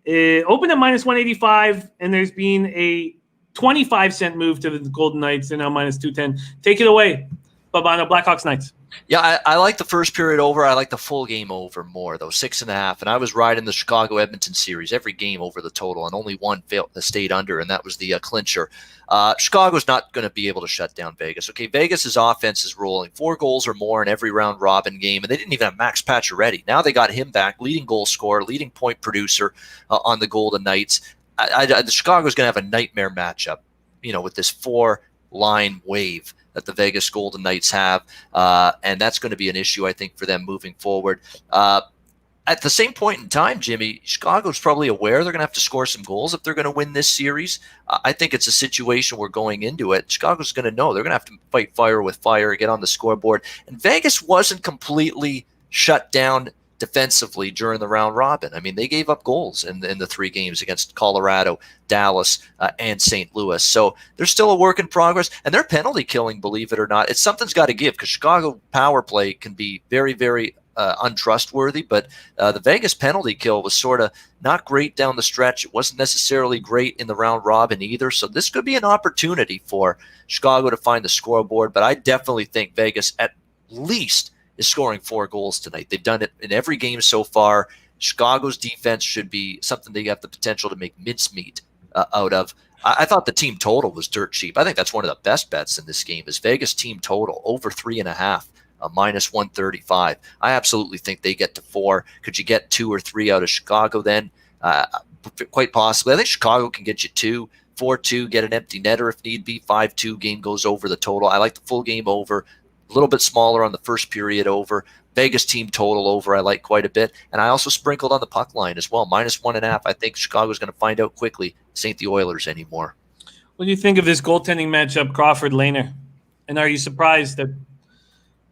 opened at minus 185, and there's been a 25-cent move to the Golden Knights. They're now minus 210. Take it away, Babano, Blackhawks Knights. Yeah, I like the first period over. I like the full game over more, though, 6.5. And I was riding the Chicago-Edmonton series, every game over the total, and only one stayed under, and that was the clincher. Chicago's not going to be able to shut down Vegas. Okay, Vegas's offense is rolling 4 goals or more in every round-robin game, and they didn't even have Max Pacioretty. Now they got him back, leading goal scorer, leading point producer on the Golden Knights. Chicago's going to have a nightmare matchup, with this 4-line wave that the Vegas Golden Knights have, and that's going to be an issue, I think, for them moving forward. At the same point in time, Jimmy, Chicago's probably aware they're going to have to score some goals if they're going to win this series. I think it's a situation where going into it, Chicago's going to know they're going to have to fight fire with fire, get on the scoreboard. And Vegas wasn't completely shut down defensively during the round robin. I mean, they gave up goals in the 3 games against Colorado, Dallas, and St. Louis. So they're still a work in progress. And their penalty killing, believe it or not, something's got to give, because Chicago power play can be very, very untrustworthy. But the Vegas penalty kill was sort of not great down the stretch. It wasn't necessarily great in the round robin either. So this could be an opportunity for Chicago to find the scoreboard. But I definitely think Vegas at least is scoring 4 goals tonight. They've done it in every game so far. Chicago's defense should be something they have the potential to make mincemeat out of. I thought the team total was dirt cheap. I think that's one of the best bets in this game is Vegas team total over 3.5, minus 135. I absolutely think they get to 4. Could you get 2 or 3 out of Chicago then? Quite possibly. I think Chicago can get you 2, 4-2, get an empty netter if need be, 5-2, game goes over the total. I like the full game over. A little bit smaller on the first period over. Vegas team total over I like quite a bit. And I also sprinkled on the puck line as well. Minus 1.5. I think Chicago's going to find out quickly this ain't the Oilers anymore. What do you think of this goaltending matchup, Crawford-Lehner? And are you surprised that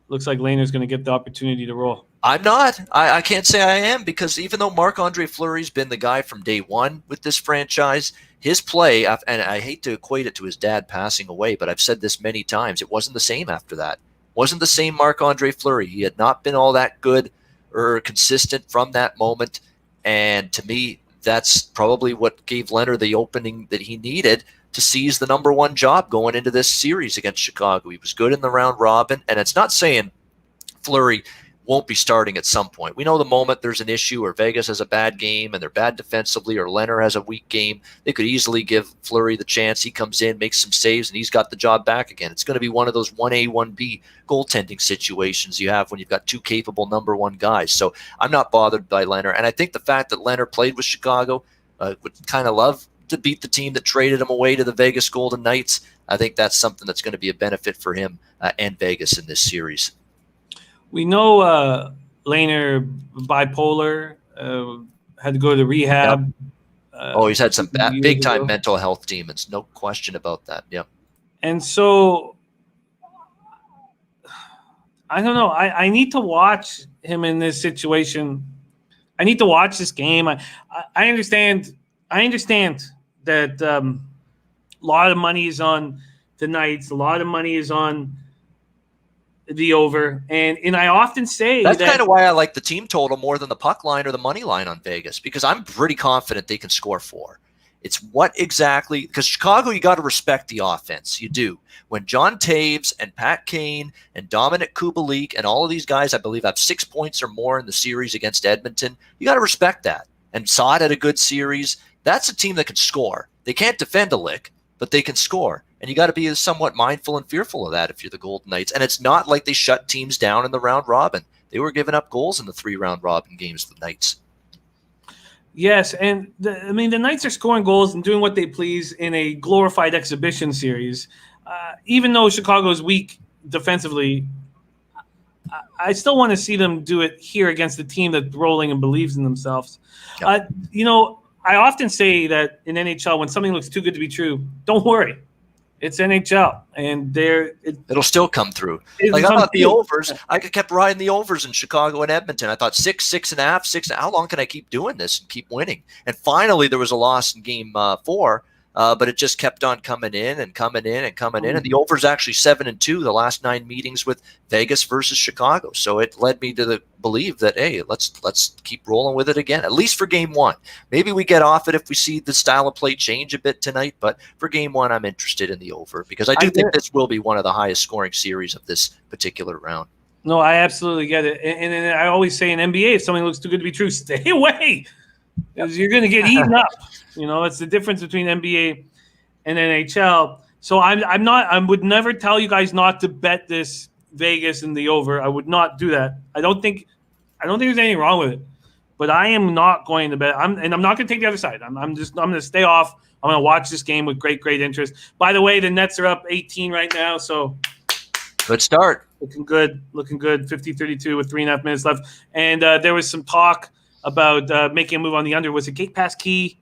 looks like Lehner's going to get the opportunity to roll? I'm not. I can't say I am, because even though Marc-Andre Fleury's been the guy from day one with this franchise, his play, and I hate to equate it to his dad passing away, but I've said this many times, it wasn't the same after that. Wasn't the same Marc-Andre Fleury. He had not been all that good or consistent from that moment. And to me, that's probably what gave Leonard the opening that he needed to seize the number one job going into this series against Chicago. He was good in the round robin, and it's not saying Fleury won't be starting at some point. We know the moment there's an issue, or Vegas has a bad game and they're bad defensively, or Leonard has a weak game, they could easily give Fleury the chance. He comes in, makes some saves, and he's got the job back again. It's going to be one of those 1A, 1B goaltending situations you have when you've got two capable number one guys. So I'm not bothered by Leonard. And I think the fact that Leonard played with Chicago, would kind of love to beat the team that traded him away to the Vegas Golden Knights. I think that's something that's going to be a benefit for him and Vegas in this series. We know Lehner bipolar, had to go to rehab. Yep. He's had some big-time mental health demons. No question about that. Yep. And so, I don't know. I need to watch him in this situation. I need to watch this game. I understand. I understand that a lot of money is on the Knights. A lot of money is on the over, and I often say that's kind of why I like the team total more than the puck line or the money line on Vegas, because I'm pretty confident they can score 4. It's what exactly, because Chicago, you got to respect the offense. You do. When John Taves and Pat Kane and Dominic Kubalik and all of these guys, I believe, have 6 points or more in the series against Edmonton, you got to respect that. And Saad had a good series. That's a team that can score. They can't defend a lick, but they can score. And you got to be somewhat mindful and fearful of that if you're the Golden Knights. And it's not like they shut teams down in the round robin. They were giving up goals in the 3 round robin games, the Knights. Yes, and the Knights are scoring goals and doing what they please in a glorified exhibition series. Even though Chicago's weak defensively, I still want to see them do it here against a team that's rolling and believes in themselves. Yep. I often say that in NHL, when something looks too good to be true, don't worry. It's NHL, and it'll still come through. Like, I thought the overs. I kept riding the overs in Chicago and Edmonton. I thought 6, 6.5, 6. How long can I keep doing this and keep winning? And finally, there was a loss in Game 4, but it just kept on coming in and coming in and coming in. And the over's actually 7-2 the last 9 meetings with Vegas versus Chicago. So it led me to believe that, hey, let's keep rolling with it again, at least for Game 1. Maybe we get off it if we see the style of play change a bit tonight. But for Game 1, I'm interested in the over, because I think this will be one of the highest scoring series of this particular round. No, I absolutely get it. And I always say in NBA, if something looks too good to be true, stay away, because you're going to get eaten up. It's the difference between NBA and NHL. So I would never tell you guys not to bet this Vegas and the over. I would not do that. I don't think there's anything wrong with it, but I am not going to bet. I'm not going to take the other side. I'm going to stay off. I'm going to watch this game with great interest. By the way, the Nets are up 18 right now, so good start. Looking good. 50-32 with 3.5 minutes left. And there was some talk about making a move on the under. Was it Gate Pass Key?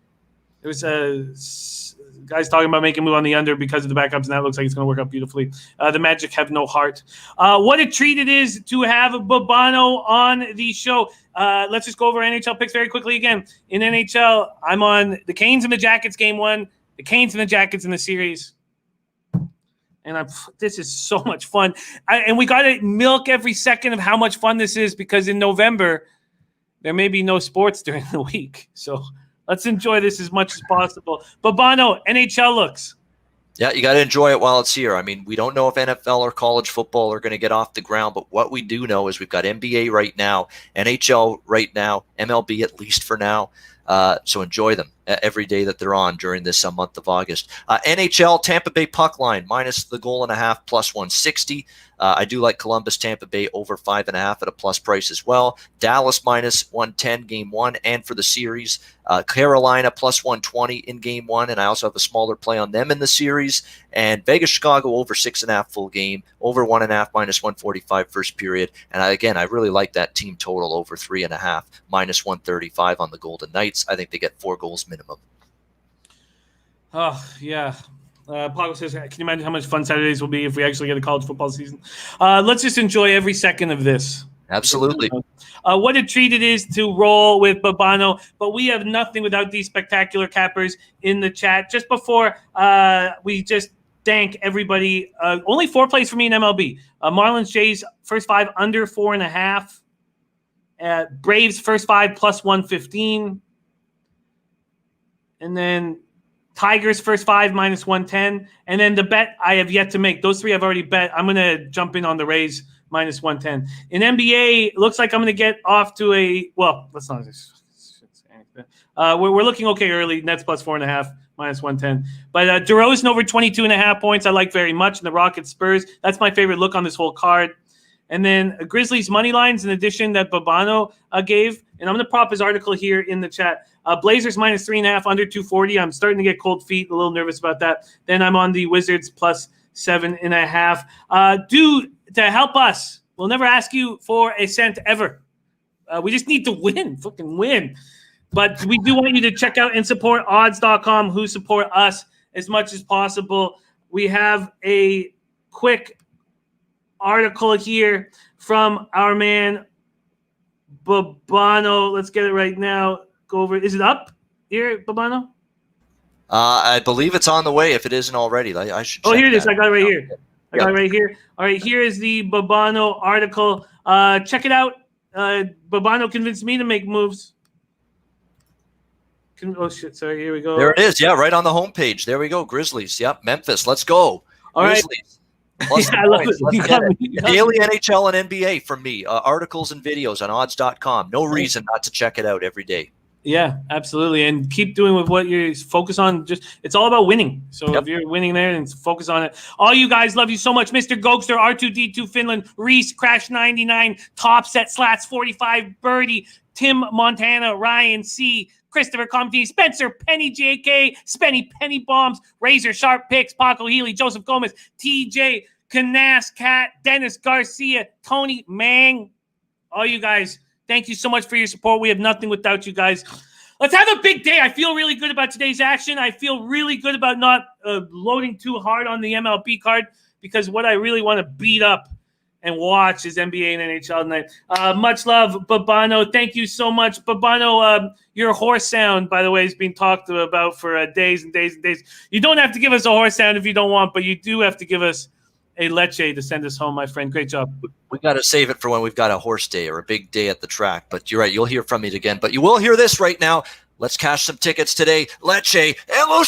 There was guys talking about making a move on the under because of the backups, and that looks like it's going to work out beautifully. The Magic have no heart. What a treat it is to have Babano on the show. Let's just go over NHL picks very quickly again. In NHL, I'm on the Canes and the Jackets Game 1, the Canes and the Jackets in the series. And this is so much fun. And we got to milk every second of how much fun this is, because in November, there may be no sports during the week. So let's enjoy this as much as possible. Babano, NHL looks. Yeah, you got to enjoy it while it's here. I mean, we don't know if NFL or college football are going to get off the ground, but what we do know is we've got NBA right now, NHL right now, MLB at least for now. So enjoy them every day that they're on during this month of August. NHL, Tampa Bay puck line, minus the goal and a half, plus 160. I do like Columbus, Tampa Bay over 5.5 at a plus price as well. Dallas minus 110 Game 1 and for the series. Carolina plus 120 in Game 1, and I also have a smaller play on them in the series. And Vegas, Chicago over 6.5 full game, over 1.5 minus 145 first period. And I really like that team total over 3.5 minus 135 on the Golden Knights. I think they get 4 goals minimum. Oh, yeah. Paco says, can you imagine how much fun Saturdays will be if we actually get a college football season? Let's just enjoy every second of this. Absolutely. What a treat it is to roll with Babano, but we have nothing without these spectacular cappers in the chat. Just before we just thank everybody, only 4 plays for me in MLB. Marlins, Jays, first 5 under 4.5. Braves, first 5 plus 115. And then Tigers, first 5 minus 110. And then the bet I have yet to make. Those 3 I've already bet. I'm going to jump in on the Rays minus 110. In NBA, looks like I'm going to get off to let's not. We're looking okay early. Nets plus 4.5, minus 110. But DeRozan over 22.5 points, I like very much. And the Rockets Spurs, that's my favorite look on this whole card. And then Grizzlies money lines in addition that Babano gave. And I'm going to prop his article here in the chat. Blazers minus 3.5, under 240. I'm starting to get cold feet, a little nervous about that. Then I'm on the Wizards plus 7.5. To help us, we'll never ask you for a cent ever. We just need to fucking win. But we do want you to check out and support odds.com, who support us as much as possible. We have a quick article here from our man Babano. Let's get it right now. Go over. Is it up here, Babano? I believe it's on the way. If it isn't already, I should. Here it is. I got it right here. Got it right here. All right, here is the Babano article. Check it out. Babano convinced me to make moves. Oh, shit. Sorry. Here we go. There it is. Yeah, right on the homepage. There we go. Grizzlies. Yep. Memphis. Let's go. All Grizzlies. Right. I love it. Daily NHL and NBA from me. Articles and videos on odds.com. No reason not to check it out every day. Yeah, absolutely. And keep doing with what you focus on. It's all about winning. So if you're winning there, then focus on it. All you guys, love you so much. Mr. Gokster, R2D2 Finland, Reese, Crash 99, Top Set Slats 45, Birdie, Tim Montana, Ryan C, Christopher Comte, Spencer, Penny JK, Spenny, Penny Bombs, Razor, Sharp Picks, Paco Healy, Joseph Gomez, TJ, Canas, Cat, Dennis Garcia, Tony Mang. All you guys, thank you so much for your support. We have nothing without you guys. Let's have a big day. I feel really good about today's action. I feel really good about not loading too hard on the MLB card, because what I really want to beat up and watch is NBA and NHL tonight. Much love, Babano. Thank you so much. Babano, your horse sound, by the way, is being talked about for days and days and days. You don't have to give us a horse sound if you don't want, but you do have to give us a leche to send us home, my friend. Great job. We got to save it for when we've got a horse day or a big day at the track. But you're right. You'll hear from me again. But you will hear this right now. Let's cash some tickets today. Leche and Los